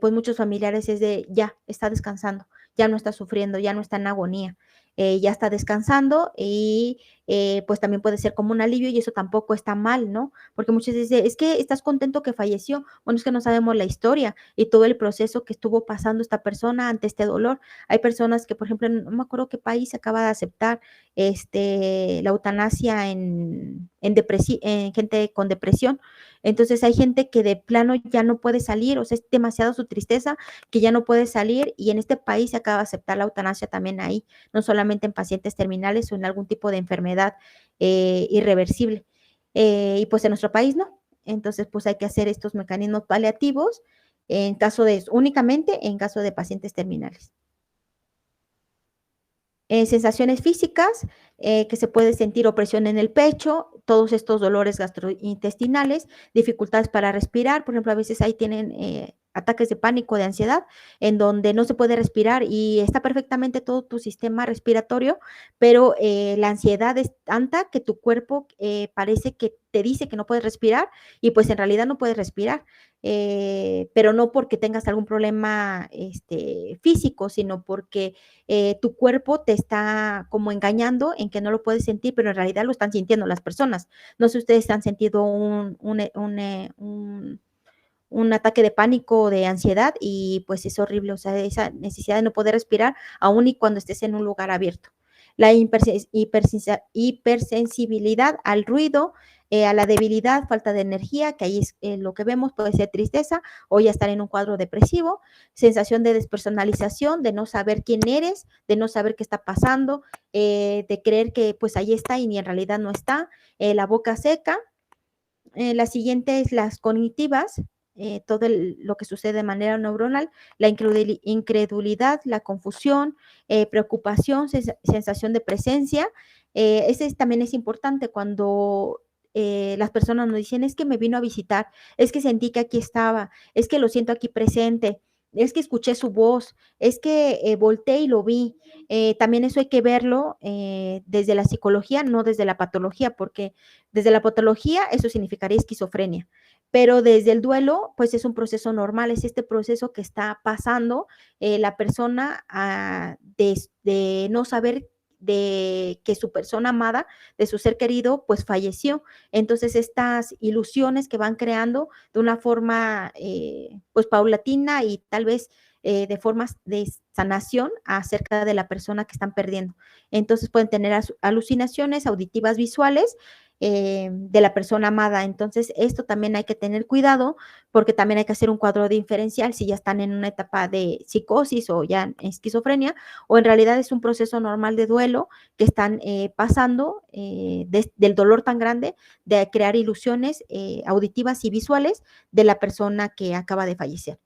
pues muchos familiares es de ya, está descansando, ya no está sufriendo, ya no está en agonía, ya está descansando y pues también puede ser como un alivio y eso tampoco está mal, ¿no? Porque muchas veces es que estás contento que falleció, bueno, es que no sabemos la historia y todo el proceso que estuvo pasando esta persona ante este dolor. Hay personas que, por ejemplo, no me acuerdo qué país acaba de aceptar la eutanasia en gente con depresión. Entonces hay gente que de plano ya no puede salir, o sea, es demasiado su tristeza que ya no puede salir y en este país se acaba de aceptar la eutanasia también ahí, no solamente en pacientes terminales o en algún tipo de enfermedad irreversible. Y pues en nuestro país no. Entonces, pues hay que hacer estos mecanismos paliativos únicamente en caso de pacientes terminales. Sensaciones físicas, que se puede sentir opresión en el pecho, todos estos dolores gastrointestinales, dificultades para respirar, por ejemplo, a veces ahí tienen ataques de pánico, de ansiedad, en donde no se puede respirar y está perfectamente todo tu sistema respiratorio, pero la ansiedad es tanta que tu cuerpo parece que te dice que no puedes respirar y pues en realidad no puedes respirar. Pero no porque tengas algún problema físico, sino porque tu cuerpo te está como engañando en que no lo puedes sentir, pero en realidad lo están sintiendo las personas. No sé si ustedes han sentido un ataque de pánico o de ansiedad y pues es horrible, o sea, esa necesidad de no poder respirar, aún y cuando estés en un lugar abierto. La hipersensibilidad al ruido, a la debilidad, falta de energía, que ahí es lo que vemos, puede ser tristeza o ya estar en un cuadro depresivo, sensación de despersonalización, de no saber quién eres, de no saber qué está pasando, de creer que pues ahí está y ni en realidad no está, la boca seca. La siguiente es las cognitivas, todo lo que sucede de manera neuronal, la incredulidad, la confusión, preocupación, sensación de presencia. Ese también es importante cuando las personas nos dicen, es que me vino a visitar, es que sentí que aquí estaba, es que lo siento aquí presente, es que escuché su voz, es que volteé y lo vi. También eso hay que verlo desde la psicología, no desde la patología, porque desde la patología eso significaría esquizofrenia, pero desde el duelo, pues es un proceso normal, es este proceso que está pasando la persona de no saber de que su persona amada, de su ser querido, pues falleció. Entonces, estas ilusiones que van creando de una forma, pues paulatina y tal vez de formas de sanación acerca de la persona que están perdiendo. Entonces, pueden tener alucinaciones auditivas visuales de la persona amada. Entonces, esto también hay que tener cuidado porque también hay que hacer un cuadro diferencial si ya están en una etapa de psicosis o ya en esquizofrenia o en realidad es un proceso normal de duelo que están pasando del dolor tan grande de crear ilusiones auditivas y visuales de la persona que acaba de fallecer.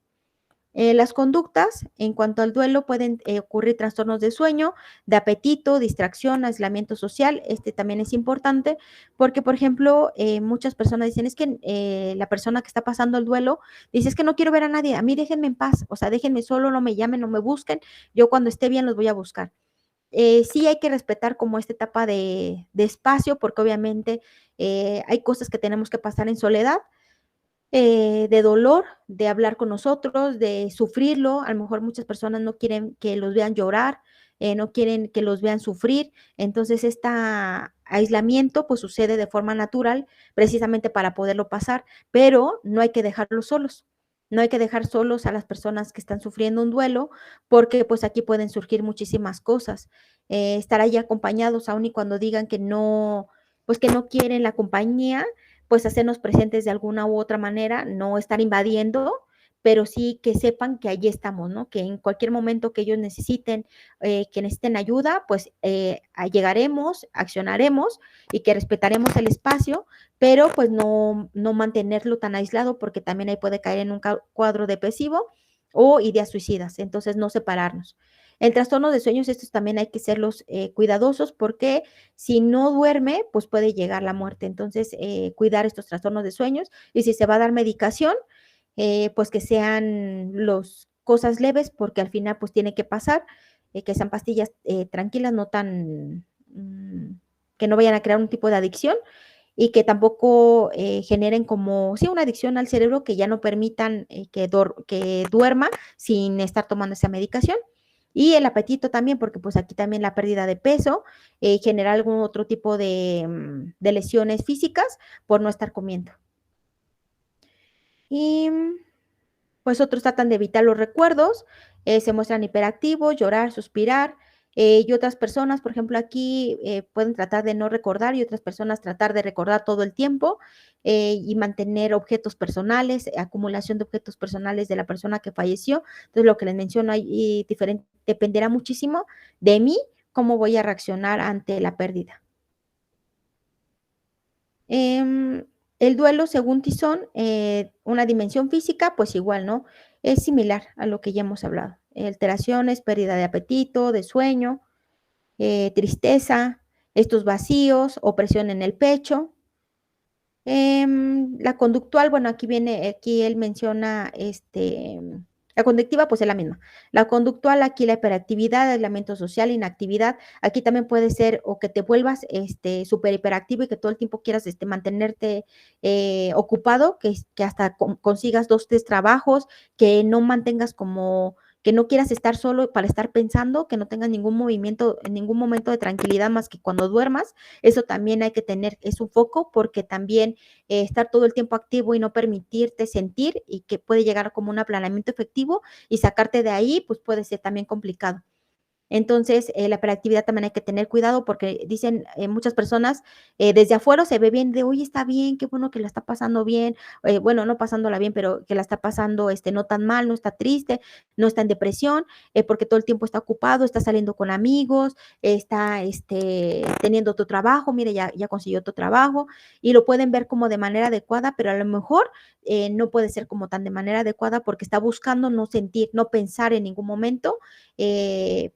Las conductas en cuanto al duelo pueden ocurrir trastornos de sueño, de apetito, distracción, aislamiento social. Este también es importante porque, por ejemplo, muchas personas dicen es que la persona que está pasando el duelo dice es que no quiero ver a nadie, a mí déjenme en paz, o sea, déjenme solo, no me llamen, no me busquen, yo cuando esté bien los voy a buscar. Sí hay que respetar como esta etapa de espacio porque obviamente hay cosas que tenemos que pasar en soledad de dolor, de hablar con nosotros, de sufrirlo. A lo mejor muchas personas no quieren que los vean llorar, no quieren que los vean sufrir. Entonces, este aislamiento pues sucede de forma natural precisamente para poderlo pasar, pero no hay que dejarlos solos. No hay que dejar solos a las personas que están sufriendo un duelo, porque pues aquí pueden surgir muchísimas cosas. Estar ahí acompañados, aun y cuando digan que no, pues que no quieren la compañía, pues hacernos presentes de alguna u otra manera, no estar invadiendo, pero sí que sepan que allí estamos, ¿no? Que en cualquier momento que ellos necesiten, que necesiten ayuda, pues llegaremos, accionaremos y que respetaremos el espacio, pero pues no mantenerlo tan aislado porque también ahí puede caer en un cuadro depresivo o ideas suicidas, entonces no separarnos. El trastorno de sueños, estos también hay que serlos cuidadosos porque si no duerme, pues puede llegar la muerte. Entonces, cuidar estos trastornos de sueños y si se va a dar medicación, pues que sean los cosas leves porque al final pues tiene que pasar, que sean pastillas tranquilas, no tan, que no vayan a crear un tipo de adicción y que tampoco generen como, sí, una adicción al cerebro que ya no permitan que duerma sin estar tomando esa medicación. Y el apetito también, porque pues aquí también la pérdida de peso genera algún otro tipo de lesiones físicas por no estar comiendo. Y pues otros tratan de evitar los recuerdos, se muestran hiperactivos, llorar, suspirar, y otras personas, por ejemplo, aquí pueden tratar de no recordar y otras personas tratar de recordar todo el tiempo y mantener objetos personales, acumulación de objetos personales de la persona que falleció. Entonces, lo que les menciono ahí dependerá muchísimo de mí cómo voy a reaccionar ante la pérdida. El duelo, según Tizón, una dimensión física, pues igual, ¿no? Es similar a lo que ya hemos hablado. Alteraciones, pérdida de apetito, de sueño, tristeza, estos vacíos, opresión en el pecho. La conductual, bueno, aquí él menciona, la conductiva, pues es la misma. La conductual, aquí la hiperactividad, aislamiento social, inactividad. Aquí también puede ser o que te vuelvas súper hiperactivo y que todo el tiempo quieras mantenerte ocupado, que hasta consigas 2, 3 trabajos, que no mantengas como que no quieras estar solo para estar pensando, que no tengas ningún movimiento, en ningún momento de tranquilidad más que cuando duermas. Eso también hay que tener, es un foco, porque también estar todo el tiempo activo y no permitirte sentir y que puede llegar como un aplanamiento efectivo y sacarte de ahí, pues puede ser también complicado. Entonces, la hiperactividad también hay que tener cuidado porque dicen muchas personas, desde afuera se ve bien, de, oye, está bien, qué bueno que la está pasando bien, bueno, no pasándola bien, pero que la está pasando no tan mal, no está triste, no está en depresión, porque todo el tiempo está ocupado, está saliendo con amigos, está teniendo otro trabajo, mire, ya consiguió otro trabajo, y lo pueden ver como de manera adecuada, pero a lo mejor no puede ser como tan de manera adecuada porque está buscando no sentir, no pensar en ningún momento,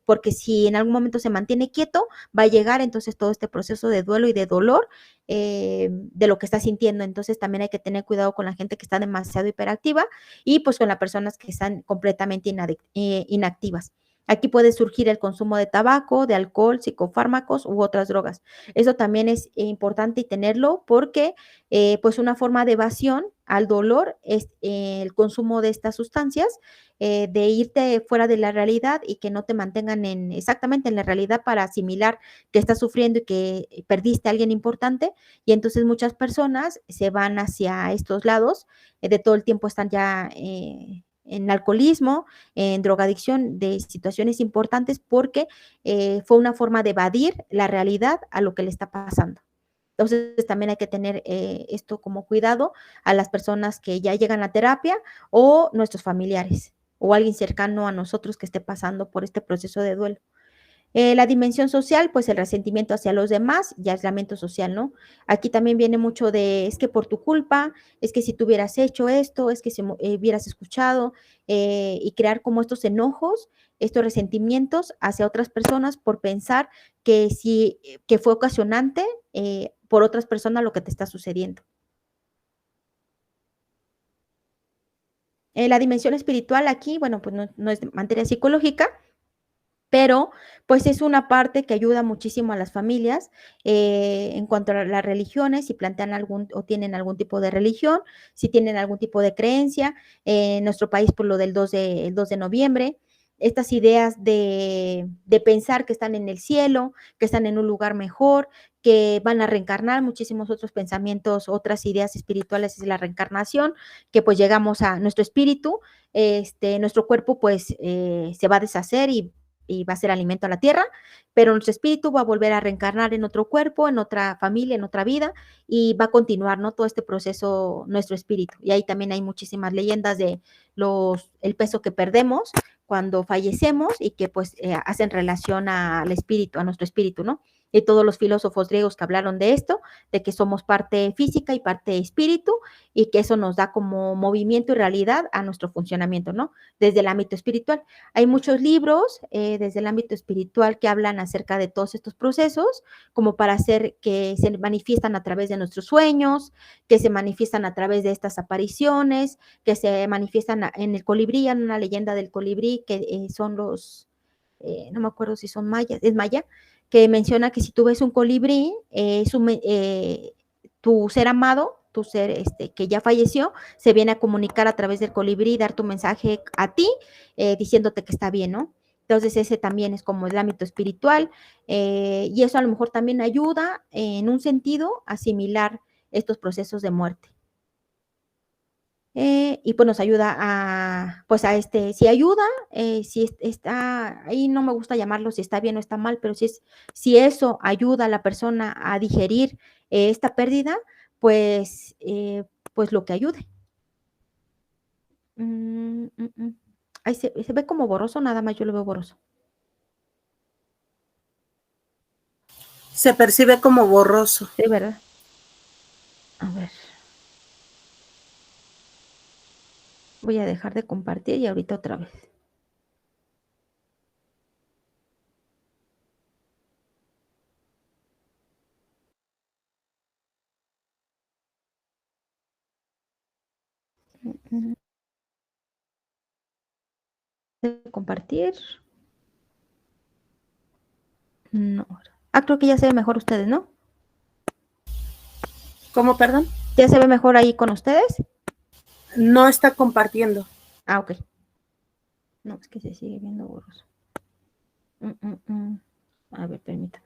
porque si en algún momento se mantiene quieto, va a llegar entonces todo este proceso de duelo y de dolor de lo que está sintiendo. Entonces también hay que tener cuidado con la gente que está demasiado hiperactiva y pues con las personas que están completamente inactivas. Aquí puede surgir el consumo de tabaco, de alcohol, psicofármacos u otras drogas. Eso también es importante tenerlo porque pues una forma de evasión al dolor es el consumo de estas sustancias, de irte fuera de la realidad y que no te mantengan exactamente en la realidad para asimilar que estás sufriendo y que perdiste a alguien importante. Y entonces muchas personas se van hacia estos lados, de todo el tiempo están ya en alcoholismo, en drogadicción, de situaciones importantes porque fue una forma de evadir la realidad a lo que le está pasando. Entonces también hay que tener esto como cuidado a las personas que ya llegan a terapia o nuestros familiares o alguien cercano a nosotros que esté pasando por este proceso de duelo. La dimensión social, pues el resentimiento hacia los demás y aislamiento social, ¿no? Aquí también viene mucho de, es que por tu culpa, es que si tú hubieras hecho esto, es que si hubieras escuchado y crear como estos enojos, estos resentimientos hacia otras personas por pensar que que fue ocasionante por otras personas lo que te está sucediendo. La dimensión espiritual aquí, bueno, pues no es materia psicológica, pero pues es una parte que ayuda muchísimo a las familias en cuanto a las religiones, si plantean algún o tienen algún tipo de religión, si tienen algún tipo de creencia. En nuestro país, por lo del el 2 de noviembre, estas ideas de pensar que están en el cielo, que están en un lugar mejor, que van a reencarnar, muchísimos otros pensamientos, otras ideas espirituales de la reencarnación, que pues llegamos a nuestro espíritu, nuestro cuerpo pues se va a deshacer y va a ser alimento a la tierra, pero nuestro espíritu va a volver a reencarnar en otro cuerpo, en otra familia, en otra vida, y va a continuar, ¿no? Todo este proceso, nuestro espíritu. Y ahí también hay muchísimas leyendas de el peso que perdemos cuando fallecemos y que pues hacen relación al espíritu, a nuestro espíritu, ¿no? Y todos los filósofos griegos que hablaron de esto, de que somos parte física y parte espíritu, y que eso nos da como movimiento y realidad a nuestro funcionamiento, ¿no? Desde el ámbito espiritual. Hay muchos libros desde el ámbito espiritual que hablan acerca de todos estos procesos, como para hacer que se manifiestan a través de nuestros sueños, que se manifiestan a través de estas apariciones, que se manifiestan en el colibrí, en una leyenda del colibrí, que son no me acuerdo si son mayas, es maya, que menciona que si tú ves un colibrí, tu ser amado, tu ser que ya falleció, se viene a comunicar a través del colibrí, dar tu mensaje a ti, diciéndote que está bien, ¿no? Entonces ese también es como el ámbito espiritual, y eso a lo mejor también ayuda en un sentido a asimilar estos procesos de muerte. Y pues nos ayuda pues si ayuda, si está, ahí no me gusta llamarlo si está bien o está mal, pero si eso ayuda a la persona a digerir esta pérdida, pues, pues lo que ayude. Ahí se ve como borroso, nada más yo lo veo borroso. Se percibe como borroso. Sí, ¿verdad? A ver. Voy a dejar de compartir y ahorita otra vez. Compartir. No. Creo que ya se ve mejor ustedes, ¿no? ¿Cómo, perdón? ¿Ya se ve mejor ahí con ustedes? No está compartiendo. Ok. No, es que se sigue viendo borroso. A ver, permítame.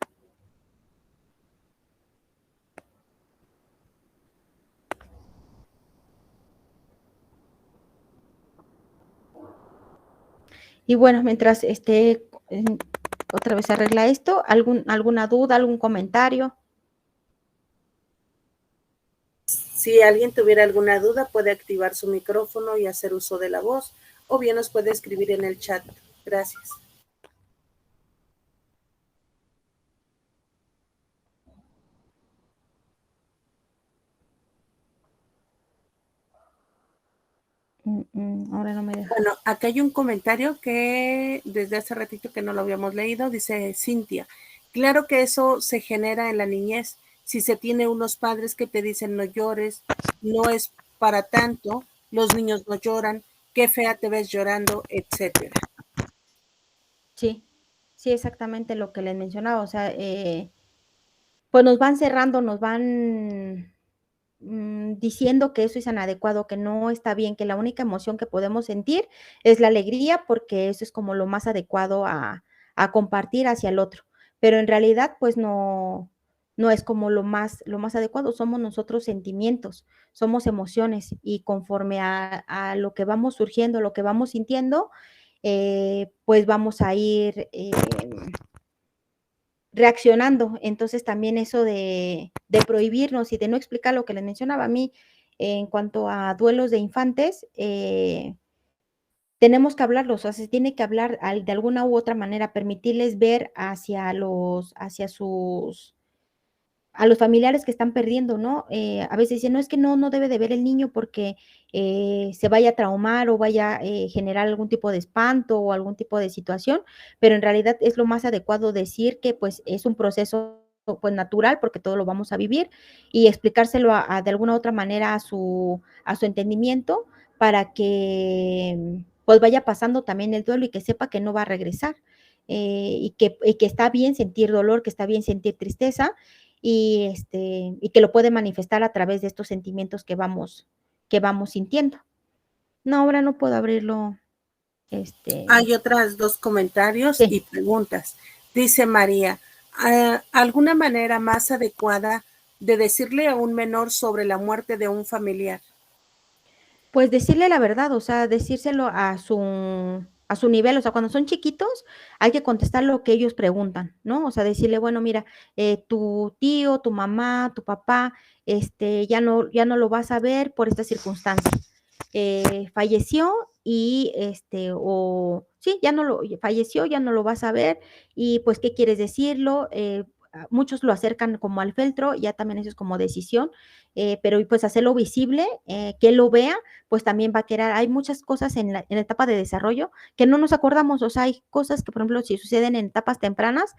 Y bueno, mientras otra vez arregla esto, ¿alguna duda, algún comentario? Si alguien tuviera alguna duda, puede activar su micrófono y hacer uso de la voz, o bien nos puede escribir en el chat. Gracias. Ahora no me deja. Bueno, acá hay un comentario que desde hace ratito que no lo habíamos leído, dice Cintia, claro que eso se genera en la niñez, si se tiene unos padres que te dicen no llores, no es para tanto, los niños no lloran, qué fea te ves llorando, etcétera. Sí, sí, exactamente lo que les mencionaba, o sea, pues nos van cerrando, nos van diciendo que eso es inadecuado, que no está bien, que la única emoción que podemos sentir es la alegría, porque eso es como lo más adecuado a compartir hacia el otro. Pero en realidad, pues no es como lo más adecuado, somos nosotros sentimientos, somos emociones, y conforme a lo que vamos surgiendo, lo que vamos sintiendo, pues vamos a ir reaccionando. Entonces también eso de prohibirnos y de no explicar lo que les mencionaba a mí en cuanto a duelos de infantes, tenemos que hablarlos, o sea, se tiene que hablar de alguna u otra manera, permitirles ver a los familiares que están perdiendo, ¿no? A veces dicen, no, es que no debe de ver el niño porque se vaya a traumar o vaya a generar algún tipo de espanto o algún tipo de situación, pero en realidad es lo más adecuado decir que pues es un proceso pues natural, porque todo lo vamos a vivir, y explicárselo de alguna u otra manera a su entendimiento, para que pues vaya pasando también el duelo y que sepa que no va a regresar, y que está bien sentir dolor, que está bien sentir tristeza, y que lo puede manifestar a través de estos sentimientos que vamos sintiendo. No, ahora no puedo abrirlo. Hay otras dos comentarios y Sí. preguntas. Dice María, ¿alguna manera más adecuada de decirle a un menor sobre la muerte de un familiar? Pues decirle la verdad, o sea, decírselo a su nivel, o sea, cuando son chiquitos hay que contestar lo que ellos preguntan, ¿no? O sea, decirle, bueno, mira, tu tío, tu mamá, tu papá, ya no lo vas a ver por esta circunstancia. Falleció y o sí, ya no lo falleció, ya no lo vas a ver y pues, ¿qué quieres decirlo? Muchos lo acercan como al feltro, ya también eso es como decisión, pero pues hacerlo visible, que él lo vea, pues también va a querer, hay muchas cosas en la etapa de desarrollo que no nos acordamos, o sea, hay cosas que, por ejemplo, si suceden en etapas tempranas,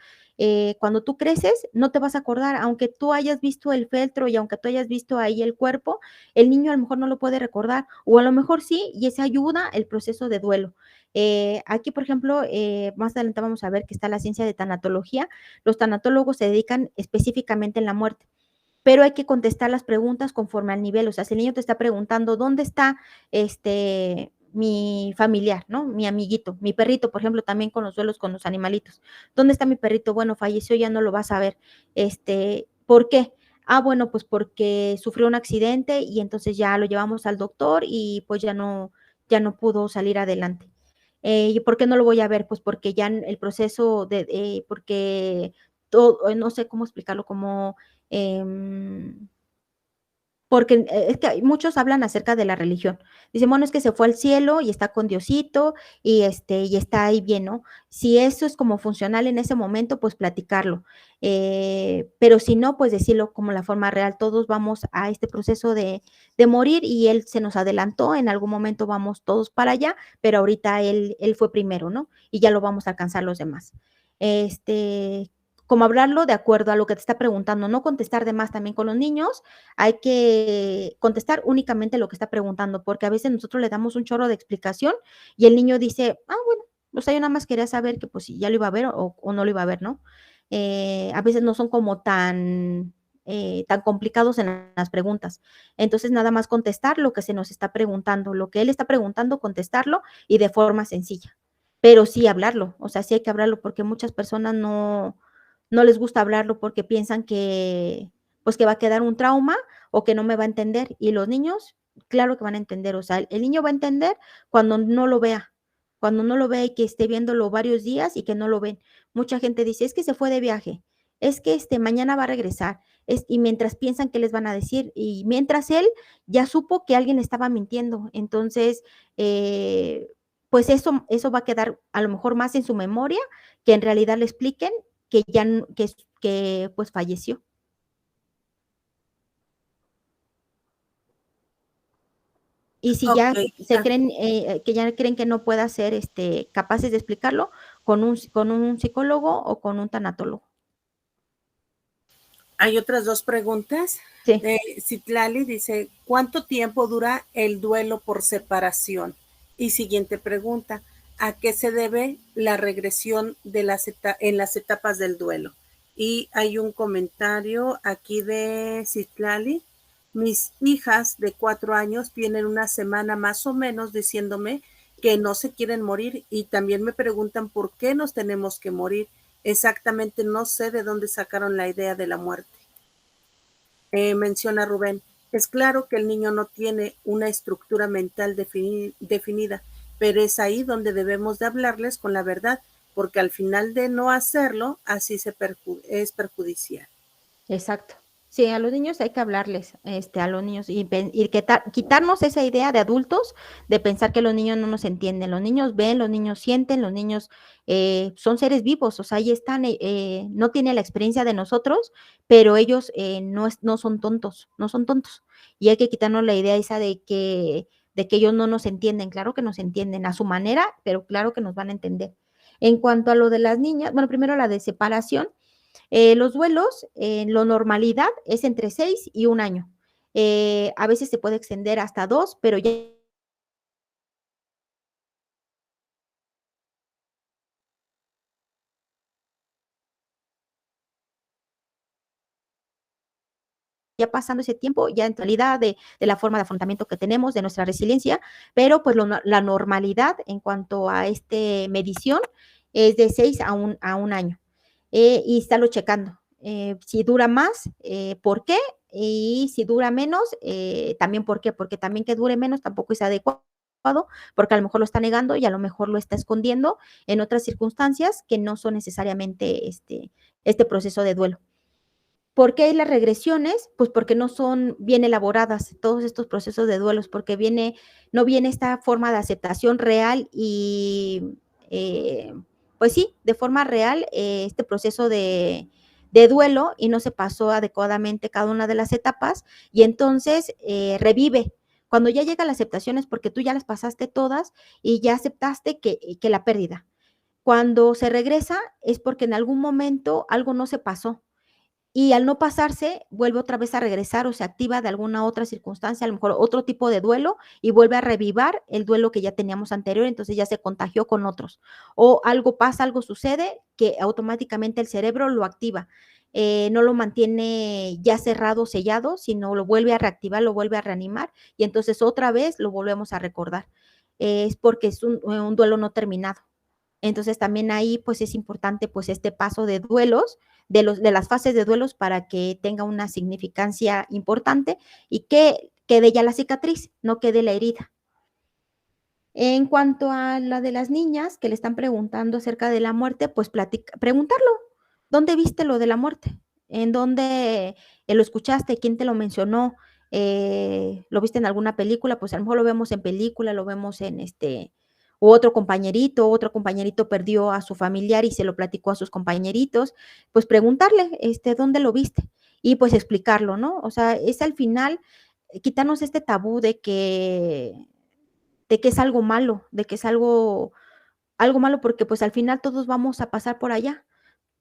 cuando tú creces, no te vas a acordar, aunque tú hayas visto el feltro y aunque tú hayas visto ahí el cuerpo, el niño a lo mejor no lo puede recordar, o a lo mejor sí, y eso ayuda el proceso de duelo. Aquí, por ejemplo, más adelante vamos a ver que está la ciencia de tanatología. Los tanatólogos se dedican específicamente en la muerte, pero hay que contestar las preguntas conforme al nivel. O sea, si el niño te está preguntando, ¿dónde está mi familiar, ¿no? Mi amiguito, mi perrito, por ejemplo, también con los duelos con los animalitos. ¿Dónde está mi perrito? Bueno, falleció, ya no lo vas a ver. ¿Por qué? Ah, bueno, pues porque sufrió un accidente y entonces ya lo llevamos al doctor y pues ya no pudo salir adelante. ¿Y por qué no lo voy a ver? Pues porque ya el proceso porque todo, no sé cómo explicarlo, como Em, porque es que muchos hablan acerca de la religión. Dicen, bueno, es que se fue al cielo y está con Diosito y está ahí bien, ¿no? Si eso es como funcional en ese momento, pues platicarlo. Pero si no, pues decirlo como la forma real. Todos vamos a este proceso de morir y él se nos adelantó, en algún momento vamos todos para allá, pero ahorita él fue primero, ¿no? Y ya lo vamos a alcanzar los demás. Como hablarlo de acuerdo a lo que te está preguntando, no contestar de más también con los niños, hay que contestar únicamente lo que está preguntando, porque a veces nosotros le damos un chorro de explicación y el niño dice, ah, bueno, o sea, yo nada más quería saber que pues si ya lo iba a ver o no lo iba a ver, ¿no? A veces no son como tan complicados en las preguntas. Entonces, nada más contestar lo que se nos está preguntando, lo que él está preguntando, contestarlo y de forma sencilla. Pero sí hablarlo, o sea, sí hay que hablarlo porque muchas personas no les gusta hablarlo porque piensan pues que va a quedar un trauma o que no me va a entender. Y los niños, claro que van a entender, o sea, el niño va a entender cuando no lo vea y que esté viéndolo varios días y que no lo ven. Mucha gente dice, es que se fue de viaje, es que mañana va a regresar, y mientras piensan que les van a decir, y mientras él ya supo que alguien estaba mintiendo, entonces, pues eso va a quedar a lo mejor más en su memoria que en realidad le expliquen que ya que pues falleció. Y si Ok, ya se creen que ya creen que no pueda ser capaces de explicarlo con un psicólogo o con un tanatólogo. hay otras dos preguntas. Sí. Citlali dice, ¿cuánto tiempo dura el duelo por separación? Y siguiente pregunta, ¿a qué se debe la regresión de en las etapas del duelo? Y hay un comentario aquí de Citlali. Mis hijas de 4 años tienen una semana más o menos diciéndome que no se quieren morir y también me preguntan por qué nos tenemos que morir. Exactamente no sé de dónde sacaron la idea de la muerte. Menciona Rubén, es claro que el niño no tiene una estructura mental definida, pero es ahí donde debemos de hablarles con la verdad, porque al final de no hacerlo, así es perjudicial. Exacto. Sí, a los niños hay que hablarles, a los niños y quitarnos esa idea de adultos de pensar que los niños no nos entienden. Los niños ven, los niños sienten, los niños son seres vivos, o sea, ahí están, no tienen la experiencia de nosotros, pero ellos no son tontos, no son tontos. Y hay que quitarnos la idea esa de que ellos no nos entienden. Claro que nos entienden a su manera, pero claro que nos van a entender. En cuanto a lo de las niñas, bueno, primero la de separación. Los duelos, en la normalidad, es entre 6 y 1 año. A veces se puede extender hasta 2, pero ya pasando ese tiempo, ya en realidad de la forma de afrontamiento que tenemos, de nuestra resiliencia, pero pues la normalidad en cuanto a medición es de 6 a un año. Y estarlo checando. Si dura más, ¿por qué? Y si dura menos, también ¿por qué? Porque también que dure menos tampoco es adecuado, porque a lo mejor lo está negando y a lo mejor lo está escondiendo en otras circunstancias que no son necesariamente este proceso de duelo. ¿Por qué hay las regresiones? Pues porque no son bien elaboradas todos estos procesos de duelos, porque no viene esta forma de aceptación real y, pues sí, de forma real, este proceso de duelo y no se pasó adecuadamente cada una de las etapas y entonces revive. Cuando ya llega la aceptación es porque tú ya las pasaste todas y ya aceptaste que la pérdida. Cuando se regresa es porque en algún momento algo no se pasó y al no pasarse, vuelve otra vez a regresar o se activa de alguna otra circunstancia, a lo mejor otro tipo de duelo y vuelve a revivar el duelo que ya teníamos anterior, entonces ya se contagió con otros. O algo pasa, algo sucede que automáticamente el cerebro lo activa. No lo mantiene ya cerrado, sellado, sino lo vuelve a reactivar, lo vuelve a reanimar y entonces otra vez lo volvemos a recordar. Es porque es un duelo no terminado. Entonces también ahí pues es importante pues este paso de duelos, de las fases de duelos para que tenga una significancia importante y que quede ya la cicatriz, no quede la herida. En cuanto a la de las niñas que le están preguntando acerca de la muerte, pues preguntarlo, ¿dónde viste lo de la muerte? ¿En dónde lo escuchaste? ¿Quién te lo mencionó? ¿Lo viste en alguna película? Pues a lo mejor lo vemos en película, lo vemos en o otro compañerito perdió a su familiar y se lo platicó a sus compañeritos, pues preguntarle, ¿dónde lo viste? Y pues explicarlo, ¿no? O sea, es al final quitarnos este tabú de que es algo malo, de que es algo malo porque pues al final todos vamos a pasar por allá,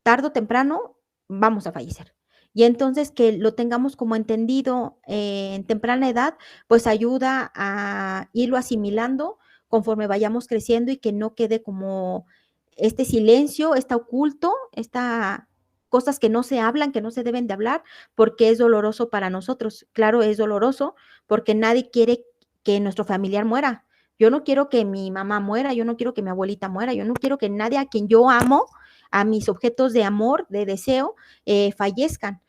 tarde o temprano vamos a fallecer. Y entonces que lo tengamos como entendido en temprana edad, pues ayuda a irlo asimilando conforme vayamos creciendo y que no quede como este silencio, está oculto, cosas que no se hablan, que no se deben de hablar, porque es doloroso para nosotros. Claro, es doloroso porque nadie quiere que nuestro familiar muera. Yo no quiero que mi mamá muera, yo no quiero que mi abuelita muera, yo no quiero que nadie a quien yo amo, a mis objetos de amor, de deseo, fallezcan.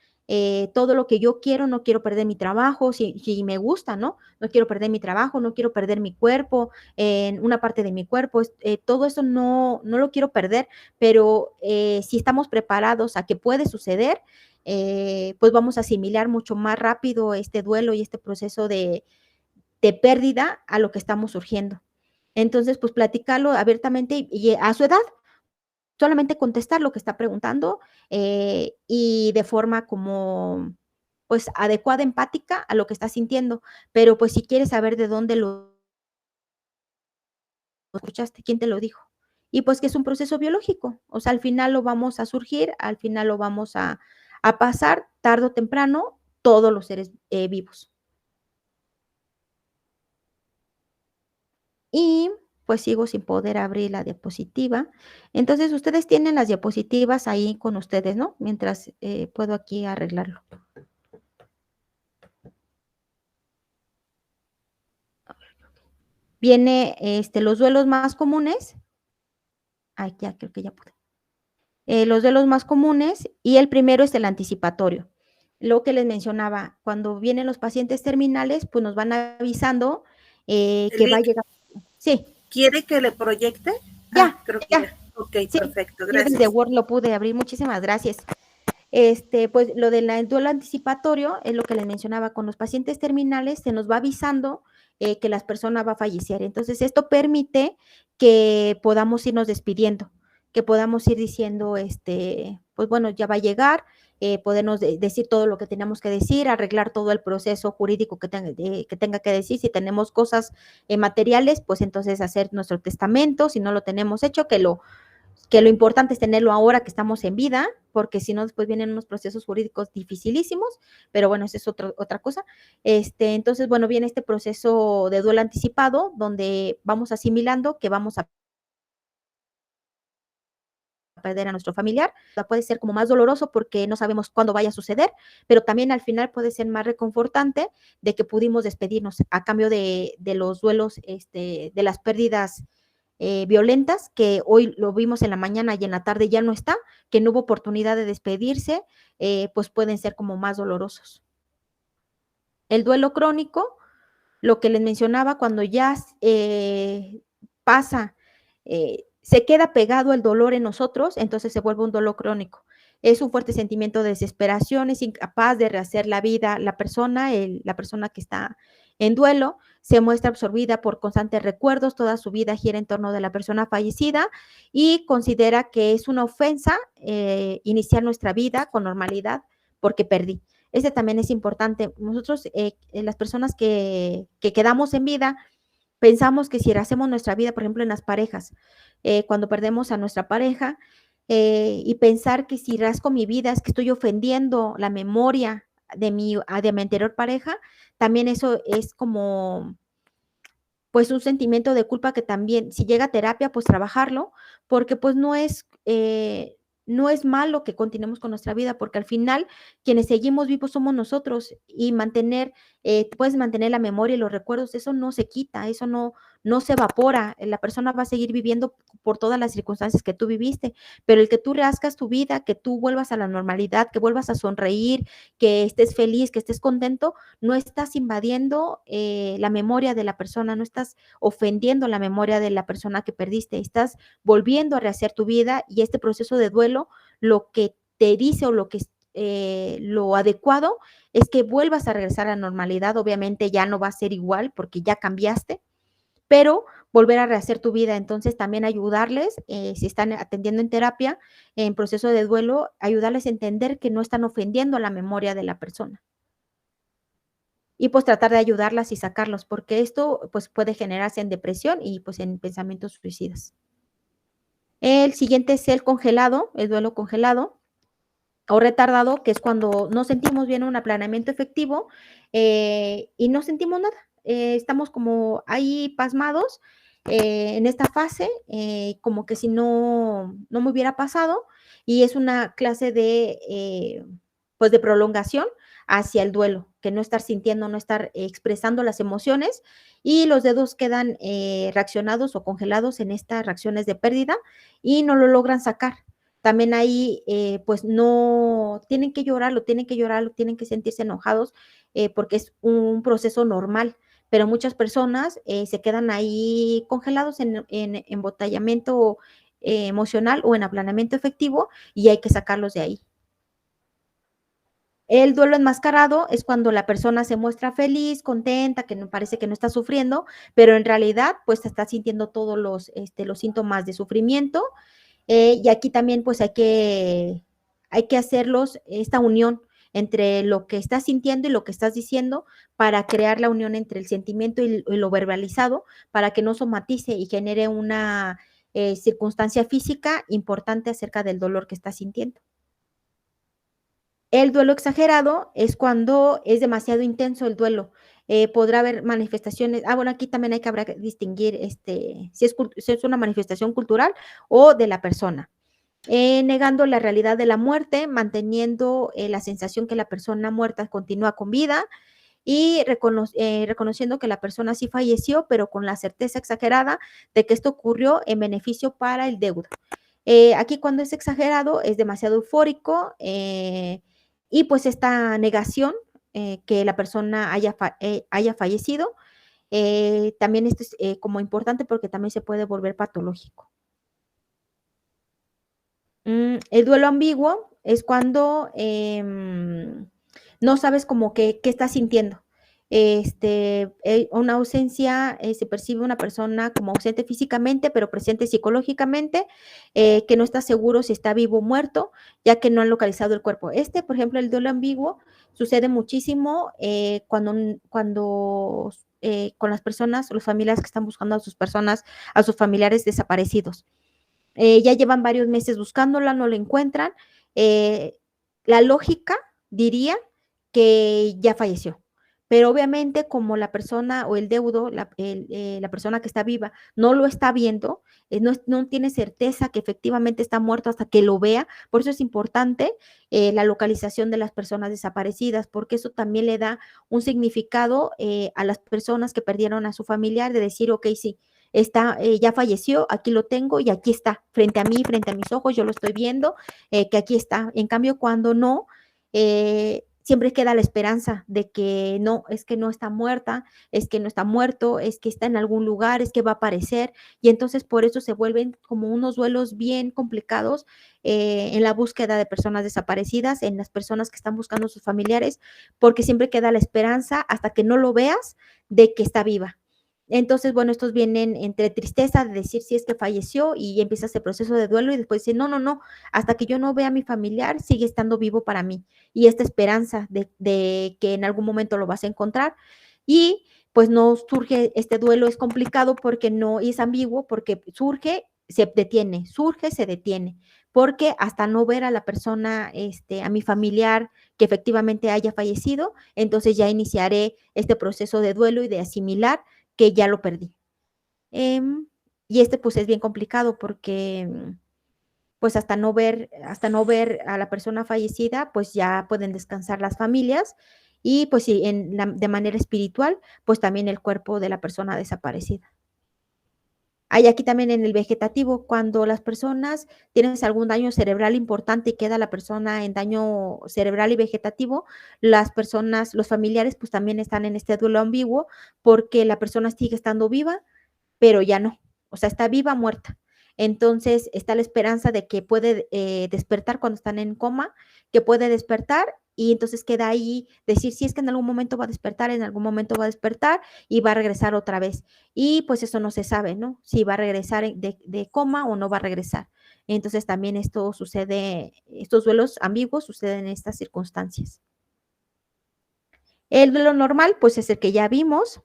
Todo lo que yo quiero, no quiero perder mi trabajo, si me gusta, ¿no? No quiero perder mi trabajo, no quiero perder mi cuerpo, una parte de mi cuerpo, todo eso no lo quiero perder, pero si estamos preparados a que puede suceder, pues vamos a asimilar mucho más rápido este duelo y este proceso de pérdida a lo que estamos surgiendo. Entonces, pues platicarlo abiertamente y a su edad, solamente contestar lo que está preguntando y de forma como, pues, adecuada, empática a lo que está sintiendo. Pero, pues, si quieres saber de dónde lo escuchaste, quién te lo dijo. Y, pues, que es un proceso biológico. O sea, al final lo vamos a surgir, al final lo vamos a pasar, tarde o temprano, todos los seres vivos. Y pues sigo sin poder abrir la diapositiva. Entonces, ustedes tienen las diapositivas ahí con ustedes, ¿no? Mientras puedo aquí arreglarlo. Viene los duelos más comunes. Ay, ya creo que ya pude. Los duelos más comunes y el primero es el anticipatorio. Lo que les mencionaba, cuando vienen los pacientes terminales, pues nos van avisando que va a llegar. Sí. ¿Quiere que le proyecte? Ya, creo que ya. Ok, Sí, perfecto, ya gracias. desde Word lo pude abrir, muchísimas gracias. Pues lo del duelo anticipatorio es lo que les mencionaba, con los pacientes terminales se nos va avisando que la persona va a fallecer. Entonces, esto permite que podamos irnos despidiendo, que podamos ir diciendo, pues bueno, ya va a llegar, podernos decir todo lo que tenemos que decir, arreglar todo el proceso jurídico que tenga que decir. Si tenemos cosas materiales, pues entonces hacer nuestro testamento, si no lo tenemos hecho, que lo importante es tenerlo ahora que estamos en vida, porque si no, después vienen unos procesos jurídicos dificilísimos, pero bueno, esa es otra cosa. Entonces, bueno, viene este proceso de duelo anticipado, donde vamos asimilando que vamos a perder a nuestro familiar. Puede ser como más doloroso porque no sabemos cuándo vaya a suceder, pero también al final puede ser más reconfortante de que pudimos despedirnos a cambio de los duelos, de las pérdidas violentas, que hoy lo vimos en la mañana y en la tarde ya no está, que no hubo oportunidad de despedirse, pues pueden ser como más dolorosos. El duelo crónico, lo que les mencionaba, cuando ya pasa, se queda pegado el dolor en nosotros, entonces se vuelve un dolor crónico. Es un fuerte sentimiento de desesperación, es incapaz de rehacer la vida. La persona que está en duelo se muestra absorbida por constantes recuerdos, toda su vida gira en torno de la persona fallecida y considera que es una ofensa iniciar nuestra vida con normalidad porque perdí. Ese también es importante. Nosotros, las personas que quedamos en vida, pensamos que si hacemos nuestra vida, por ejemplo, en las parejas, cuando perdemos a nuestra pareja, y pensar que si rasco mi vida es que estoy ofendiendo la memoria de mi anterior pareja, también eso es como pues un sentimiento de culpa que también, si llega a terapia, pues trabajarlo, porque pues no es malo que continuemos con nuestra vida, porque al final quienes seguimos vivos somos nosotros y puedes mantener la memoria y los recuerdos, eso no se quita, eso no se evapora, la persona va a seguir viviendo por todas las circunstancias que tú viviste, pero el que tú reazcas tu vida, que tú vuelvas a la normalidad, que vuelvas a sonreír, que estés feliz, que estés contento, no estás invadiendo la memoria de la persona, no estás ofendiendo la memoria de la persona que perdiste, estás volviendo a rehacer tu vida y este proceso de duelo lo que te dice o lo adecuado es que vuelvas a regresar a la normalidad. Obviamente ya no va a ser igual porque ya cambiaste, pero volver a rehacer tu vida. Entonces también ayudarles, si están atendiendo en terapia, en proceso de duelo, ayudarles a entender que no están ofendiendo la memoria de la persona. Y pues tratar de ayudarlas y sacarlos, porque esto pues puede generarse en depresión y pues en pensamientos suicidas. El siguiente es el congelado, el duelo congelado o retardado, que es cuando no sentimos bien un planeamiento efectivo y no sentimos nada. Estamos como ahí pasmados en esta fase, como que si no me hubiera pasado, y es una clase pues de prolongación hacia el duelo, que no estar sintiendo, no estar expresando las emociones, y los dedos quedan reaccionados o congelados en estas reacciones de pérdida y no lo logran sacar. También ahí, pues no, tienen que llorarlo, tienen que sentirse enojados, porque es un proceso normal, pero muchas personas se quedan ahí congelados en embotellamiento emocional o en aplanamiento efectivo y hay que sacarlos de ahí. El duelo enmascarado es cuando la persona se muestra feliz, contenta, que parece que no está sufriendo, pero en realidad pues está sintiendo todos los síntomas de sufrimiento. Y aquí también pues hay que hacerlos, esta unión entre lo que estás sintiendo y lo que estás diciendo para crear la unión entre el sentimiento y lo verbalizado para que no somatice y genere una circunstancia física importante acerca del dolor que estás sintiendo. El duelo exagerado es cuando es demasiado intenso el duelo. Podrá haber manifestaciones, bueno, aquí también habrá que distinguir si es una manifestación cultural o de la persona. Negando la realidad de la muerte, manteniendo la sensación que la persona muerta continúa con vida y reconociendo que la persona sí falleció, pero con la certeza exagerada de que esto ocurrió en beneficio para el deudo. Aquí cuando es exagerado es demasiado eufórico y pues esta negación que la persona haya fallecido, también esto es como importante porque también se puede volver patológico. El duelo ambiguo es cuando no sabes como qué estás sintiendo. Una ausencia, se percibe una persona como ausente físicamente, pero presente psicológicamente, que no está seguro si está vivo o muerto, ya que no han localizado el cuerpo. Por ejemplo, el duelo ambiguo sucede muchísimo cuando con las personas, los familiares que están buscando a sus familiares desaparecidos. Ya llevan varios meses buscándola, no la encuentran. La lógica diría que ya falleció, pero obviamente como la persona o el deudo, la persona que está viva, no lo está viendo, no tiene certeza que efectivamente está muerto hasta que lo vea. Por eso es importante la localización de las personas desaparecidas, porque eso también le da un significado a las personas que perdieron a su familiar, de decir, ok, sí, está, ya falleció, aquí lo tengo y aquí está, frente a mí, frente a mis ojos, yo lo estoy viendo, que aquí está. En cambio, cuando no, siempre queda la esperanza de que no, es que no está muerta, es que no está muerto, es que está en algún lugar, es que va a aparecer, y entonces por eso se vuelven como unos duelos bien complicados en la búsqueda de personas desaparecidas, en las personas que están buscando a sus familiares, porque siempre queda la esperanza hasta que no lo veas de que está viva. Entonces, bueno, estos vienen entre tristeza de decir si es que falleció y empieza ese proceso de duelo y después dice, no, no, no, hasta que yo no vea a mi familiar, sigue estando vivo para mí. Y esta esperanza de que en algún momento lo vas a encontrar. Y pues no surge, este duelo es complicado porque no, y es ambiguo porque surge, se detiene, surge, se detiene, porque hasta no ver a la persona, a mi familiar que efectivamente haya fallecido, entonces ya iniciaré este proceso de duelo y de asimilar que ya lo perdí. Y pues es bien complicado porque pues hasta no ver a la persona fallecida, pues ya pueden descansar las familias y pues sí, de manera espiritual, pues también el cuerpo de la persona desaparecida. Hay aquí también en el vegetativo, cuando las personas tienen algún daño cerebral importante y queda la persona en daño cerebral y vegetativo, las personas, los familiares, pues también están en este duelo ambiguo porque la persona sigue estando viva, pero ya no, o sea, está viva, muerta. Entonces está la esperanza de que puede despertar cuando están en coma, que puede despertar y entonces queda ahí decir si es que en algún momento va a despertar, en algún momento va a despertar y va a regresar otra vez. Y pues eso no se sabe, ¿no? Si va a regresar de coma o no va a regresar. Entonces también esto sucede, estos duelos ambiguos suceden en estas circunstancias. El duelo normal, pues es el que ya vimos,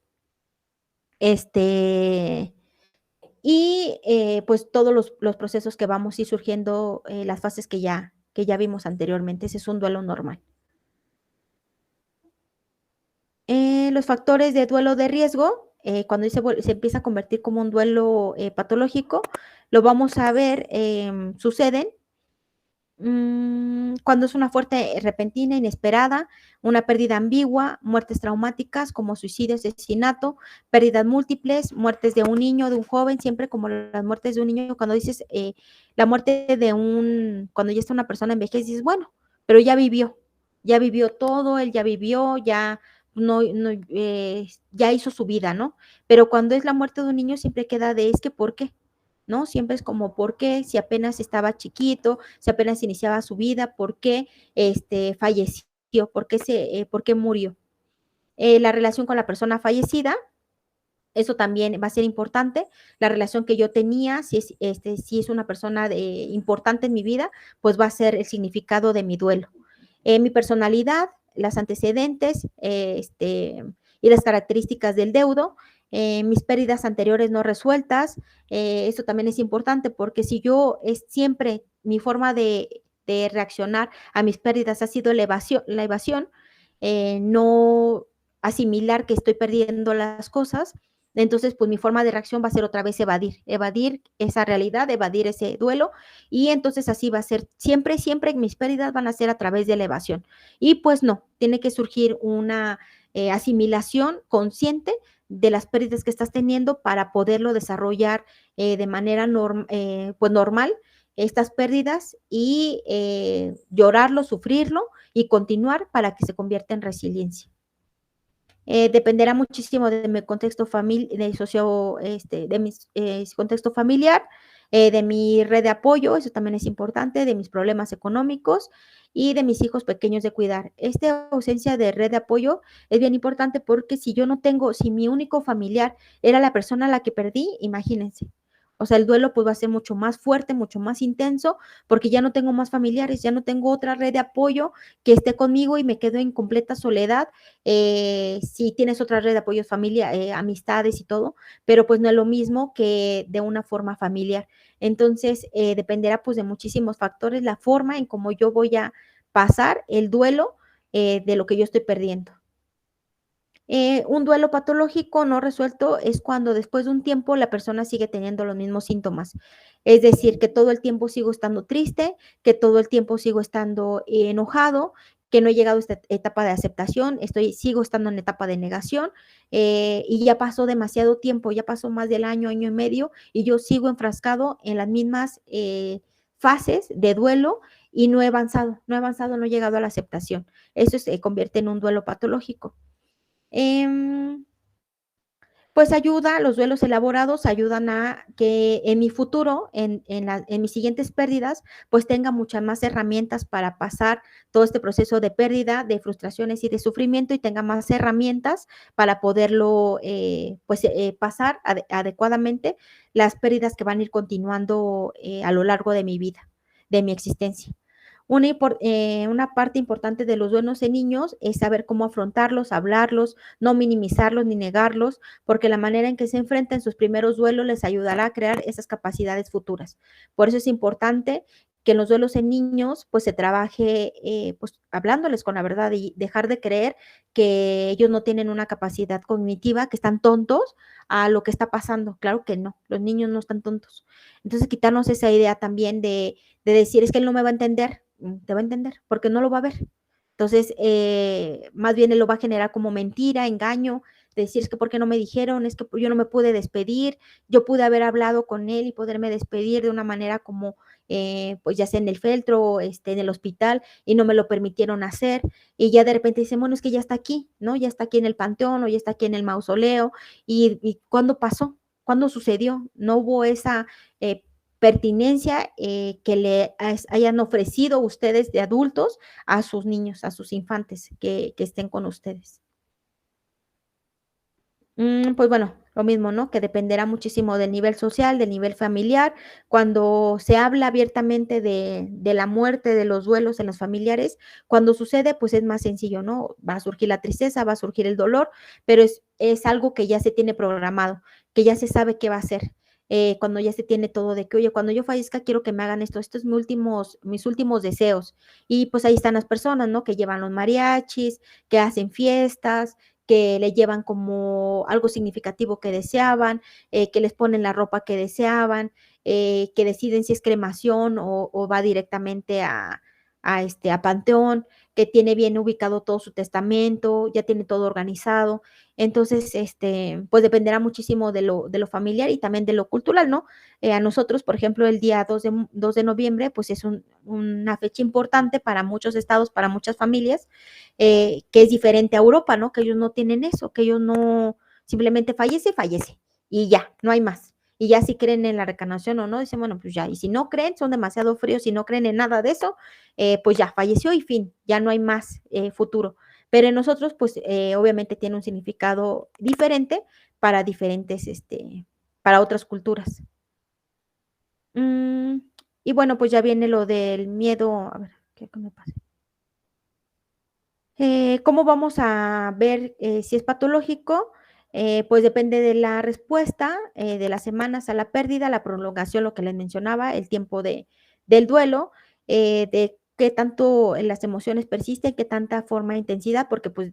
y pues todos los procesos que vamos a ir surgiendo, las fases que ya vimos anteriormente, ese es un duelo normal. Los factores de duelo de riesgo, cuando se empieza a convertir como un duelo patológico, lo vamos a ver, suceden cuando es una fuerte repentina, inesperada, una pérdida ambigua, muertes traumáticas como suicidio, asesinato, pérdidas múltiples, muertes de un niño, de un joven, siempre como las muertes de un niño, cuando dices la muerte cuando ya está una persona envejece, dices, bueno, pero ya vivió todo, él ya vivió, ya no, no ya hizo su vida, ¿no? Pero cuando es la muerte de un niño siempre queda de, es que, ¿por qué? ¿No? Siempre es como, ¿por qué? Si apenas estaba chiquito, si apenas iniciaba su vida, ¿por qué falleció? ¿Por qué murió? La relación con la persona fallecida, eso también va a ser importante. La relación que yo tenía, si es una persona importante en mi vida, pues va a ser el significado de mi duelo. Mi personalidad, los antecedentes y las características del deudo, mis pérdidas anteriores no resueltas, eso también es importante porque si yo siempre mi forma de reaccionar a mis pérdidas ha sido la evasión, no asimilar que estoy perdiendo las cosas, entonces pues mi forma de reacción va a ser otra vez evadir esa realidad, evadir ese duelo y entonces así va a ser, siempre mis pérdidas van a ser a través de la evasión y pues no, tiene que surgir una asimilación consciente de las pérdidas que estás teniendo para poderlo desarrollar de manera pues normal estas pérdidas y llorarlo, sufrirlo y continuar para que se convierta en resiliencia. Dependerá muchísimo de mi contexto de mi contexto familiar, de mi red de apoyo, eso también es importante, de mis problemas económicos y de mis hijos pequeños de cuidar. Esta ausencia de red de apoyo es bien importante porque si mi único familiar era la persona a la que perdí, imagínense. O sea, el duelo pues va a ser mucho más fuerte, mucho más intenso, porque ya no tengo más familiares, ya no tengo otra red de apoyo que esté conmigo y me quedo en completa soledad. Si tienes otra red de apoyo, familia, amistades y todo, pero pues no es lo mismo que de una forma familiar. Entonces, dependerá pues de muchísimos factores la forma en cómo yo voy a pasar el duelo de lo que yo estoy perdiendo. Un duelo patológico no resuelto es cuando después de un tiempo la persona sigue teniendo los mismos síntomas. Es decir, que todo el tiempo sigo estando triste, que todo el tiempo sigo estando enojado, que no he llegado a esta etapa de aceptación, sigo estando en etapa de negación, y ya pasó demasiado tiempo, ya pasó más del año, año y medio, y yo sigo enfrascado en las mismas fases de duelo y no he avanzado, no he avanzado, no he llegado a la aceptación. Eso se convierte en un duelo patológico. Em, pues ayuda, los duelos elaborados ayudan a que en mi futuro, en mis siguientes pérdidas, pues tenga muchas más herramientas para pasar todo este proceso de pérdida, de frustraciones y de sufrimiento y tenga más herramientas para poderlo pasar adecuadamente las pérdidas que van a ir continuando a lo largo de mi vida, de mi existencia. Una parte importante de los duelos en niños es saber cómo afrontarlos, hablarlos, no minimizarlos ni negarlos, porque la manera en que se enfrentan sus primeros duelos les ayudará a crear esas capacidades futuras. Por eso es importante que en los duelos en niños pues se trabaje pues hablándoles con la verdad y dejar de creer que ellos no tienen una capacidad cognitiva, que están tontos a lo que está pasando. Claro que no, los niños no están tontos. Entonces quitarnos esa idea también de decir, es que él no me va a entender, te va a entender, porque no lo va a ver. Entonces, más bien él lo va a generar como mentira, engaño, de decir, es que ¿por qué no me dijeron? Es que yo no me pude despedir, yo pude haber hablado con él y poderme despedir de una manera como, pues ya sea en el feltro, en el hospital, y no me lo permitieron hacer, y ya de repente dicen, bueno, es que ya está aquí, ¿no? Ya está aquí en el panteón o ya está aquí en el mausoleo, y ¿cuándo pasó? ¿Cuándo sucedió? No hubo esa pertinencia que le hayan ofrecido ustedes de adultos a sus niños, a sus infantes que estén con ustedes. Pues bueno, lo mismo, ¿no? Que dependerá muchísimo del nivel social, del nivel familiar. Cuando se habla abiertamente de la muerte, de los duelos en los familiares, cuando sucede, pues es más sencillo, ¿no? Va a surgir la tristeza, va a surgir el dolor, pero es algo que ya se tiene programado, que ya se sabe qué va a ser. Cuando ya se tiene todo de que, oye, cuando yo fallezca quiero que me hagan esto, estos son mis últimos deseos. Y pues ahí están las personas, ¿no? Que llevan los mariachis, que hacen fiestas, que le llevan como algo significativo que deseaban, que les ponen la ropa que deseaban, que deciden si es cremación o va directamente a Panteón, que tiene bien ubicado todo su testamento, ya tiene todo organizado. Entonces, pues dependerá muchísimo de lo familiar y también de lo cultural, ¿no? A nosotros, por ejemplo, el día 2 de noviembre, pues es una fecha importante para muchos estados, para muchas familias, que es diferente a Europa, ¿no? Que ellos no tienen eso, que ellos no, simplemente fallece, fallece, y ya, no hay más. Y ya si creen en la reencarnación o no, dicen, bueno, pues ya, y si no creen, son demasiado fríos, si no creen en nada de eso, pues ya, falleció y fin, ya no hay más futuro. Pero en nosotros, pues obviamente tiene un significado diferente para diferentes, para otras culturas. Mm, y bueno, pues ya viene lo del miedo, a ver, ¿qué me pasa? ¿Cómo vamos a ver si es patológico? Pues depende de la respuesta, de las semanas a la pérdida, la prolongación, lo que les mencionaba, el tiempo del duelo, de qué tanto las emociones persisten, qué tanta forma de intensidad, porque pues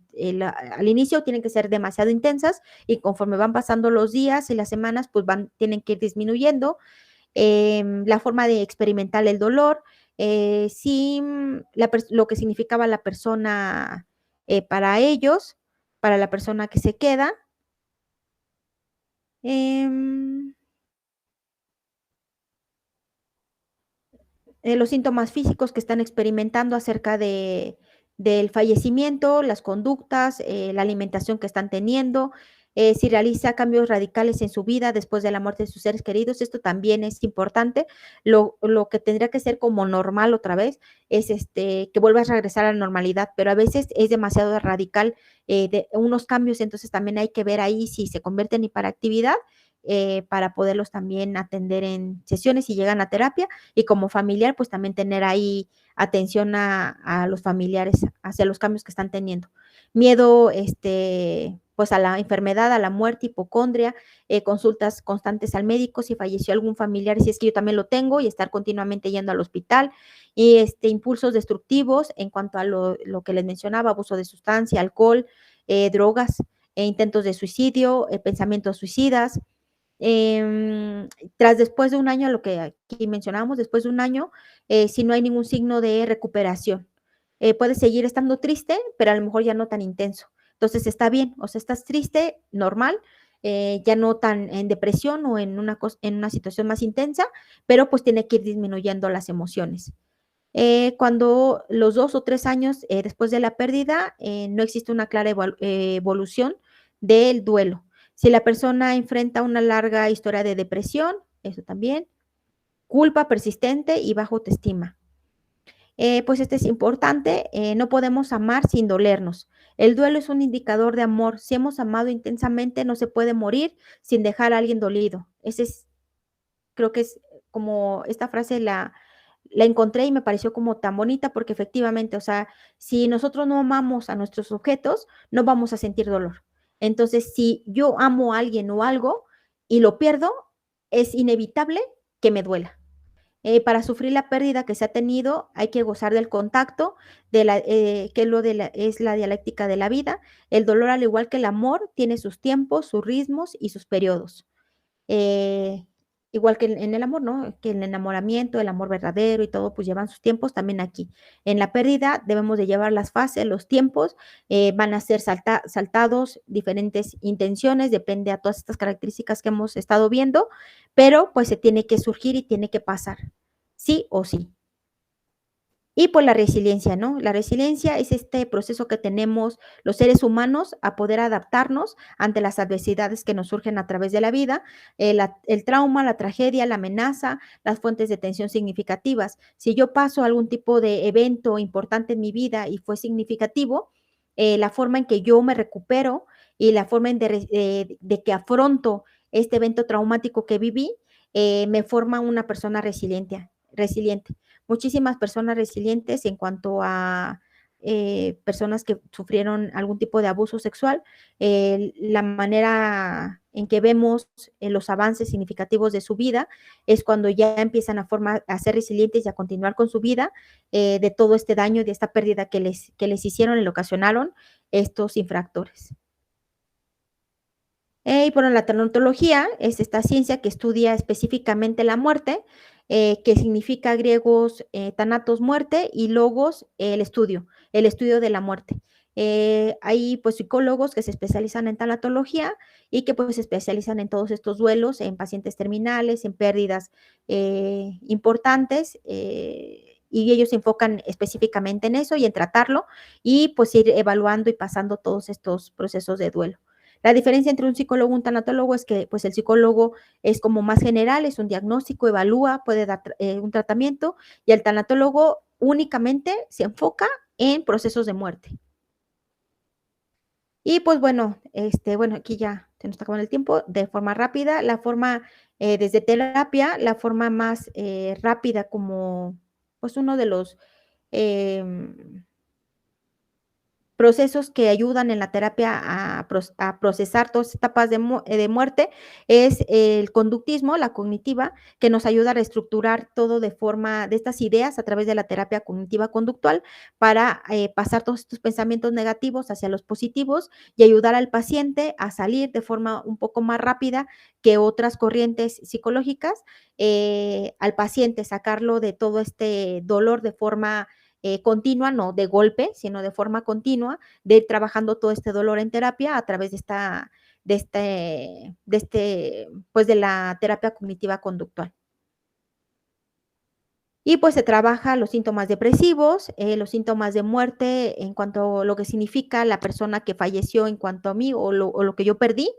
al inicio tienen que ser demasiado intensas y conforme van pasando los días y las semanas, pues tienen que ir disminuyendo. La forma de experimentar el dolor, sí, lo que significaba la persona para ellos, para la persona que se queda. Em, los síntomas físicos que están experimentando acerca del fallecimiento, las conductas, la alimentación que están teniendo, si realiza cambios radicales en su vida después de la muerte de sus seres queridos, esto también es importante. Lo que tendría que ser como normal otra vez es que vuelvas a regresar a la normalidad, pero a veces es demasiado radical de unos cambios, entonces también hay que ver ahí si se convierte en hiperactividad para poderlos también atender en sesiones si llegan a terapia y como familiar, pues también tener ahí atención a los familiares hacia los cambios que están teniendo. Miedo, pues a la enfermedad, a la muerte, hipocondria, consultas constantes al médico, si falleció algún familiar, si es que yo también lo tengo, y estar continuamente yendo al hospital, y impulsos destructivos en cuanto a lo que les mencionaba, abuso de sustancia, alcohol, drogas, intentos de suicidio, pensamientos suicidas. Tras después de un año, lo que aquí mencionábamos, después de un año, si no hay ningún signo de recuperación. Puedes seguir estando triste, pero a lo mejor ya no tan intenso. Entonces está bien, o sea, estás triste, normal, ya no tan en depresión o en una situación más intensa, pero pues tiene que ir disminuyendo las emociones. Cuando los 2 o 3 años después de la pérdida, no existe una clara evolución del duelo. Si la persona enfrenta una larga historia de depresión, eso también, culpa persistente y baja autoestima. Pues este es importante, no podemos amar sin dolernos. El duelo es un indicador de amor. Si hemos amado intensamente, no se puede morir sin dejar a alguien dolido. Ese es, creo que es como esta frase la encontré y me pareció como tan bonita porque efectivamente, o sea, si nosotros no amamos a nuestros objetos, no vamos a sentir dolor. Entonces, si yo amo a alguien o algo y lo pierdo, es inevitable que me duela. Para sufrir la pérdida que se ha tenido, hay que gozar del contacto, que es, es la dialéctica de la vida. El dolor, al igual que el amor, tiene sus tiempos, sus ritmos y sus periodos. Eh, Igual que en el amor, ¿no? Que el enamoramiento, el amor verdadero y todo, pues llevan sus tiempos también aquí. En la pérdida debemos de llevar las fases, los tiempos, van a ser saltados, diferentes intenciones, depende a todas estas características que hemos estado viendo, pero pues se tiene que surgir y tiene que pasar, sí o sí. Y pues la resiliencia, ¿no? La resiliencia es este proceso que tenemos los seres humanos a poder adaptarnos ante las adversidades que nos surgen a través de la vida, el trauma, la tragedia, la amenaza, las fuentes de tensión significativas. Si yo paso algún tipo de evento importante en mi vida y fue significativo, la forma en que yo me recupero y la forma de que afronto este evento traumático que viví, me forma una persona resiliente. Muchísimas personas resilientes en cuanto a personas que sufrieron algún tipo de abuso sexual, la manera en que vemos los avances significativos de su vida es cuando ya empiezan a ser resilientes y a continuar con su vida de todo este daño y de esta pérdida que les hicieron y le ocasionaron estos infractores. Y bueno, la tanatología es esta ciencia que estudia específicamente la muerte, que significa griegos thanatos, muerte, y logos, el estudio de la muerte. Hay pues psicólogos que se especializan en tanatología y que pues se especializan en todos estos duelos, en pacientes terminales, en pérdidas importantes, y ellos se enfocan específicamente en eso y en tratarlo y pues ir evaluando y pasando todos estos procesos de duelo. La diferencia entre un psicólogo y un tanatólogo es que pues el psicólogo es como más general, es un diagnóstico, evalúa, puede dar un tratamiento, y el tanatólogo únicamente se enfoca en procesos de muerte. Y pues bueno, bueno, aquí ya se nos está acabando el tiempo. De forma rápida, la forma desde terapia, la forma más rápida como pues uno de los procesos que ayudan en la terapia a procesar todas estas etapas de muerte es el conductismo, la cognitiva, que nos ayuda a reestructurar todo de estas ideas a través de la terapia cognitiva conductual para pasar todos estos pensamientos negativos hacia los positivos y ayudar al paciente a salir de forma un poco más rápida que otras corrientes psicológicas, al paciente sacarlo de todo este dolor de forma continua, no de golpe, sino de forma continua, de ir trabajando todo este dolor en terapia a través pues de la terapia cognitiva conductual. Y pues se trabaja los síntomas depresivos, los síntomas de muerte en cuanto a lo que significa la persona que falleció en cuanto a mí o lo que yo perdí,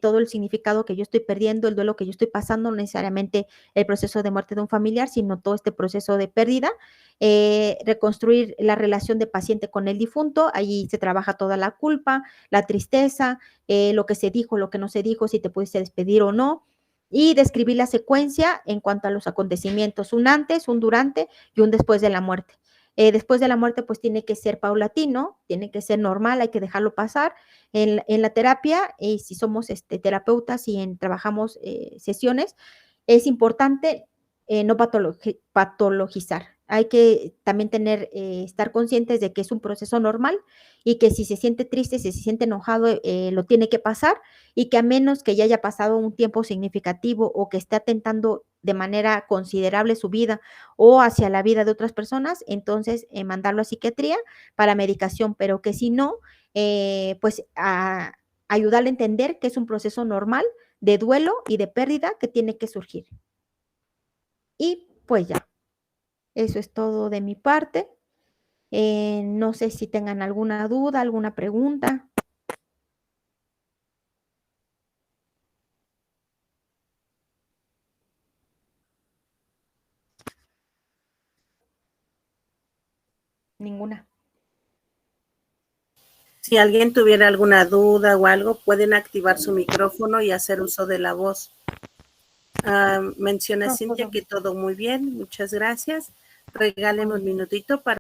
todo el significado que yo estoy perdiendo, el duelo que yo estoy pasando, no necesariamente el proceso de muerte de un familiar, sino todo este proceso de pérdida, reconstruir la relación de paciente con el difunto, ahí se trabaja toda la culpa, la tristeza, lo que se dijo, lo que no se dijo, si te pudiste despedir o no, y describir la secuencia en cuanto a los acontecimientos, un antes, un durante y un después de la muerte. Después de la muerte, pues tiene que ser paulatino, tiene que ser normal, hay que dejarlo pasar en la terapia, y si somos terapeutas y trabajamos sesiones, es importante no patologizar. hay que también estar conscientes de que es un proceso normal y que si se siente triste, si se siente enojado, lo tiene que pasar y que a menos que ya haya pasado un tiempo significativo o que esté atentando de manera considerable su vida o hacia la vida de otras personas, entonces mandarlo a psiquiatría para medicación, pero que si no, pues ayudarle a entender que es un proceso normal de duelo y de pérdida que tiene que surgir. Y pues ya, eso es todo de mi parte. No sé si tengan alguna duda, alguna pregunta. Ninguna. Si alguien tuviera alguna duda o algo, pueden activar su micrófono y hacer uso de la voz. Menciona No, Cintia todo. que todo muy bien, muchas gracias. Regáleme un minutito para